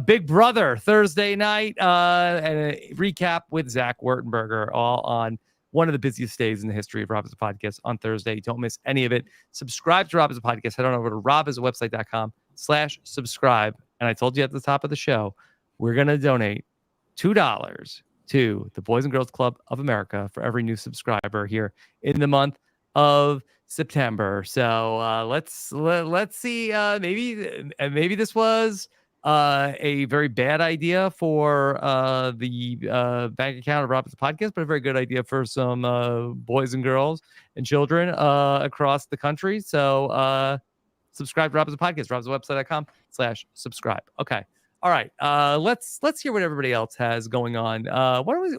Big Brother Thursday night and a recap with Zach Wertenberger, all on one of the busiest days in the history of Robinson Podcast on Thursday. Don't miss any of it. Subscribe to Robinson Podcast. Head on over to robbinsawebsite.com/subscribe. And I told you at the top of the show, we're going to donate $2 to the Boys and Girls Club of America for every new subscriber here in the month of September. So let's see. Maybe this was a very bad idea for the bank account of Robinson Podcast, but a very good idea for some boys and girls and children across the country. So subscribe to Robinson Podcast, robbinsawebsite.com/subscribe. Okay. All right. Let's hear what everybody else has going on.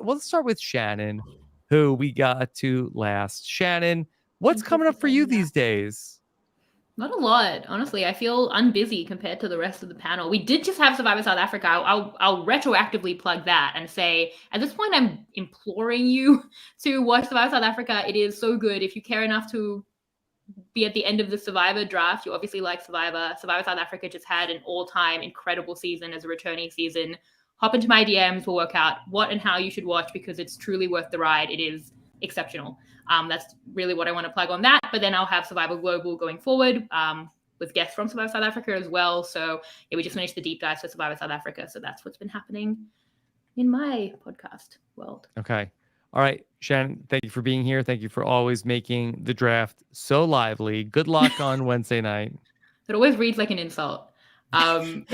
Let's start with Shannon, who we got to last. Shannon, what's coming up for you these days? Not a lot, honestly. I feel unbusy compared to the rest of the panel. We did just have Survivor South Africa. I'll retroactively plug that and say, at this point, I'm imploring you to watch Survivor South Africa. It is so good. If you care enough to be at the end of the Survivor draft, you obviously like Survivor. Survivor South Africa just had an all-time incredible season as a returning season. Hop into my DMs. We'll work out what and how you should watch because it's truly worth the ride. It is exceptional. That's really what I want to plug on that. But then I'll have Survivor Global going forward with guests from Survivor South Africa as well. So yeah, we just finished the deep dive for Survivor South Africa. So that's what's been happening in my podcast world. Okay. All right, Shannon, thank you for being here. Thank you for always making the draft so lively. Good luck on Wednesday night. It always reads like an insult. Doesn't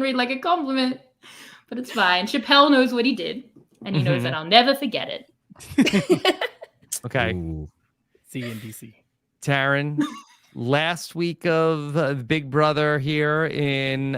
read like a compliment, but it's fine. Chappell knows what he did, and he knows that I'll never forget it. Okay. Ooh. CNBC. Taran, last week of Big Brother here in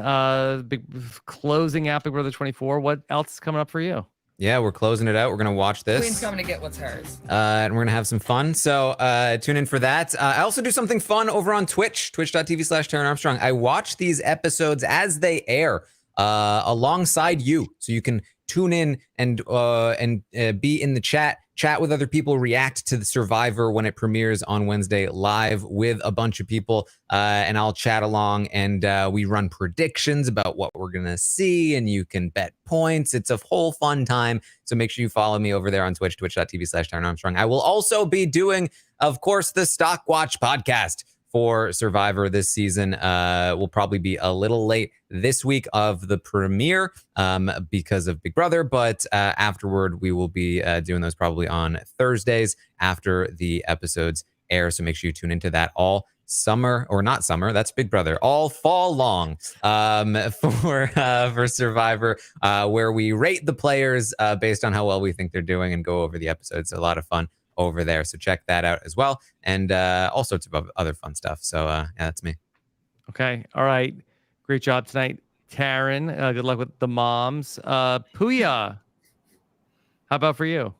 closing out Big Brother 24. What else is coming up for you? Yeah, we're closing it out. We're going to watch this. Queen's coming to get what's hers. And we're going to have some fun. So tune in for that. I also do something fun over on Twitch, twitch.tv/Taran Armstrong. I watch these episodes as they air alongside you. So you can tune in and be in the chat with other people, react to the Survivor when it premieres on Wednesday live with a bunch of people. And I'll chat along and we run predictions about what we're going to see, and you can bet points. It's a whole fun time. So make sure you follow me over there on Twitch, twitch.tv/Taran Armstrong. I will also be doing, of course, the Stock Watch podcast for Survivor this season. Will probably be a little late this week of the premiere because of Big Brother, but afterward we will be doing those probably on Thursdays after the episodes air. So make sure you tune into that all summer, or not summer, that's Big Brother, all fall long for Survivor, where we rate the players based on how well we think they're doing and go over the episodes. A lot of fun over there, so check that out as well, and all sorts of other fun stuff. So yeah, that's me. Okay. All right. Great job tonight, Taran. Good luck with the moms. Pooya, how about for you?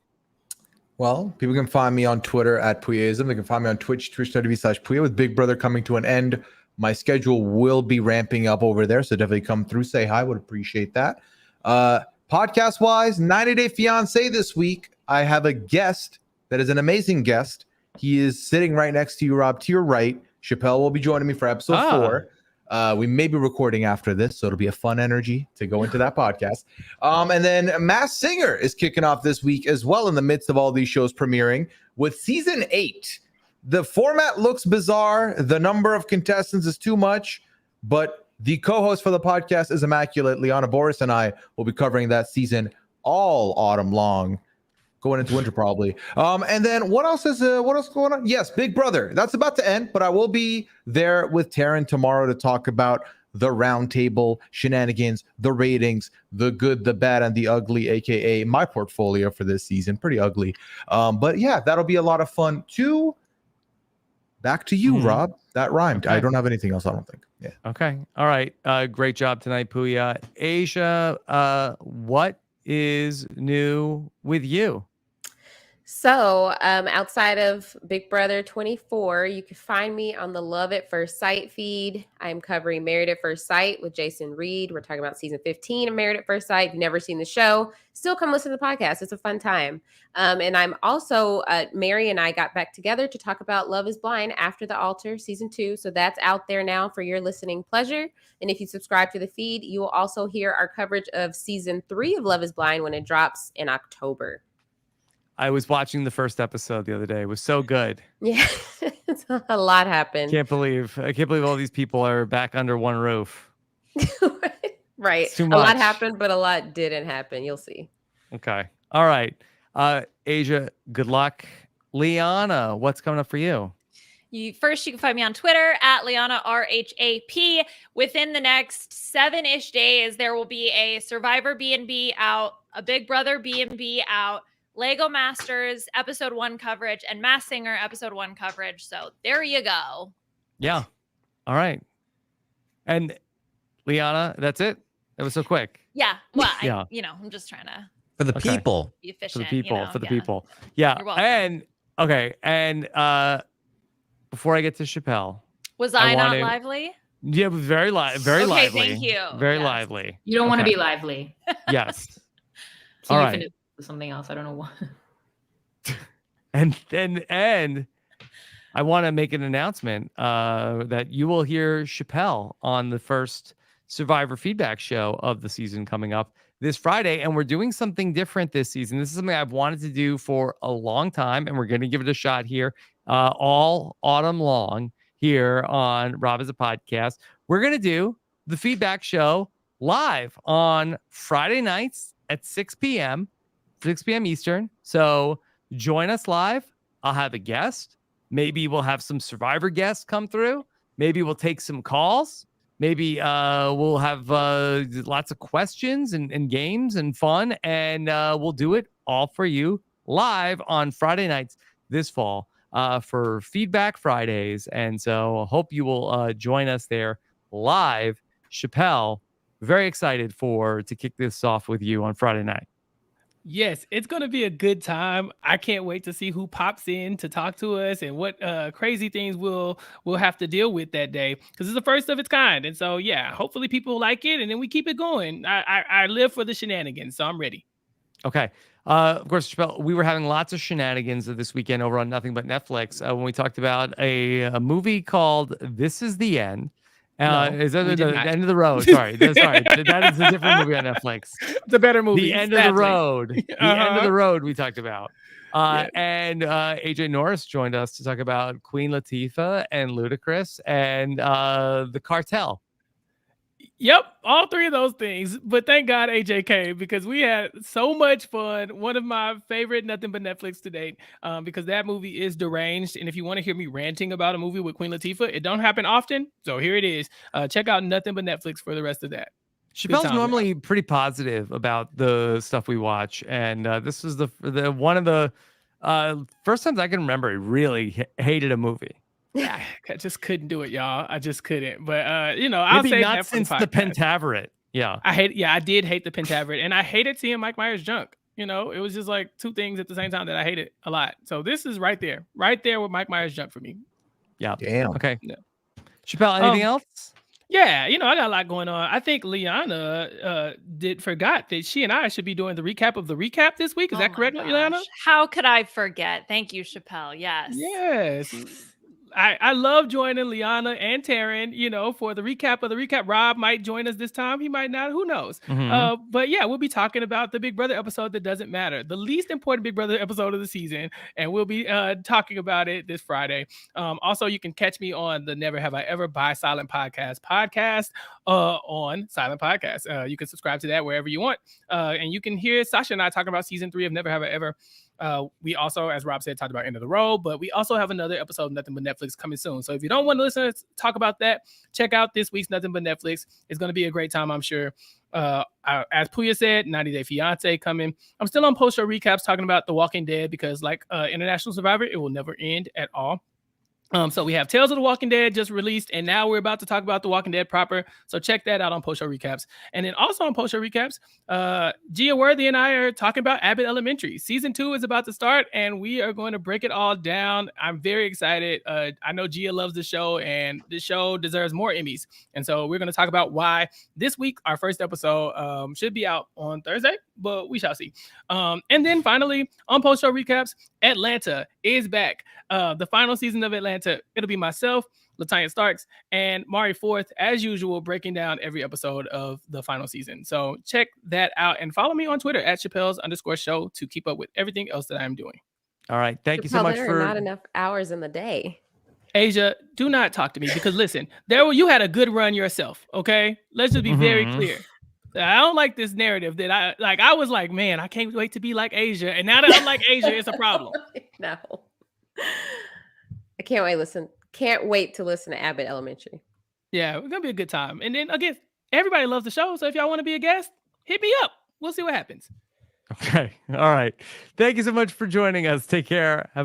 Well, people can find me on Twitter at Pooyaism. They can find me on Twitch, twitch.tv/Pooya. With Big Brother coming to an end, my schedule will be ramping up over there, so definitely come through, say hi, would appreciate that. Podcast wise, 90 Day Fiance this week. I have a guest that is an amazing guest. He is sitting right next to you, Rob, to your right. Chappell will be joining me for episode 4. We may be recording after this, so it'll be a fun energy to go into that podcast. And then Masked Singer is kicking off this week as well, in the midst of all these shows premiering with season 8. The format looks bizarre. The number of contestants is too much, but the co-host for the podcast is immaculate. Liana Boraas and I will be covering that season all autumn long, going into winter probably. And then what else going on? Yes, Big Brother. That's about to end, but I will be there with Taran tomorrow to talk about the roundtable shenanigans, the ratings, the good, the bad, and the ugly, aka my portfolio for this season. Pretty ugly. But yeah, that'll be a lot of fun too. Back to you, Rob. That rhymed. Okay. I don't have anything else, I don't think. Yeah. Okay. All right. Great job tonight, Pooya. Aysha, what is new with you? So outside of Big Brother 24, you can find me on the Love at First Sight feed. I'm covering Married at First Sight with Jason Reed. We're talking about season 15 of Married at First Sight. If you've never seen the show, still come listen to the podcast. It's a fun time. And I'm also, Mary and I got back together to talk about Love is Blind After the Altar season 2. So that's out there now for your listening pleasure. And if you subscribe to the feed, you will also hear our coverage of season 3 of Love is Blind when it drops in October. I was watching the first episode the other day. It was so good. Yeah, a lot happened. I can't believe all these people are back under one roof. Right. It's too a much. lot happened, but a lot didn't happen. You'll see. Okay. All right. Aysha, good luck. Liana, what's coming up for you? You can find me on Twitter at Liana RHAP. Within the next 7-ish days, there will be a Survivor B&B out, a Big Brother B&B out, Lego Masters episode 1 coverage, and Masked Singer episode 1 coverage. So there you go. Yeah. All right. And Liana, that's it? That was so quick. Yeah. Well, yeah. I'm just trying to for the people. Be efficient. For the people. For the yeah. people. Yeah. You're welcome. And okay. And before I get to Chappell. Was I not lively? Yeah, it was very lively. Thank you. Very lively. You don't want to be lively. Yes. So all you right. finish with something else. I don't know what. And I want to make an announcement that you will hear Chappell on the first Survivor feedback show of the season coming up. this Friday, and we're doing something different this season. This is something I've wanted to do for a long time, and we're going to give it a shot here all autumn long here on Rob as a Podcast. We're going to do the feedback show live on Friday nights at 6 p.m. Eastern. So join us live. I'll have a guest. Maybe we'll have some Survivor guests come through. Maybe we'll take some calls. Maybe we'll have lots of questions and games and fun. And we'll do it all for you live on Friday nights this fall for Feedback Fridays. And so I hope you will join us there live. Chappell, very excited to kick this off with you on Friday night. Yes, it's going to be a good time. I can't wait to see who pops in to talk to us and what crazy things we'll have to deal with that day, because it's the first of its kind. And so, yeah, hopefully people like it, and then we keep it going. I live for the shenanigans, so I'm ready. Okay. Of course, Chappell, we were having lots of shenanigans this weekend over on Nothing But Netflix when we talked about a movie called This Is the End. Is that the End of the Road? Sorry. That is a different movie on Netflix. It's a better movie. The End of the Road. The End of the Road we talked about. And AJ Norris joined us to talk about Queen Latifah and Ludacris and the Cartel. Yep, all three of those things. But thank God AJ came, because we had so much fun. One of my favorite Nothing But Netflix to date, because that movie is deranged. And if you want to hear me ranting about a movie with Queen Latifah, it don't happen often. So here it is. Check out Nothing But Netflix for the rest of that. Chappell's normally pretty positive about the stuff we watch. And this was the one of the first times I can remember he really hated a movie. Yeah, I just couldn't do it, y'all. I just couldn't. But I'll say not since the Pentaveret. Yeah, I did hate the Pentaveret, and I hated seeing Mike Myers junk. It was just like two things at the same time that I hated a lot. So this is right there with Mike Myers junk for me. Yeah. Damn. Okay. Yeah. Chappell, anything else? Yeah, I got a lot going on. I think Lyanna forgot that she and I should be doing the recap of the recap this week. Is that correct, Lyanna? How could I forget? Thank you, Chappell. Yes. Yes. I love joining Liana and Taran, for the recap of the recap. Rob might join us this time. He might not. Who knows? Mm-hmm. But yeah, we'll be talking about the Big Brother episode that doesn't matter. The least important Big Brother episode of the season. And we'll be talking about it this Friday. Also, you can catch me on the Never Have I Ever by Silent Podcast on Silent Podcast. You can subscribe to that wherever you want. And you can hear Sasha and I talking about season 3 of Never Have I Ever. We also, as Rob said, talked about End of the Road, but we also have another episode of Nothing But Netflix coming soon. So if you don't want to listen to talk about that, check out this week's Nothing But Netflix. It's going to be a great time, I'm sure. As Pooya said, 90 Day Fiance coming. I'm still on post-show recaps talking about The Walking Dead, because like International Survivor, it will never end at all. So we have Tales of the Walking Dead just released, and now we're about to talk about The Walking Dead proper. So check that out on post-show recaps. And then also on post-show recaps, Gia Worthy and I are talking about Abbott Elementary. Season 2 is about to start, and we are going to break it all down. I'm very excited. I know Gia loves the show, and the show deserves more Emmys. And so we're going to talk about why this week, our first episode should be out on Thursday, but we shall see. And then finally, on post-show recaps, Atlanta is back. The final season of Atlanta. It'll be myself, Latanya Starks, and Mari Forth, as usual, breaking down every episode of the final season. So check that out and follow me on Twitter at Chappell's_show to keep up with everything else that I'm doing. All right. Thank you so much for not enough hours in the day. Asia, do not talk to me, because listen, you had a good run yourself. Okay, let's just be very clear. I don't like this narrative that I was like, man, I can't wait to be like Asia, and now that I'm like Asia, it's a problem. No. I can't wait to listen to Abbott Elementary. Yeah, it's gonna be a good time. And then again, everybody loves the show. So if y'all want to be a guest, hit me up. We'll see what happens. Okay. All right. Thank you so much for joining us. Take care. Have